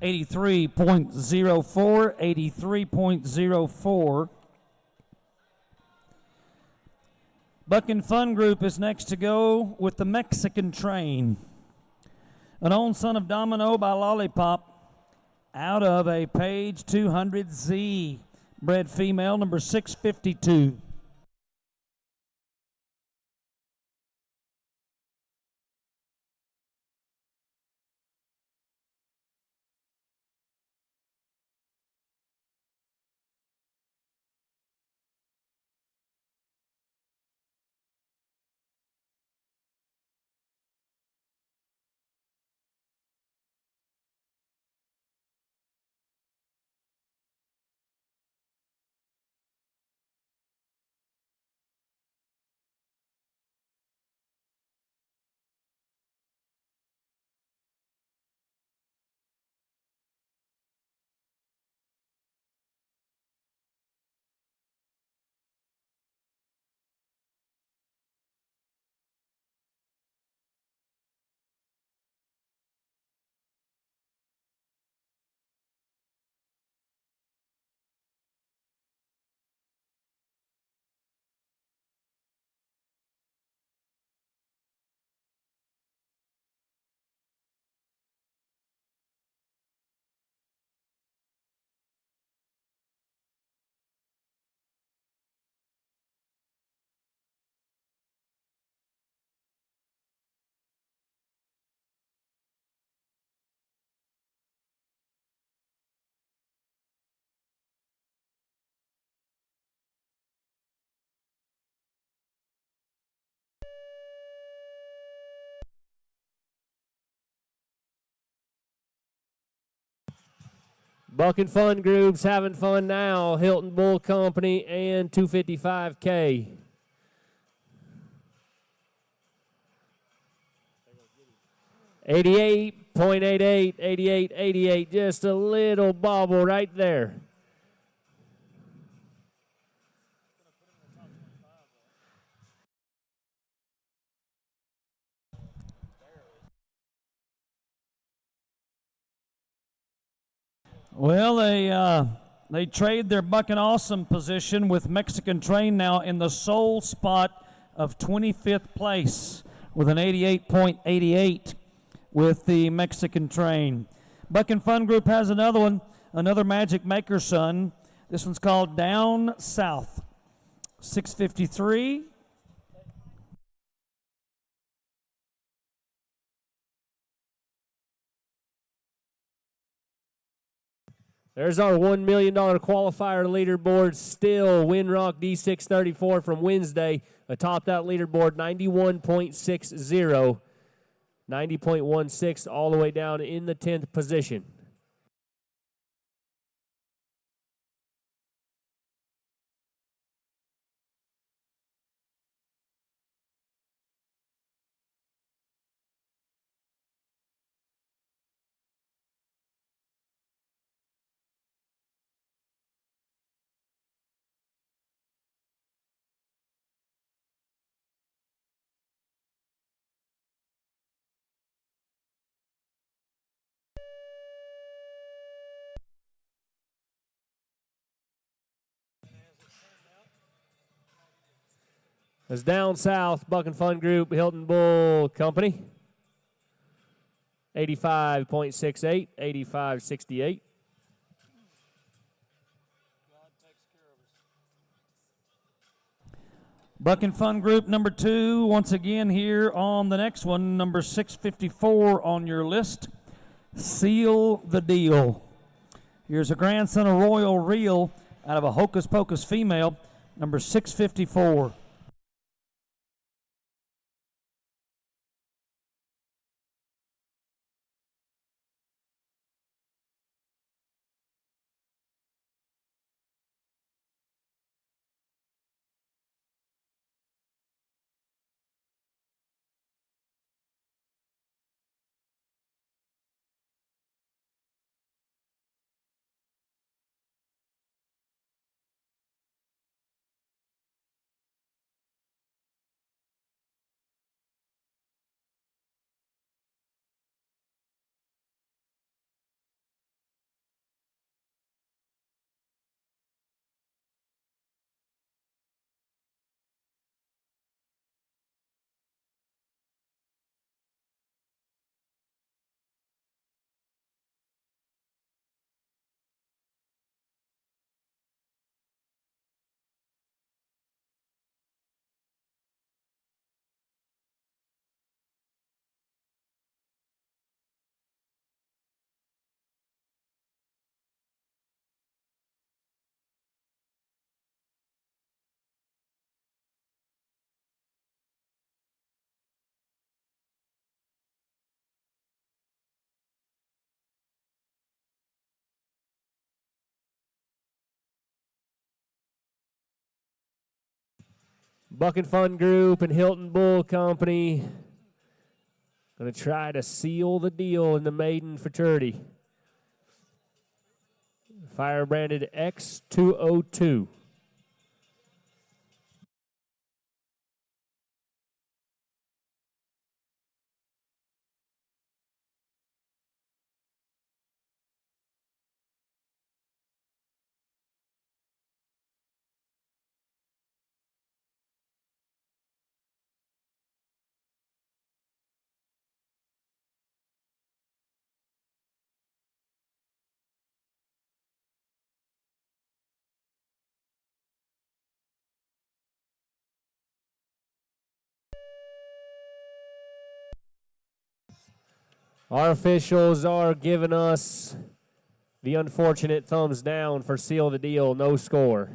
.04, 83.04. Bucking Fun Group is next to go with the Mexican Train, an own son of Domino by Lollipop, out of a Page 200Z, bred female, number 652. Buck and Fun Groups having fun now. Hilton Bull Company and 255K. .88, 88, just a little bobble right there. Well, they trade their Buck and Awesome position with Mexican Train now in the sole spot of 25th place with an 88.88 with the Mexican Train. Buck and Fun Group has another one, another Magic Maker son. This one's called Down South. 653. There's our $1 million qualifier leaderboard still. Windrock D634 from Wednesday atop that leaderboard, 91.60. 90.16 all the way down in the 10th position. As Down South, Buck and Fun Group, Hilton Bull Company. 85.68, 85.68. Buck and Fun Group number 2, once again here on the next one, number 654 on your list. Seal the Deal. Here's a grandson of Royal Reel out of a Hocus Pocus female, number 654. Buck and Fun Group and Hilton Bull Company going to try to seal the deal in the maiden fraternity. Fire branded X202. Our officials are giving us the unfortunate thumbs down for seal the deal, no score.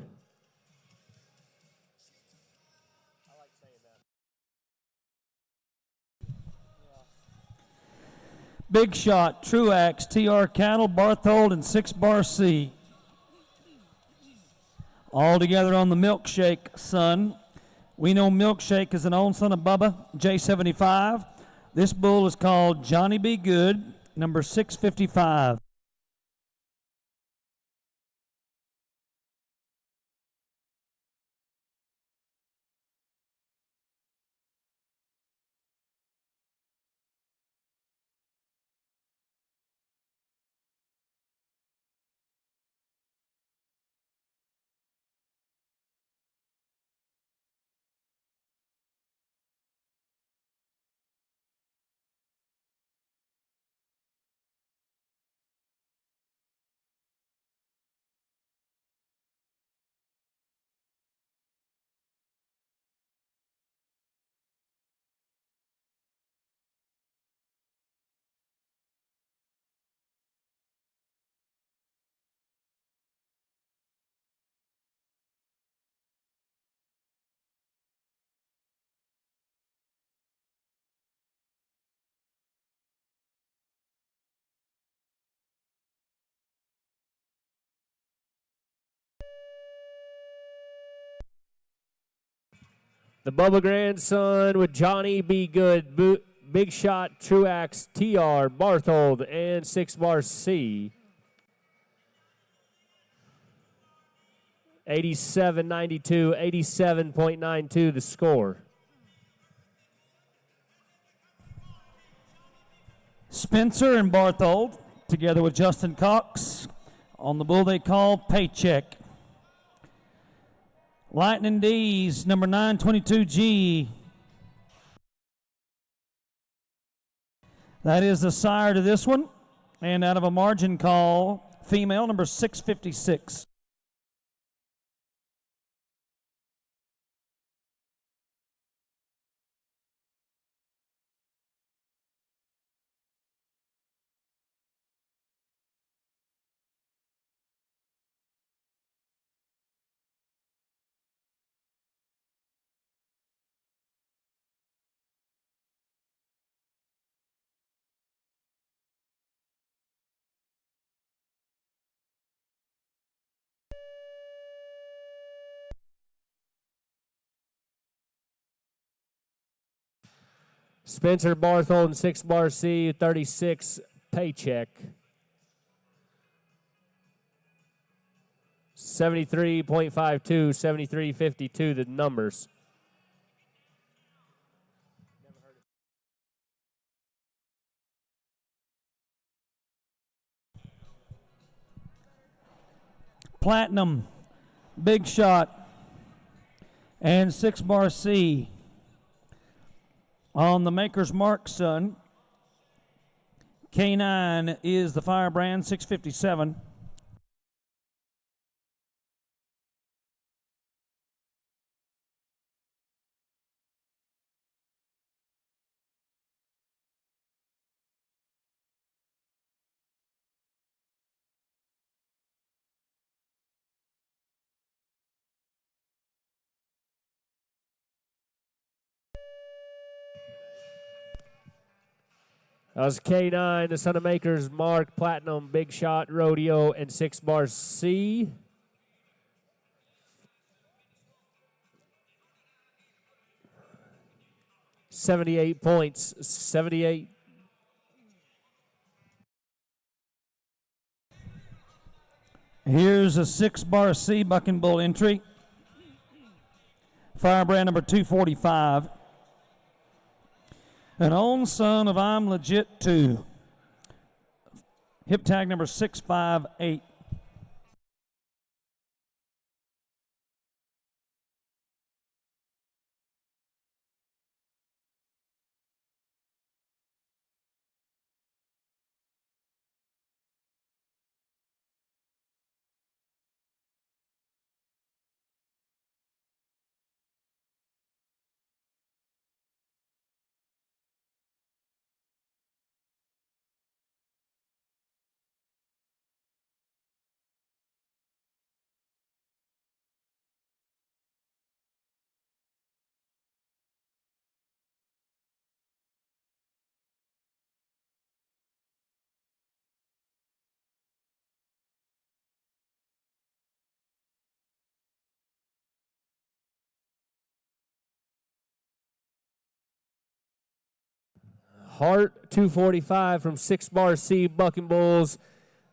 Big Shot, Truax, TR Cattle, Barthold, and 6-Bar C. All together on the Milkshake son. We know Milkshake is an own son of Bubba, J75. This bull is called Johnny Be Good, number 655. The Bubba grandson with Johnny Be Good, Big Shot, Truax, TR, Barthold, and 6-Bar C. 87.92, 87.92 the score. Spencer and Barthold, together with Justin Cox, on the bull they call Paycheck. Lightning D's, number 922G. That is the sire to this one. And out of a margin call, female, number 656. Spencer Barthold and 6-Bar C, 36 Paycheck. 73.52, 73.52 the numbers. Platinum, Big Shot, and 6-Bar C. On the Maker's Mark, son, K9 is the Firebrand, 657. That was K9, the son of Maker's Mark, Platinum, Big Shot, Rodeo, and 6-Bar C. $78 points, 78. Here's a 6-Bar C Bucking Bull entry. Firebrand number 245. An own son of I'm Legit 2. Hip tag number 658. Hart 245 from 6 Bar C Bucking Bulls,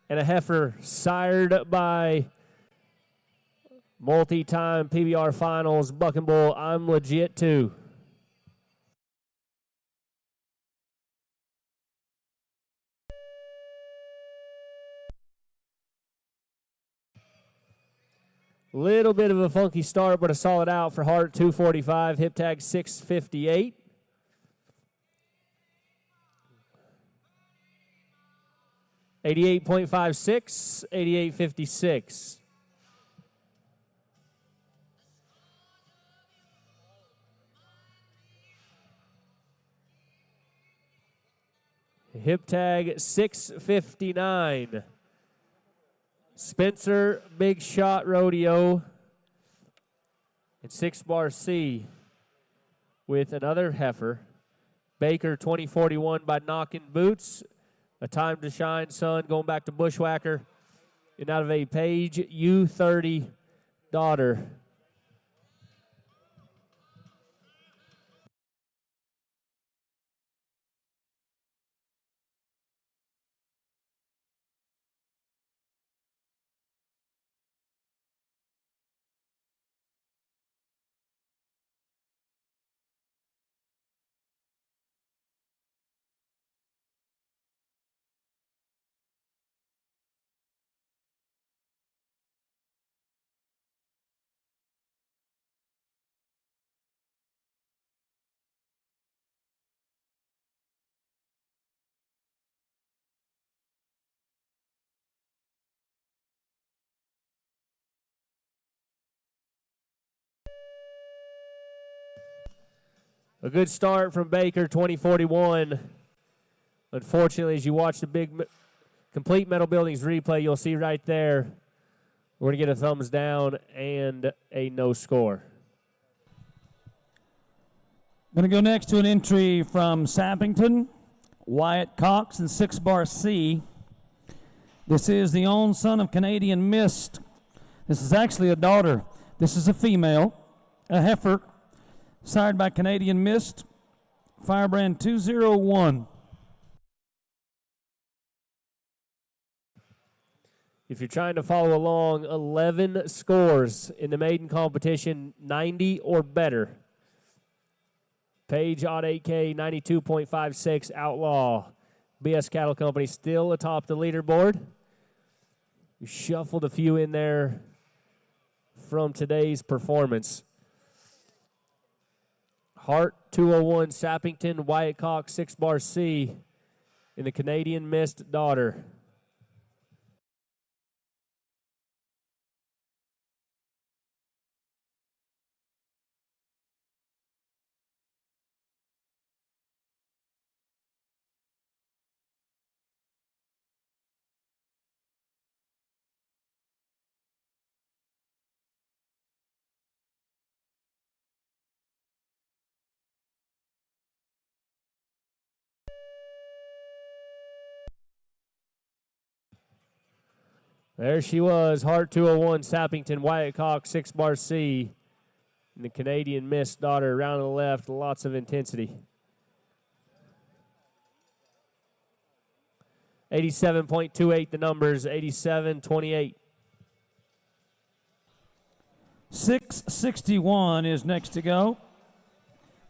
and a heifer sired by multi-time PBR Finals Bucking Bull I'm Legit Too. Little bit of a funky start, but a solid out for Hart 245, hip tag 658. $88.56, $88.56. Hip tag 659. Spencer Big Shot Rodeo and 6 Bar C with another heifer. Baker 2041 by Knockin' Boots. A Time to Shine son going back to Bushwhacker. And out of a Page U30 daughter. A good start from Baker, 2041. Unfortunately, as you watch the big complete Metal Buildings replay, you'll see right there, we're going to get a thumbs down and a no score. Going to go next to an entry from Sappington, Wyatt Cox and 6 Bar C. This is the own son of Canadian Mist. This is actually a daughter. This is a female, a heifer, sired by Canadian Mist, Firebrand 201. If you're trying to follow along, 11 scores in the maiden competition, 90 or better. Page Odd 8K, 92.56, Outlaw. BS Cattle Company still atop the leaderboard. We shuffled a few in there from today's performance. Hart 201, Sappington, Wyatt Cox, 6 Bar C, and the Canadian Mist daughter. There she was, Hart 201, Sappington, Wyatt Cox, 6 Bar C, and the Canadian Mist daughter around to the left, lots of intensity. 87.28 the numbers, 87-28. 661 is next to go.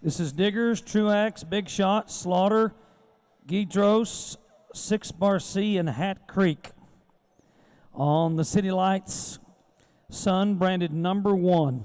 This is Diggers, Truax, Big Shot, Slaughter, Guidros, 6 Bar C, and Hat Creek. On the City Lights, Sun branded number 1.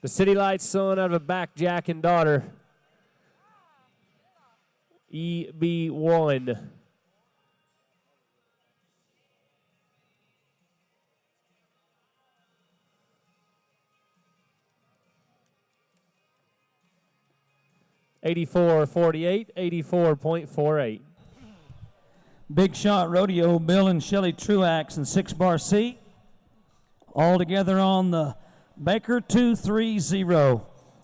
The City Lights son out of a back Jack and daughter. EB1. $84.48, 84.48. Big Shot Rodeo, Bill and Shelley Truax and 6-bar C. All together on the Baker 230.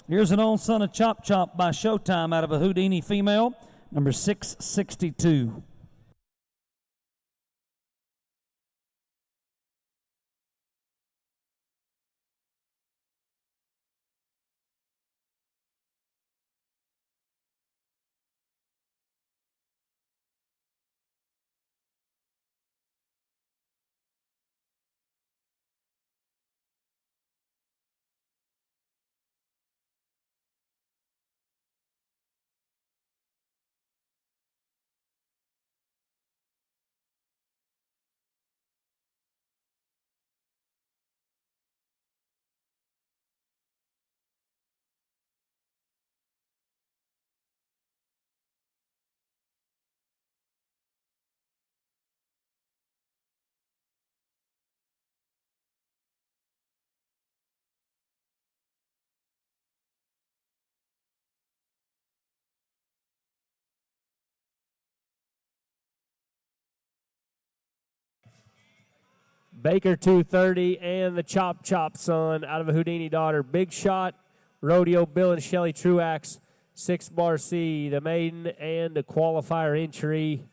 Here's an old son of Chop Chop by Showtime out of a Houdini female, number 662. Baker 230 and the Chop Chop son out of a Houdini daughter. Big Shot Rodeo, Bill and Shelley Truax, 6-bar C, the maiden and the qualifier entry.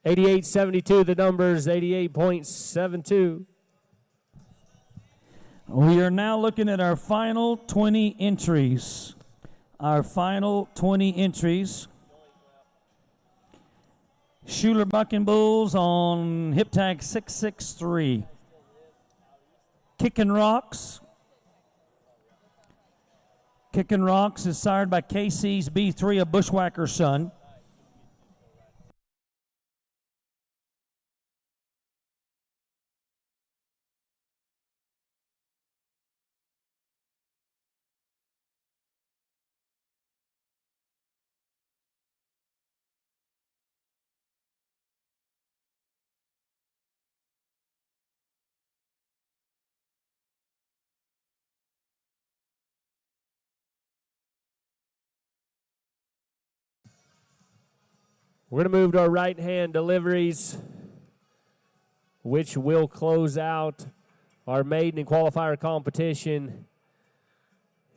$88.72, the numbers, 88.72. We are now looking at our final 20 entries. Our final 20 entries. Schuler Bucking Bulls on hip tag 663. Kickin' Rocks. Kickin' Rocks is sired by KC's B3, a bushwhacker son. We're going to move to our right-hand deliveries, which will close out our maiden and qualifier competition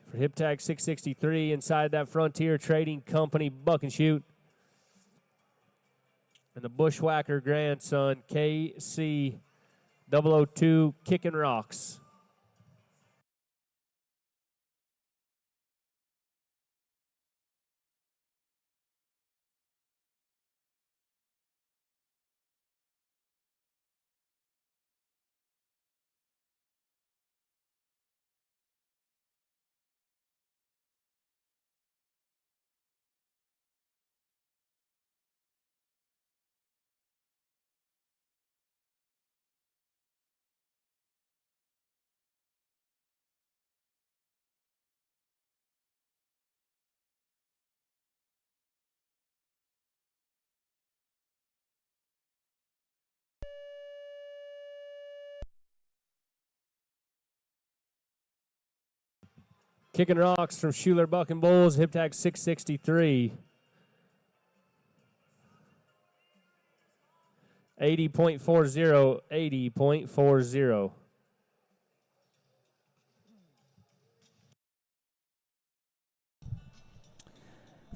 for hip tag 663 inside that Frontier Trading Company buck and shoot. And the Bushwhacker grandson, KC 002 Kickin' Rocks. Kicking Rocks from Schuler Bucking Bulls, hip tag 663. 80.40, 80.40.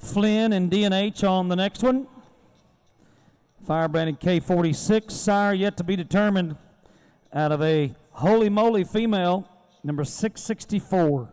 Flynn and DNH on the next one. Firebranded K46, sire yet to be determined, out of a Holy Moly female, number 664.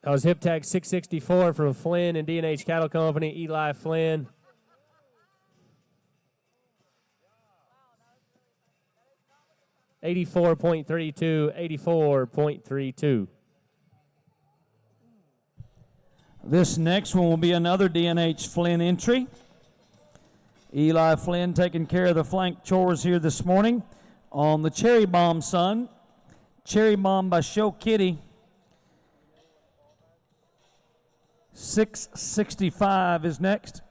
That was hip tag 664 from Flynn and DNH Cattle Company, Eli Flynn. $84.32, 84.32. This next one will be another DNH Flynn entry. Eli Flynn taking care of the flank chores here this morning on the Cherry Bomb Son. Cherry Bomb by Show Kitty. 665 is next.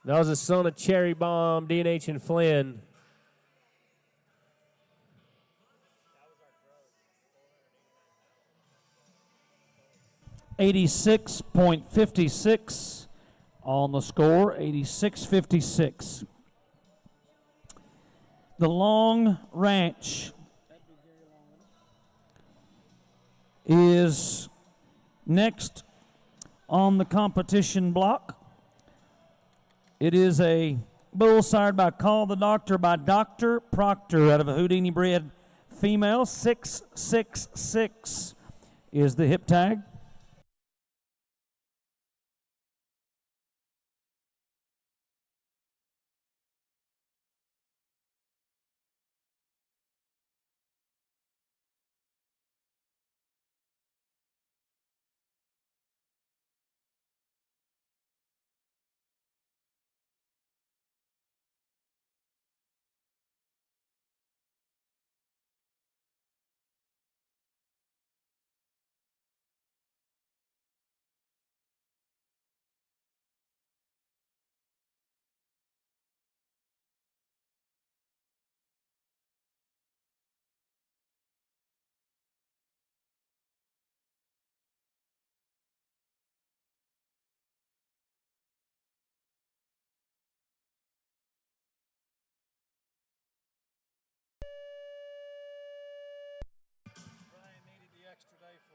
That was the son of Cherry Bomb, DNH and Flynn. $86.56 on the score, 86.56. The Long Ranch is next on the competition block. It is a bull sired by Call the Doctor by Dr. Proctor out of a Houdini bred female. 666 is the hip tag.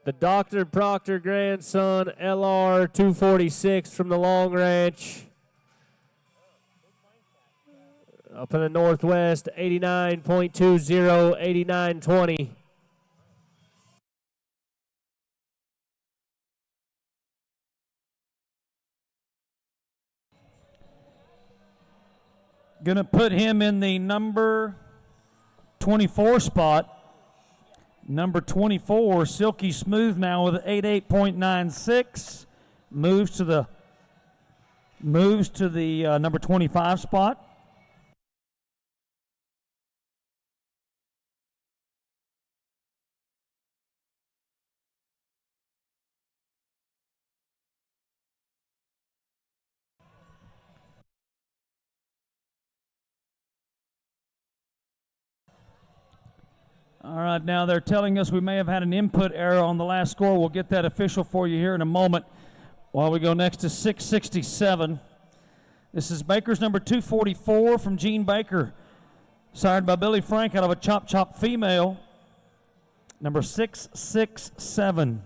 The Dr. Proctor grandson, LR 246 from the Long Ranch. Up in the Northwest, 89.20, 89.20. Gonna put him in the number 24 spot. Number 24, Silky Smooth now with 88.96. Moves to the number 25 spot. All right, now they're telling us we may have had an input error on the last score. We'll get that official for you here in a moment while we go next to 667. This is Baker's number 244 from Gene Baker, sired by Billy Frank out of a Chop Chop female, number 667.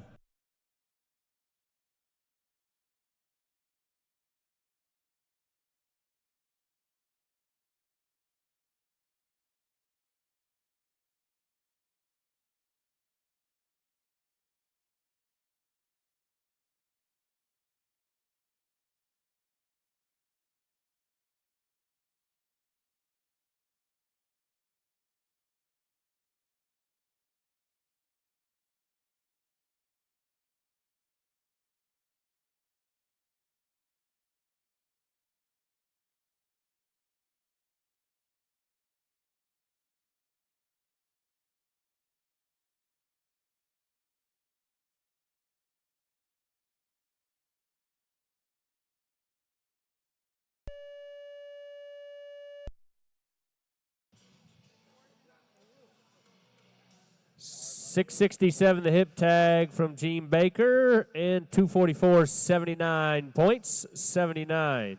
667 the hip tag from Gene Baker, and 244, 79 points, 79.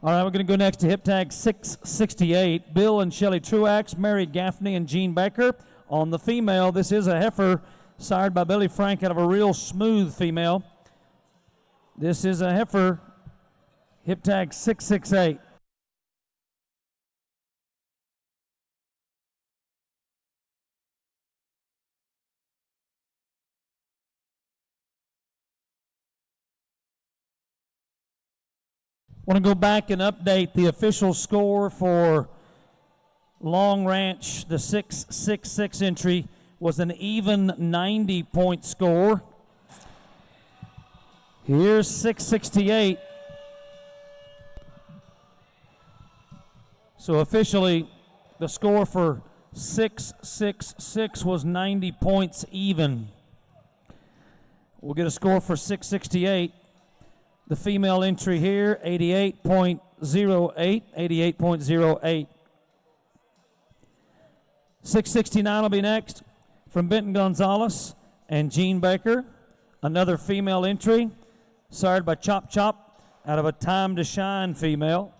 All right, we're going to go next to hip tag 668. Bill and Shelley Truax, Mary Gaffney, and Gene Baker. On the female, this is a heifer sired by Billy Frank out of a real smooth female. This is a heifer, hip tag 668. Want to go back and update the official score for Long Ranch. The 666 entry was an even 90-point score. Here's 668. So officially, the score for 666 was 90 points even. We'll get a score for 668. The female entry here, 88.08, 88.08. 669 will be next from Benton Gonzalez and Gene Baker. Another female entry, sired by Chop Chop out of a Time to Shine female.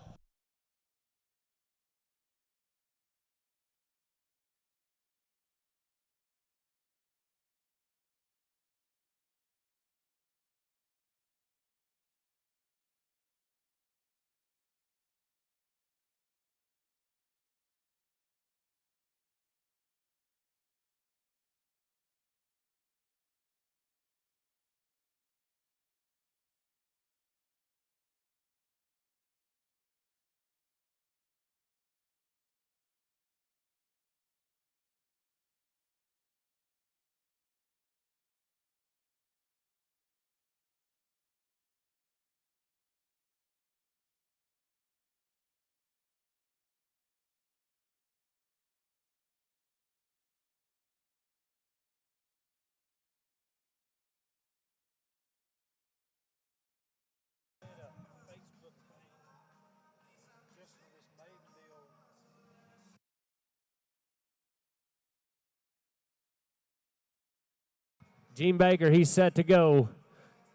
Gene Baker, he's set to go.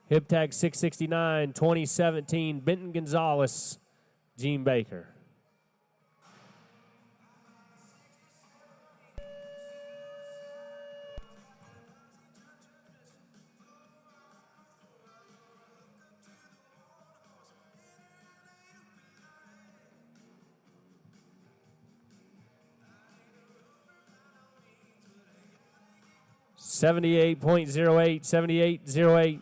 Hip tag 669, 2017, Benton Gonzalez, Gene Baker. .08, 78.08.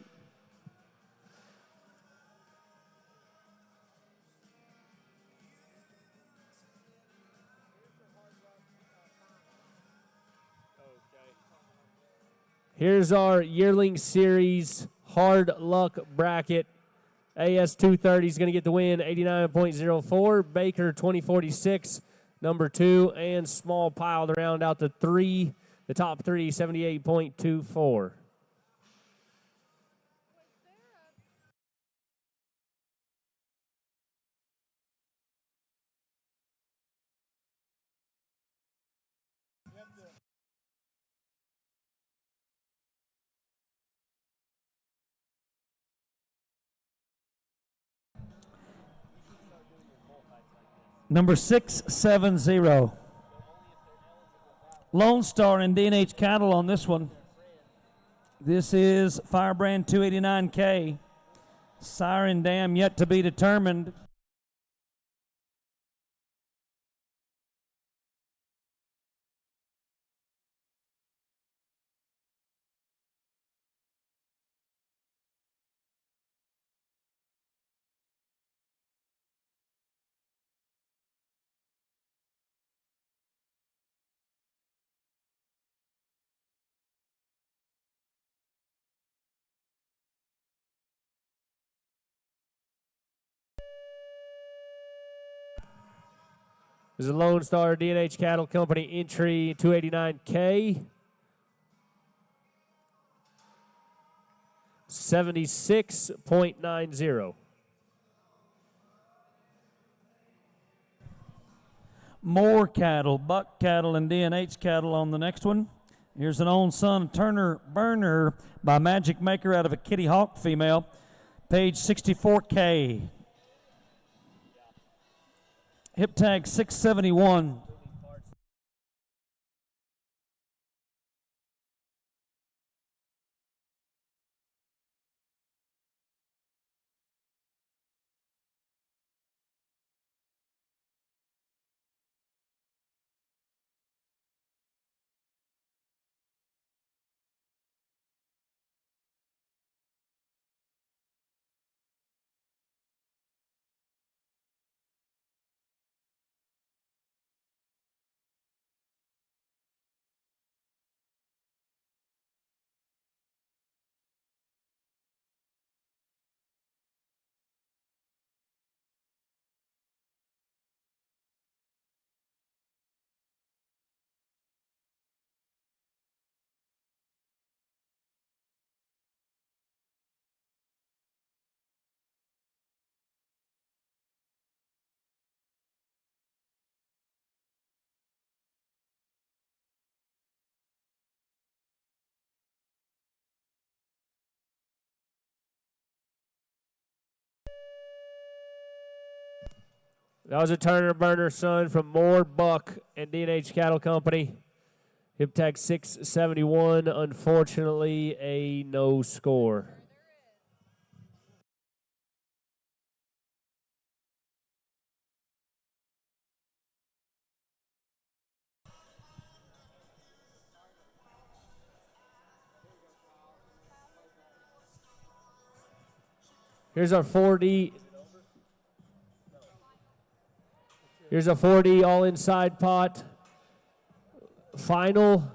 Here's our yearling series hard luck bracket. AS 230 is going to get the win, 89.04. Baker 2046, number 2, and Small Pile to round out the three. The top three, 78.24. Number 670. Lone Star and DNH Cattle on this one. This is Firebrand 289K. Siren Dam yet to be determined. There's a Lone Star DNH Cattle Company entry, 289K. 76.90. More cattle, buck cattle and DNH cattle on the next one. Here's an own son Turner Burner by Magic Maker out of a Kitty Hawk female. Page 64K. Hip tag 671. That was a Turner Burner son from Moore, Buck, and DNH Cattle Company. Hip tag 671. Unfortunately, a no score. Here's our 4D. Here's a 4D all inside pot. Final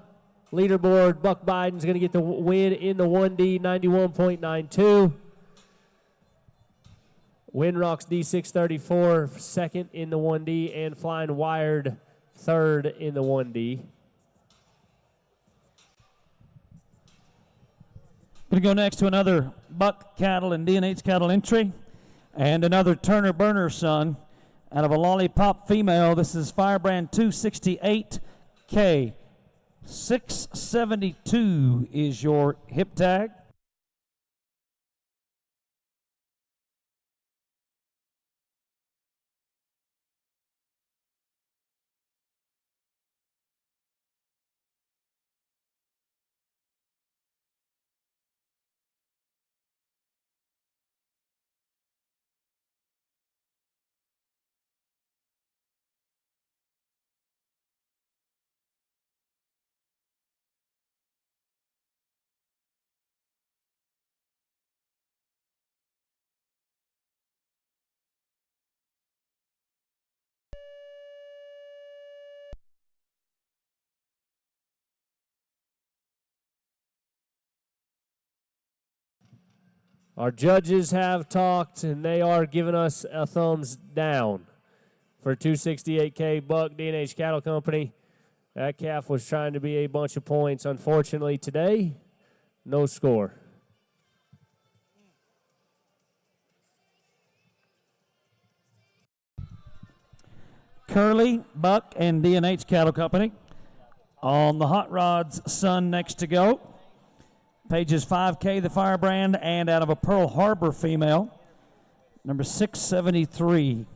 leaderboard. Buck Biden's going to get the win in the 1D, 91.92. Winrock's D634, second in the 1D, and Flying Wired, third in the 1D. Going to go next to another buck cattle and DNH cattle entry, and another Turner Burner son out of a lollipop female. This is Firebrand 268K. 672 is your hip tag. Our judges have talked, and they are giving us a thumbs down for 268K Buck, DNH Cattle Company. That calf was trying to be a bunch of points. Unfortunately, today, no score. Curly, Buck, and DNH Cattle Company. On the Hot Rods, son next to go. Pages 5K, the Firebrand, and out of a Pearl Harbor female, number 673.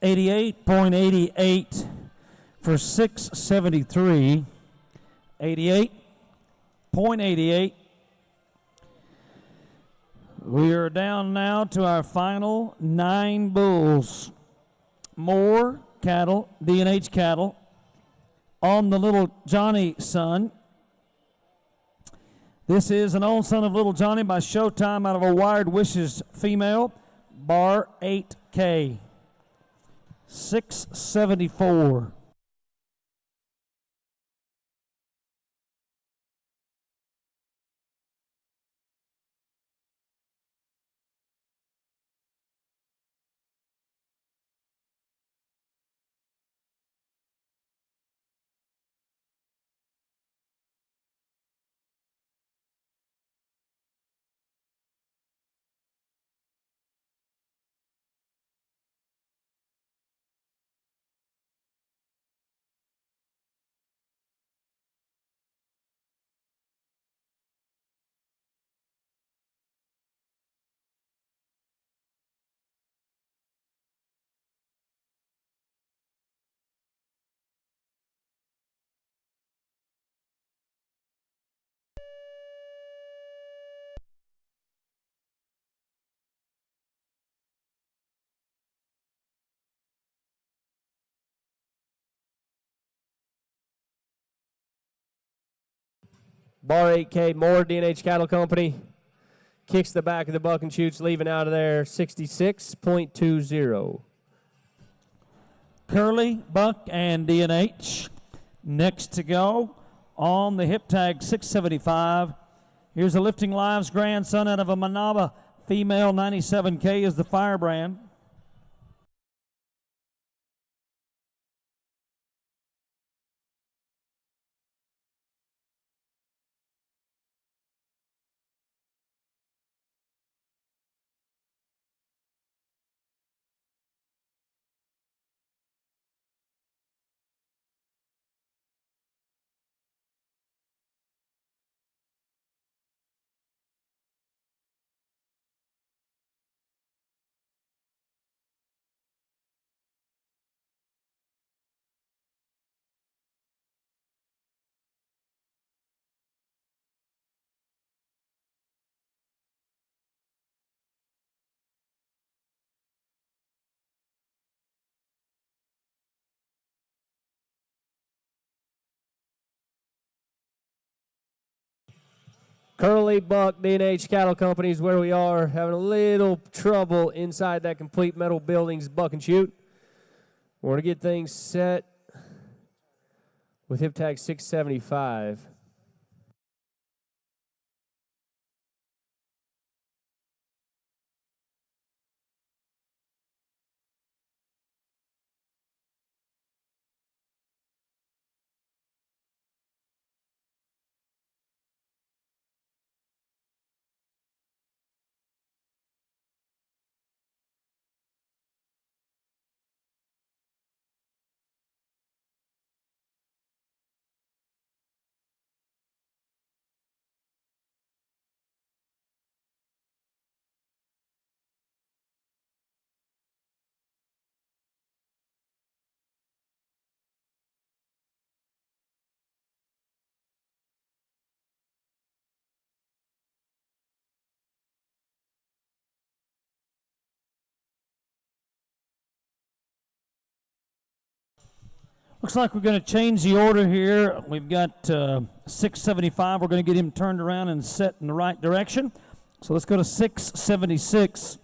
88.88 for 673. 88.88. We are down now to our final 9 bulls. More cattle, DNH cattle, on the Little Johnny son. This is an old son of Little Johnny by Showtime out of a Wired Wishes female, bar 8K. 674. Bar 8K, more DNH Cattle Company. Kicks the back of the buck and shoots, leaving out of there 66.20. Curly, Buck, and DNH. Next to go on the hip tag 675. Here's a Lifting Lives grandson out of a Manaba female. 97K is the firebrand. Curly, Buck, DNH Cattle Company is where we are. Having a little trouble inside that complete metal building's buck and shoot. We're going to get things set with hip tag 675. Looks like we're going to change the order here. We've got 675. We're going to get him turned around and set in the right direction. So let's go to 676.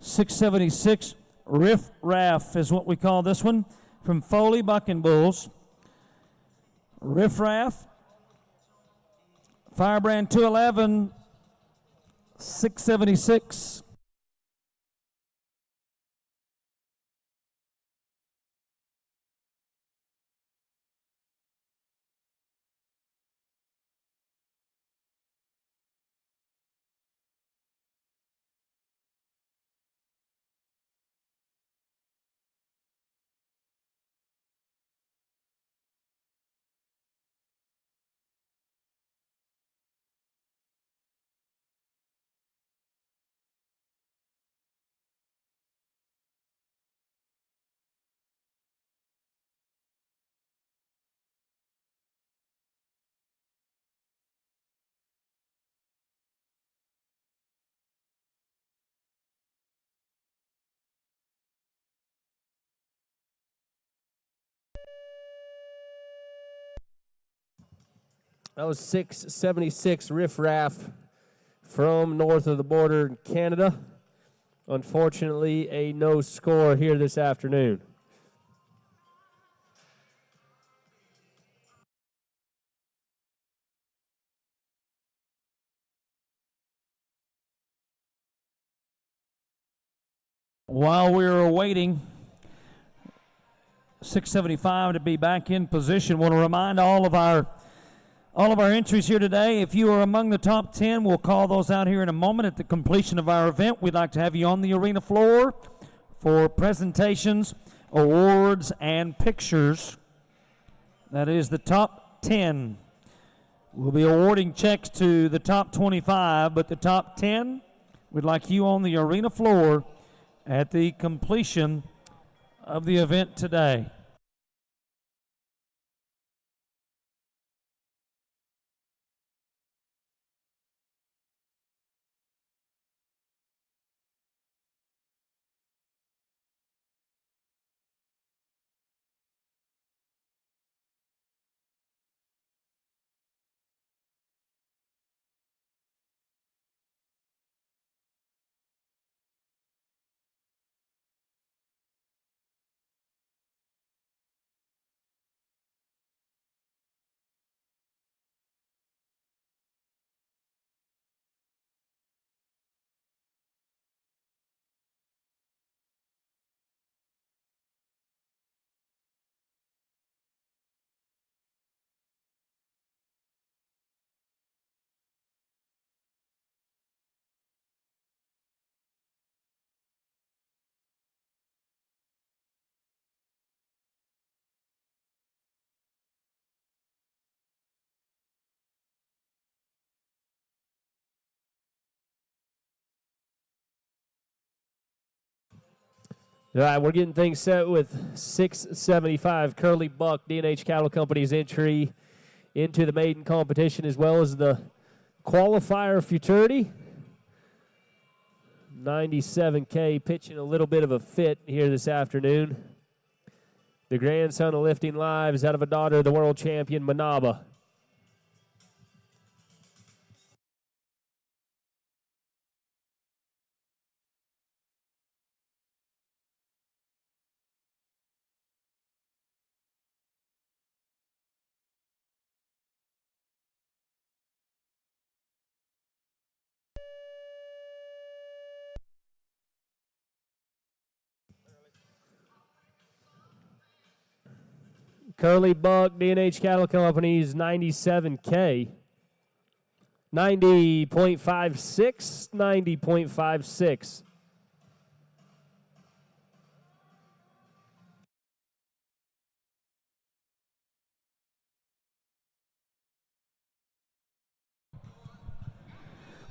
676, Riff Raff is what we call this one, from Foley Bucking Bulls. Riff Raff, Firebrand 211, 676. That was 676 Riff Raff from north of the border in Canada. Unfortunately, a no score here this afternoon. While we were waiting, 675 to be back in position. Want to remind all of our entries here today. If you are among the top 10, we'll call those out here in a moment at the completion of our event. We'd like to have you on the arena floor for presentations, awards, and pictures. That is the top 10. We'll be awarding checks to the top 25, but the top 10, we'd like you on the arena floor at the completion of the event today. All right, we're getting things set with 675 Curly Buck, DNH Cattle Company's entry into the maiden competition, as well as the qualifier futurity. 97K pitching a little bit of a fit here this afternoon. The grandson of lifting lives out of a daughter of the world champion, Manaba. Curly Buck, DNH Cattle Company's 97K. 90.56, 90.56.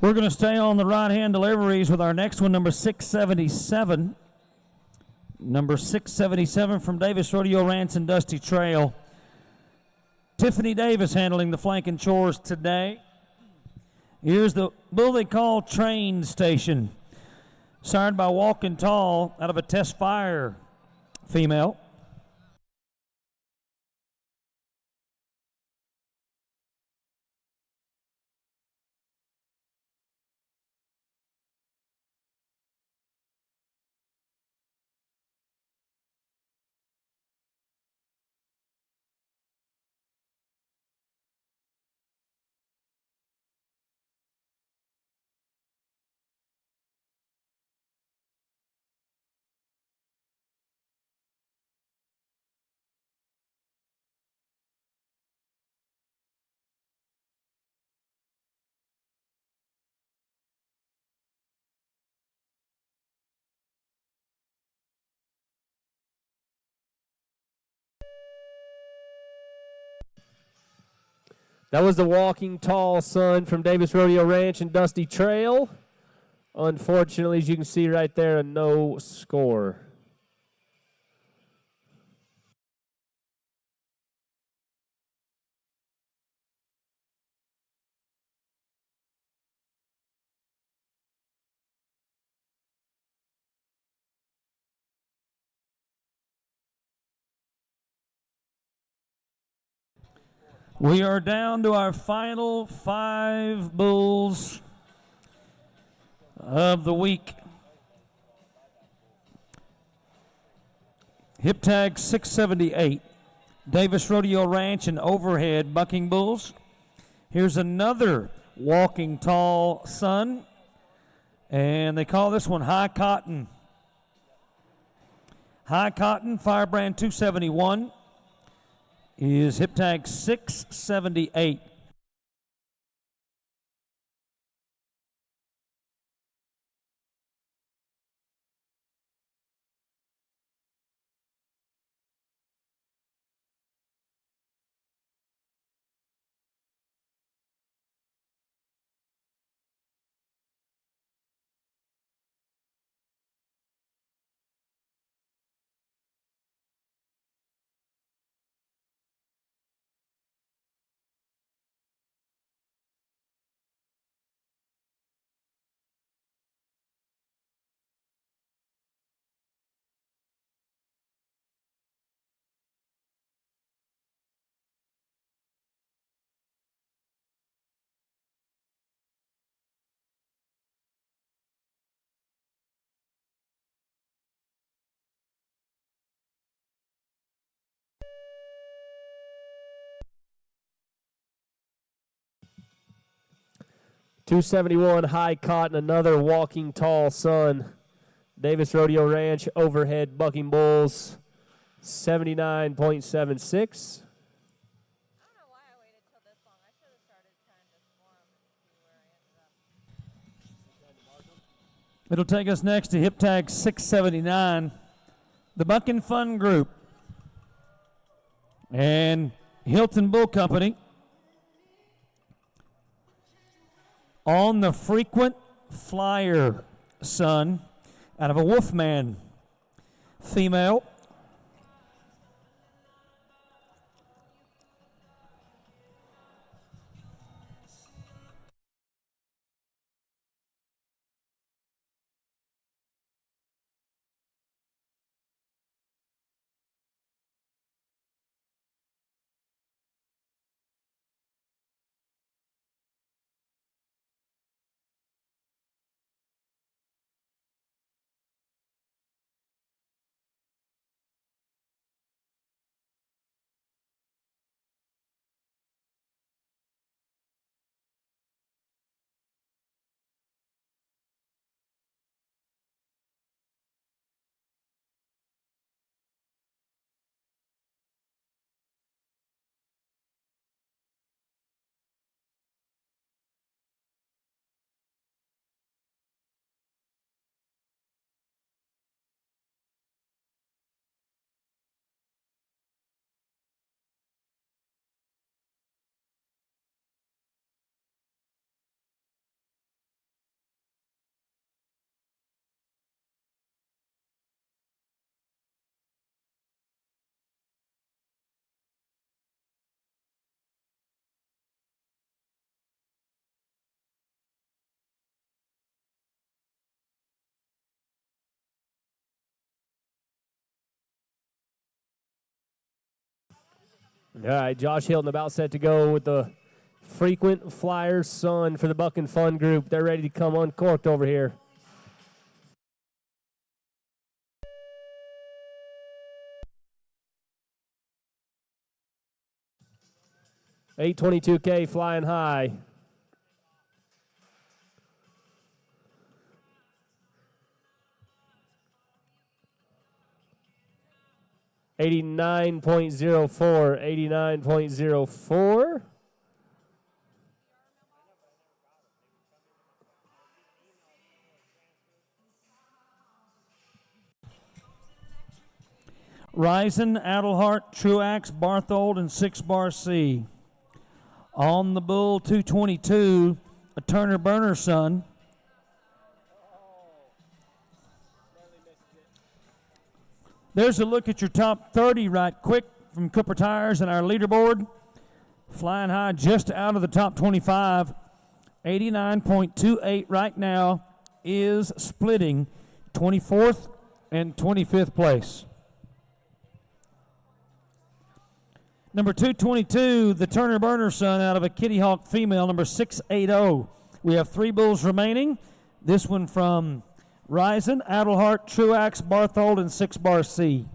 We're going to stay on the right-hand deliveries with our next one, number 677. Number 677 from Davis Rodeo Ranch and Dusty Trail. Tiffany Davis handling the flanking chores today. Here's the bull they call Train Station, sired by Walking Tall out of a Test Fire female. That was the Walking Tall son from Davis Rodeo Ranch and Dusty Trail. Unfortunately, as you can see right there, a no score. We are down to our final 5 bulls of the week. Hip tag 678, Davis Rodeo Ranch and Overhead Bucking Bulls. Here's another walking tall son, and they call this one High Cotton. High Cotton, Firebrand 271, is hip tag 678. $271 High Cotton, another walking tall son. Davis Rodeo Ranch, Overhead Bucking Bulls, 79.76. It'll take us next to hip tag 679, the Bucking Fun Group and Hilton Bull Company. On the Frequent Flyer son out of a Wolfman female. All right, Josh Hilton about set to go with the Frequent Flyer son for the Bucking Fun Group. They're ready to come uncorked over here. $822K flying high. $89.04. Risen, Adelhart, Truax, Barthold, and 6-bar C. On the bull, 222, a Turner Burner son. There's a look at your top 30 right quick from Cooper Tires and our leaderboard. Flying high just out of the top 25. 89.28 right now is splitting 24th and 25th place. Number 222, the Turner Burner son out of a Kitty Hawk female, number 680. We have 3 bulls remaining. This one from Risen, Adelhart, Truax, Barthold, and 6 Bar C.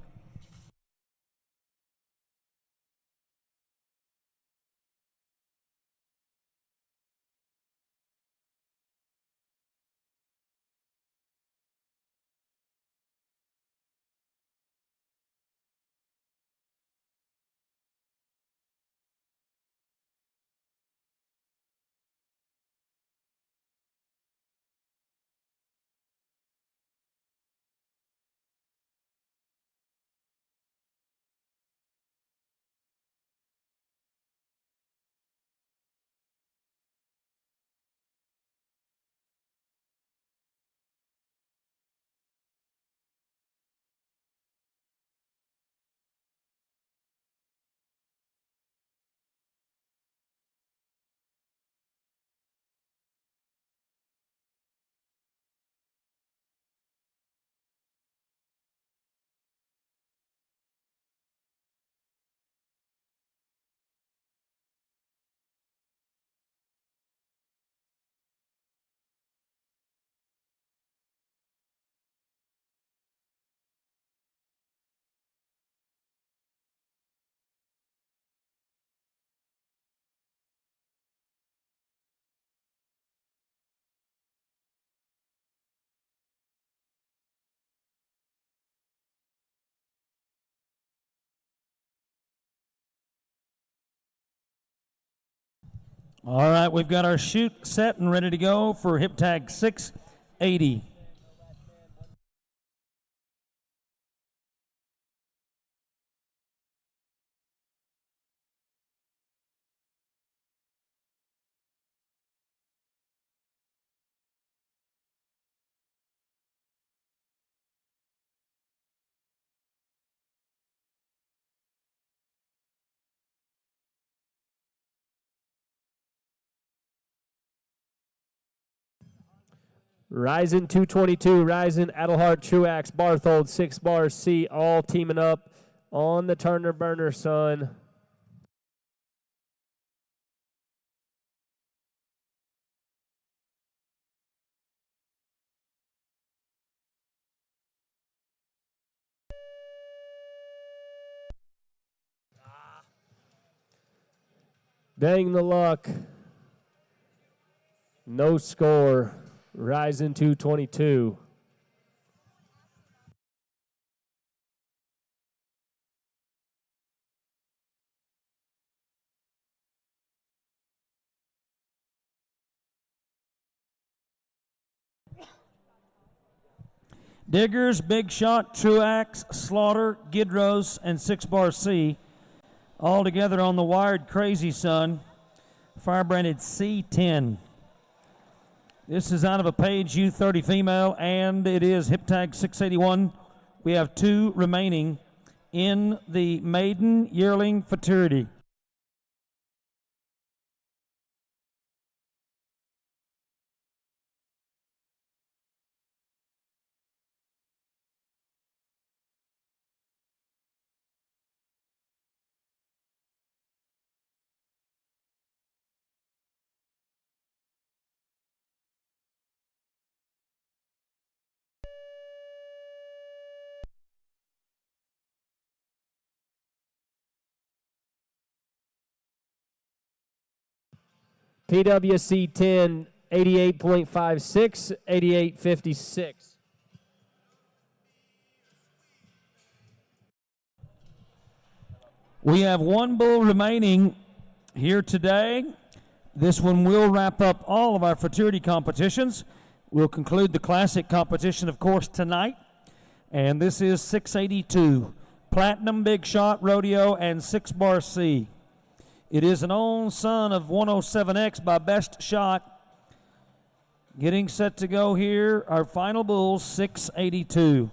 All right, we've got our chute set and ready to go for hip tag 680. Risen 222, Risen, Adelhart, Truax, Barthold, 6 Bar C, all teaming up on the Turner Burner son. Dang the luck. No score. Risen 222. Diggers, Big Shot, Truax, Slaughter, Gidros, and 6 Bar C, all together on the wired Crazy Son, fire-branded C10. This is out of a Page U30 female, and it is hip tag 681. We have 2 remaining in the maiden yearling futurity. PWC 10, 88.56, 88.56. We have 1 bull remaining here today. This one will wrap up all of our futurity competitions. We'll conclude the classic competition, of course, tonight. And this is 682, Platinum, Big Shot, Rodeo, and 6 Bar C. It is an own son of 107X by Best Shot. Getting set to go here, our final bulls, 682.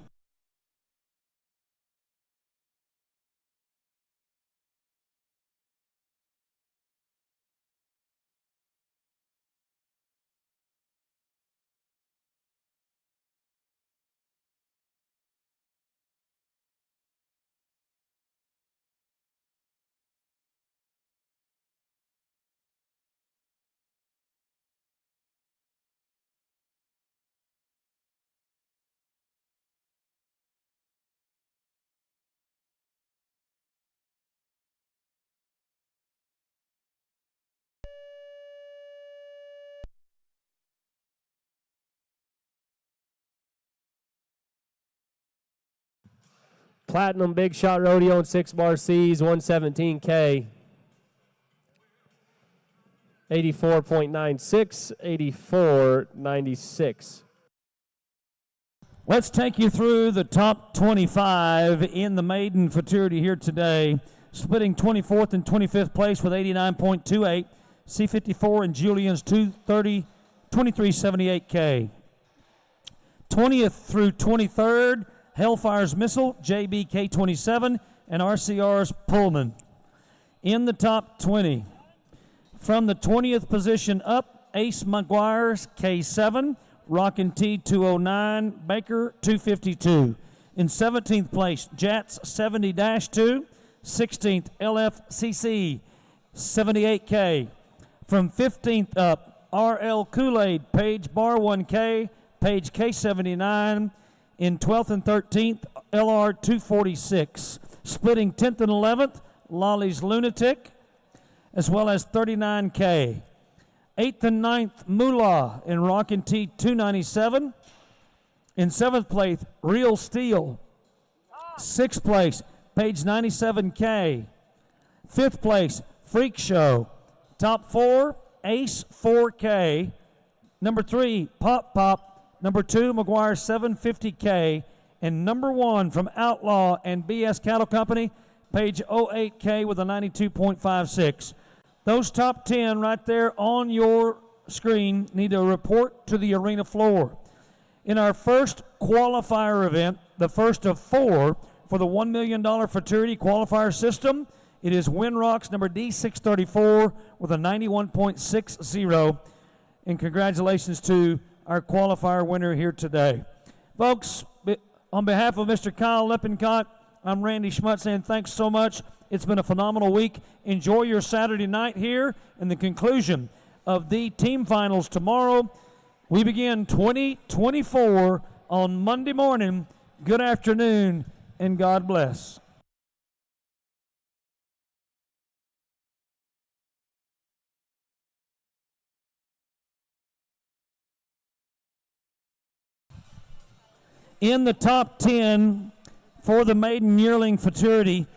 Platinum Big Shot Rodeo and 6-bar C's, 117K. 84.96, 84.96. Let's take you through the top 25 in the maiden futurity here today. Splitting 24th and 25th place with 89.28. C54 and Julian's 2378K. 20th through 23rd, Hellfire's Missile, JBK27, and RCR's Pullman. In the top 20, from the 20th position up, Ace McGuire's K7, Rockin' T 209, Baker 252. In 17th place, Jats 70-2, 16th LFCC 78K. From 15th up, RL Kool-Aid, Page Bar 1K, Page K79. In 12th and 13th, LR 246. Splitting 10th and 11th, Lolly's Lunatic, as well as 39K. 8th and 9th, Moolah in Rockin' T 297. In 7th place, Real Steel. 6th place, Page 97K. 5th place, Freak Show. Top 4, Ace 4K. Number 3, Pop Pop. Number 2, McGuire 750K. And number 1 from Outlaw and BS Cattle Company, Page 08K with a 92.56. Those top 10 right there on your screen need to report to the arena floor. In our first qualifier event, the first of 4 for the $1 million fraternity qualifier system, it is Winrocks number D634 with a 91.60. And congratulations to our qualifier winner here today. Folks, on behalf of Mr. Kyle Lippincott, I'm Randy Schmutz saying thanks so much. It's been a phenomenal week. Enjoy your Saturday night here and the conclusion of the team finals tomorrow. We begin 2024 on Monday morning. Good afternoon, and God bless. In the top 10 for the maiden yearling futurity,